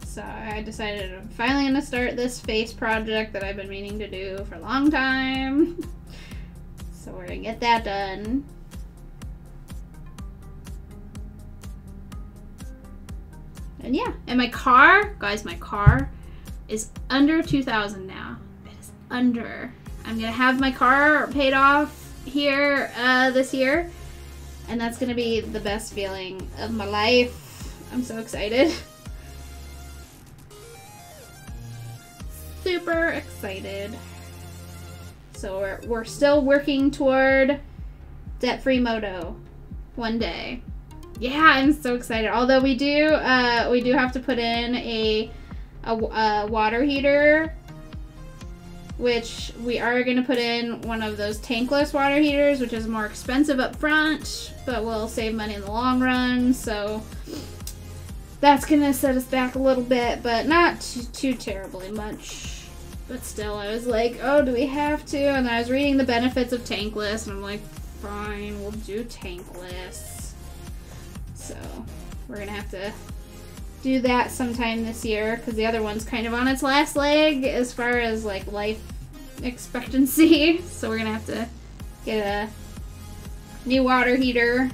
So I decided I'm finally gonna start this face project that I've been meaning to do for a long time. So we're gonna get that done. And yeah, and my car, guys, my car is under $2,000 now. It is under. I'm gonna have my car paid off here this year, and that's gonna be the best feeling of my life. I'm so excited. Super excited. So we're still working toward debt-free moto one day. Yeah, I'm so excited. Although we do have to put in a water heater, which we are going to put in one of those tankless water heaters, which is more expensive up front, but will save money in the long run. So that's going to set us back a little bit, but not too terribly much. But still, I was like, oh, do we have to? And I was reading the benefits of tankless, and I'm like, fine, we'll do tankless. So we're gonna have to do that sometime this year because the other one's kind of on its last leg as far as like life expectancy. So we're gonna have to get a new water heater.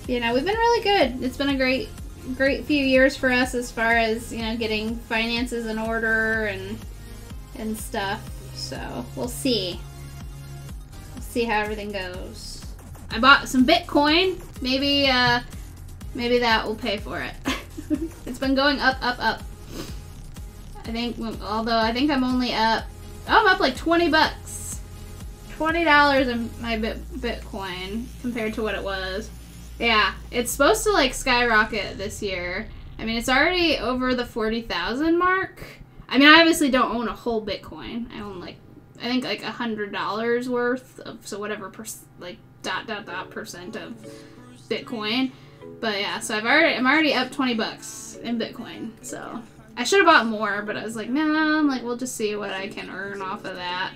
You know, we've been really good. It's been a great few years for us as far as, you know, getting finances in order and stuff. So we'll see. We'll see how everything goes. I bought some Bitcoin. Maybe that will pay for it. It's been going up, up, up. I think, although I think I'm only up, I'm up like $20. $20 in my Bitcoin compared to what it was. Yeah, it's supposed to like skyrocket this year. I mean, it's already over the 40,000 mark. I mean, I obviously don't own a whole Bitcoin. I own like, I think like $100 worth of, so whatever like percent of Bitcoin. But yeah, so I'm already up $20 in Bitcoin. So I should have bought more, but I was like, nah, I'm like, we'll just see what I can earn off of that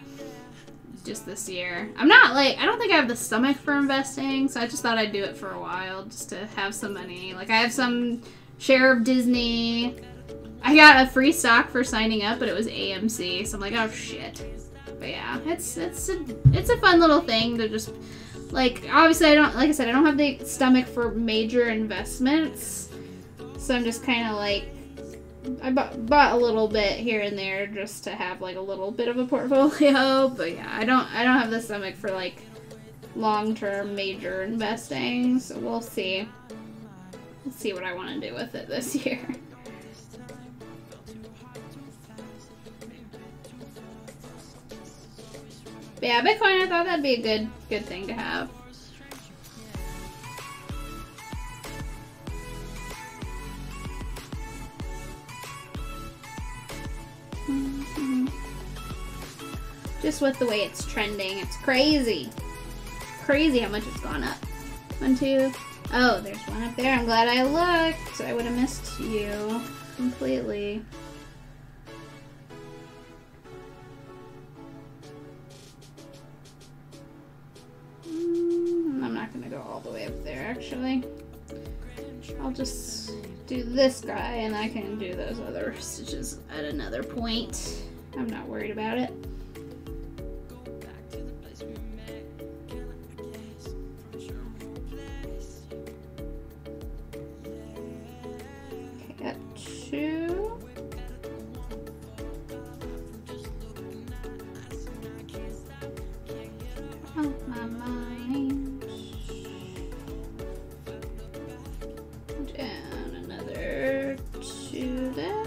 just this year. I'm not like, I don't think I have the stomach for investing, so I just thought I'd do it for a while just to have some money. Like I have some share of Disney. I got a free stock for signing up, but it was AMC, so I'm like, oh shit. But yeah, it's a fun little thing to just, like, obviously I don't, like I said, I don't have the stomach for major investments, so I'm just kind of like, I bought a little bit here and there just to have like a little bit of a portfolio. But yeah, I don't have the stomach for like long-term major investing, so we'll see. Let's see what I want to do with it this year. But yeah, Bitcoin, I thought that'd be a good thing to have. Just with the way it's trending, it's crazy. Crazy how much it's gone up. 1, 2. Oh, there's one up there. I'm glad I looked. I would have missed you completely. I'm not gonna go all the way up there, actually. I'll just do this guy, and I can do those other stitches at another point. I'm not worried about it. Okay, got 2. Oh, my mind. Down another 2 there. There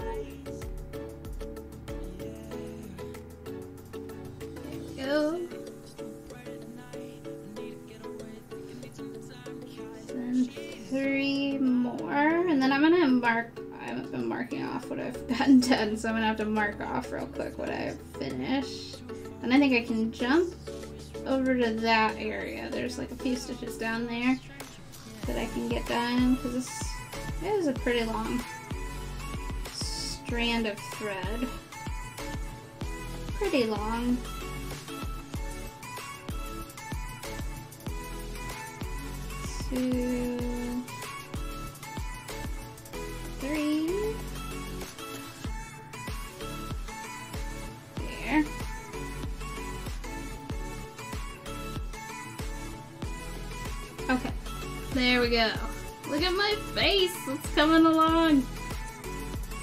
we go. Then 3 more, and then I'm gonna mark. I haven't been marking off what I've gotten done, so I'm gonna have to mark off real quick what I've finished. And I think I can jump over to that area. There's like a few stitches down there that I can get done because It is a pretty long strand of thread. Pretty long. Two, three. There. Okay. There we go. Look at my face. It's coming along.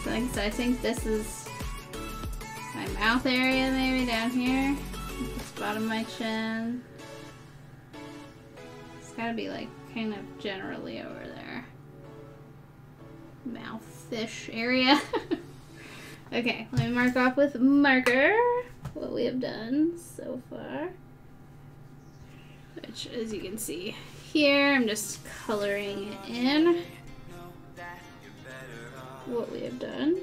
So I think this is my mouth area maybe down here. This bottom of my chin. It's gotta be like kind of generally over there. Mouth-ish area. Okay, let me mark off with marker what we have done so far. Which, as you can see here, I'm just coloring in what we have done.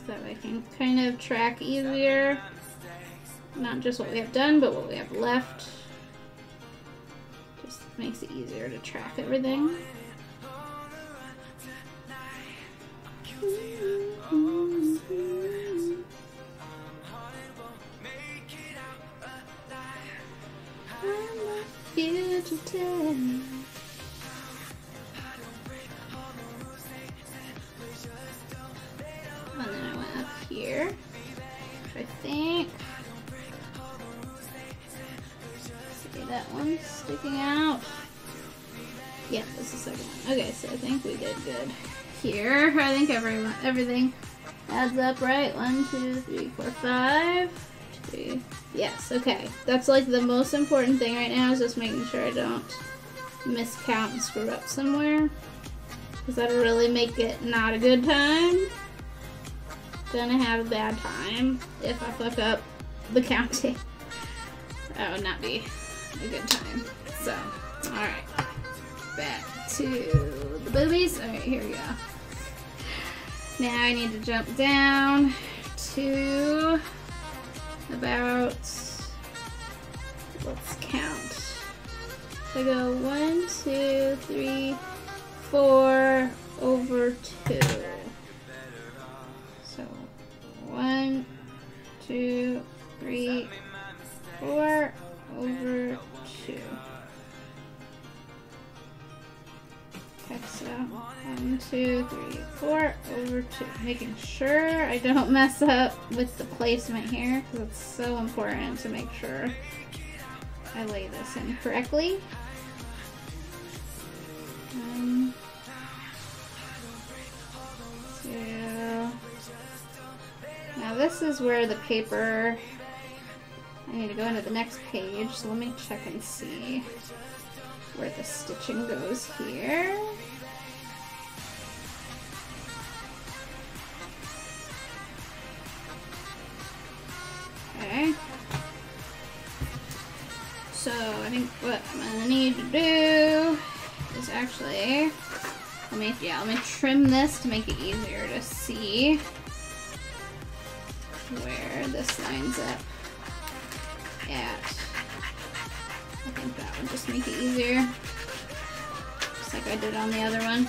So that I can kind of track easier. Not just what we have done, but what we have left. Just makes it easier to track everything. Fugitive. And then I went up here, which I think, see that one sticking out? Yeah, that's the second one. Okay, so I think we did good here. I think everything adds up right. 1, 2, 3, 4, 5. 2. Yes, okay. That's like the most important thing right now is just making sure I don't miscount and screw up somewhere. Because that'll really make it not a good time. Gonna have a bad time if I fuck up the counting. That would not be a good time. So, alright. Back to the boobies. Alright, here we go. Now I need to jump down to about, let's count. So I go 1, 2, 3, 4 over 2. So 1, 2, 3, 4 over 2. Okay, so 1, 2, 3, 4 over 2. Making sure I don't mess up with the placement here because it's so important to make sure I lay this in correctly. 1, 2. Now this is where the paper, I need to go into the next page, so let me check and see where the stitching goes here. Okay. So I think what I'm gonna need to do is actually, let me trim this to make it easier to see where this lines up at. I think that would just make it easier. Just like I did on the other one.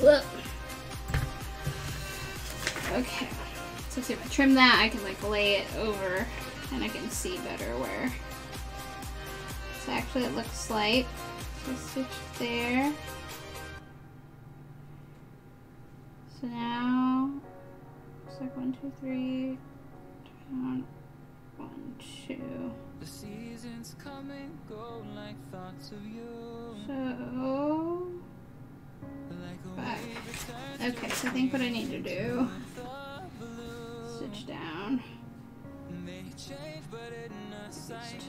Alright, okay. So see if I trim that, I can like lay it over and I can see better where. So actually it looks like, so stitch there. So now, it's like 1, 2, 3, down, 1, 2. The seasons come and go like thoughts of you. So, 5. Okay, so I think what I need to do, stitch down these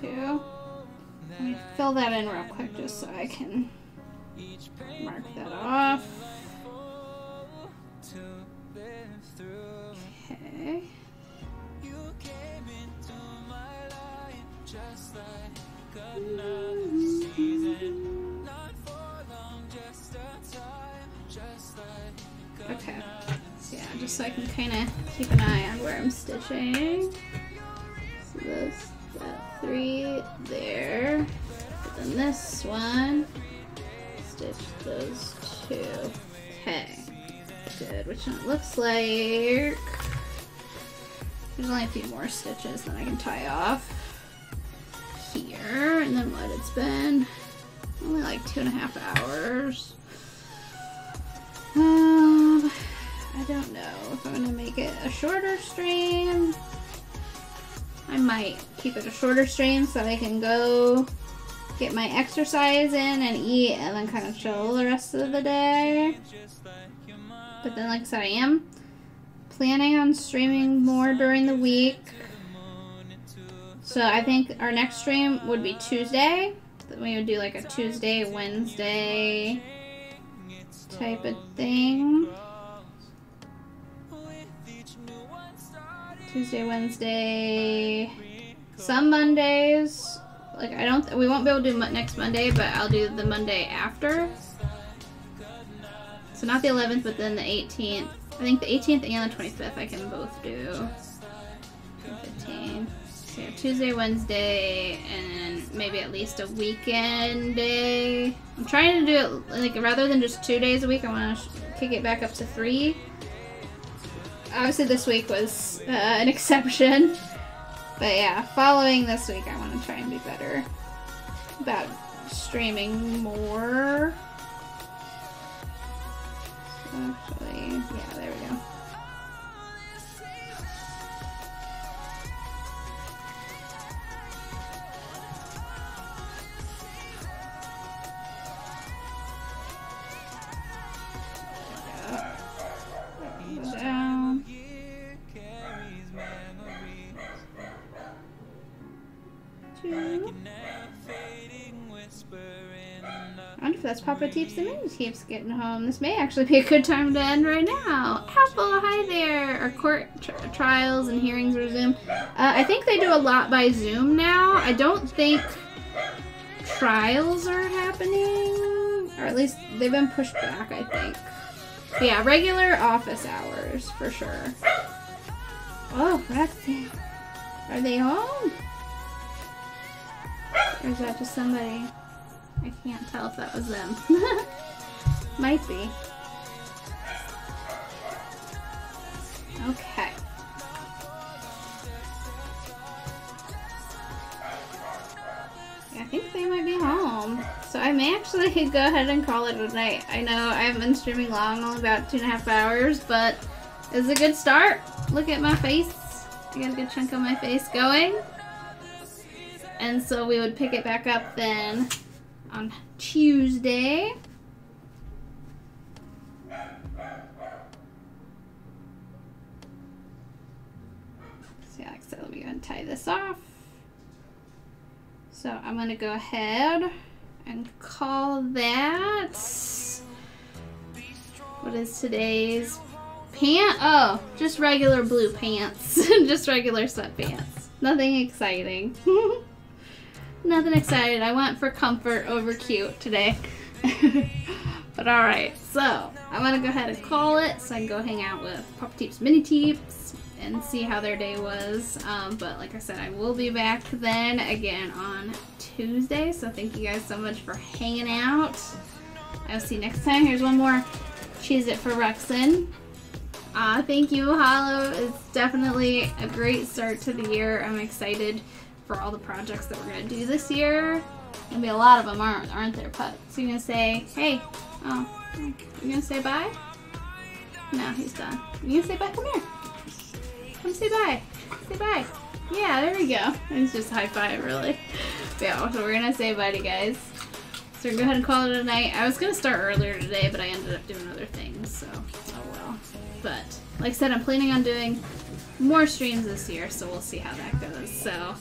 2. Let me fill that in real quick just so I can mark that off. Okay. Okay, so yeah, just so I can kind of keep an eye on where I'm stitching. So this, that 3 there, but then this one, stitch those two. Okay, good, which it looks like there's only a few more stitches that I can tie off here, and then what, it's been only like 2.5 hours. I don't know if I'm gonna make it a shorter stream. I might keep it a shorter stream so I can go get my exercise in and eat and then kind of chill the rest of the day. But then, like I said, I am planning on streaming more during the week. So I think our next stream would be Tuesday. Then we would do like a Tuesday, Wednesday type of thing. Tuesday, Wednesday, some Mondays. Like we won't be able to do next Monday, but I'll do the Monday after. So not the 11th, but then the 18th. I think the 18th and the 25th I can both do. 15. So yeah, Tuesday, Wednesday, and maybe at least a weekend day. I'm trying to do it like rather than just 2 days a week. I want to kick it back up to 3. Obviously this week was an exception, but yeah, following this week I want to try and be better about streaming more. So actually, yeah, there we go. Down. Two. I wonder if that's Papa Teeps the Mini Teeps getting home. This may actually be a good time to end right now. Apple, hi there. Our court trials and hearings resume. I think they do a lot by Zoom now. I don't think trials are happening, or at least they've been pushed back, I think. But yeah, regular office hours for sure. Oh, Rexy. Are they home? Or is that just somebody? I can't tell if that was them. Might be. Okay. Yeah, I think they might be home. So I may actually go ahead and call it a night. I know I haven't been streaming long, only about 2.5 hours, but it's a good start. Look at my face. I got a good chunk of my face going. And so we would pick it back up then on Tuesday. So yeah, like I said, let me go ahead and tie this off. So I'm gonna go ahead and call that, what is today's pant? Oh, just regular blue pants. Just regular sweatpants. Nothing exciting. Nothing exciting. I went for comfort over cute today. But alright, so I'm gonna go ahead and call it so I can go hang out with Papa Teeps Mini Teeps and see how their day was. But like I said, I will be back then again on Tuesday. So thank you guys so much for hanging out. I'll see you next time. Here's one more Cheese It for Rexon. Thank you, Hollow. It's definitely a great start to the year. I'm excited for all the projects that we're gonna do this year. Gonna be a lot of them, aren't there, Put? So you're gonna say, hey, oh, you're gonna say bye? No, he's done. You gonna say bye? Come here. Come say bye. Say bye. Yeah, there we go. It's just high five, really. But yeah, so we're gonna say bye to you guys. So we're gonna go ahead and call it a night. I was gonna start earlier today, but I ended up doing other things, so oh well. But like I said, I'm planning on doing more streams this year, so we'll see how that goes. So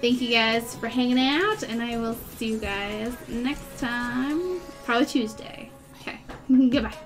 thank you guys for hanging out, and I will see you guys next time. Probably Tuesday. Okay. Goodbye.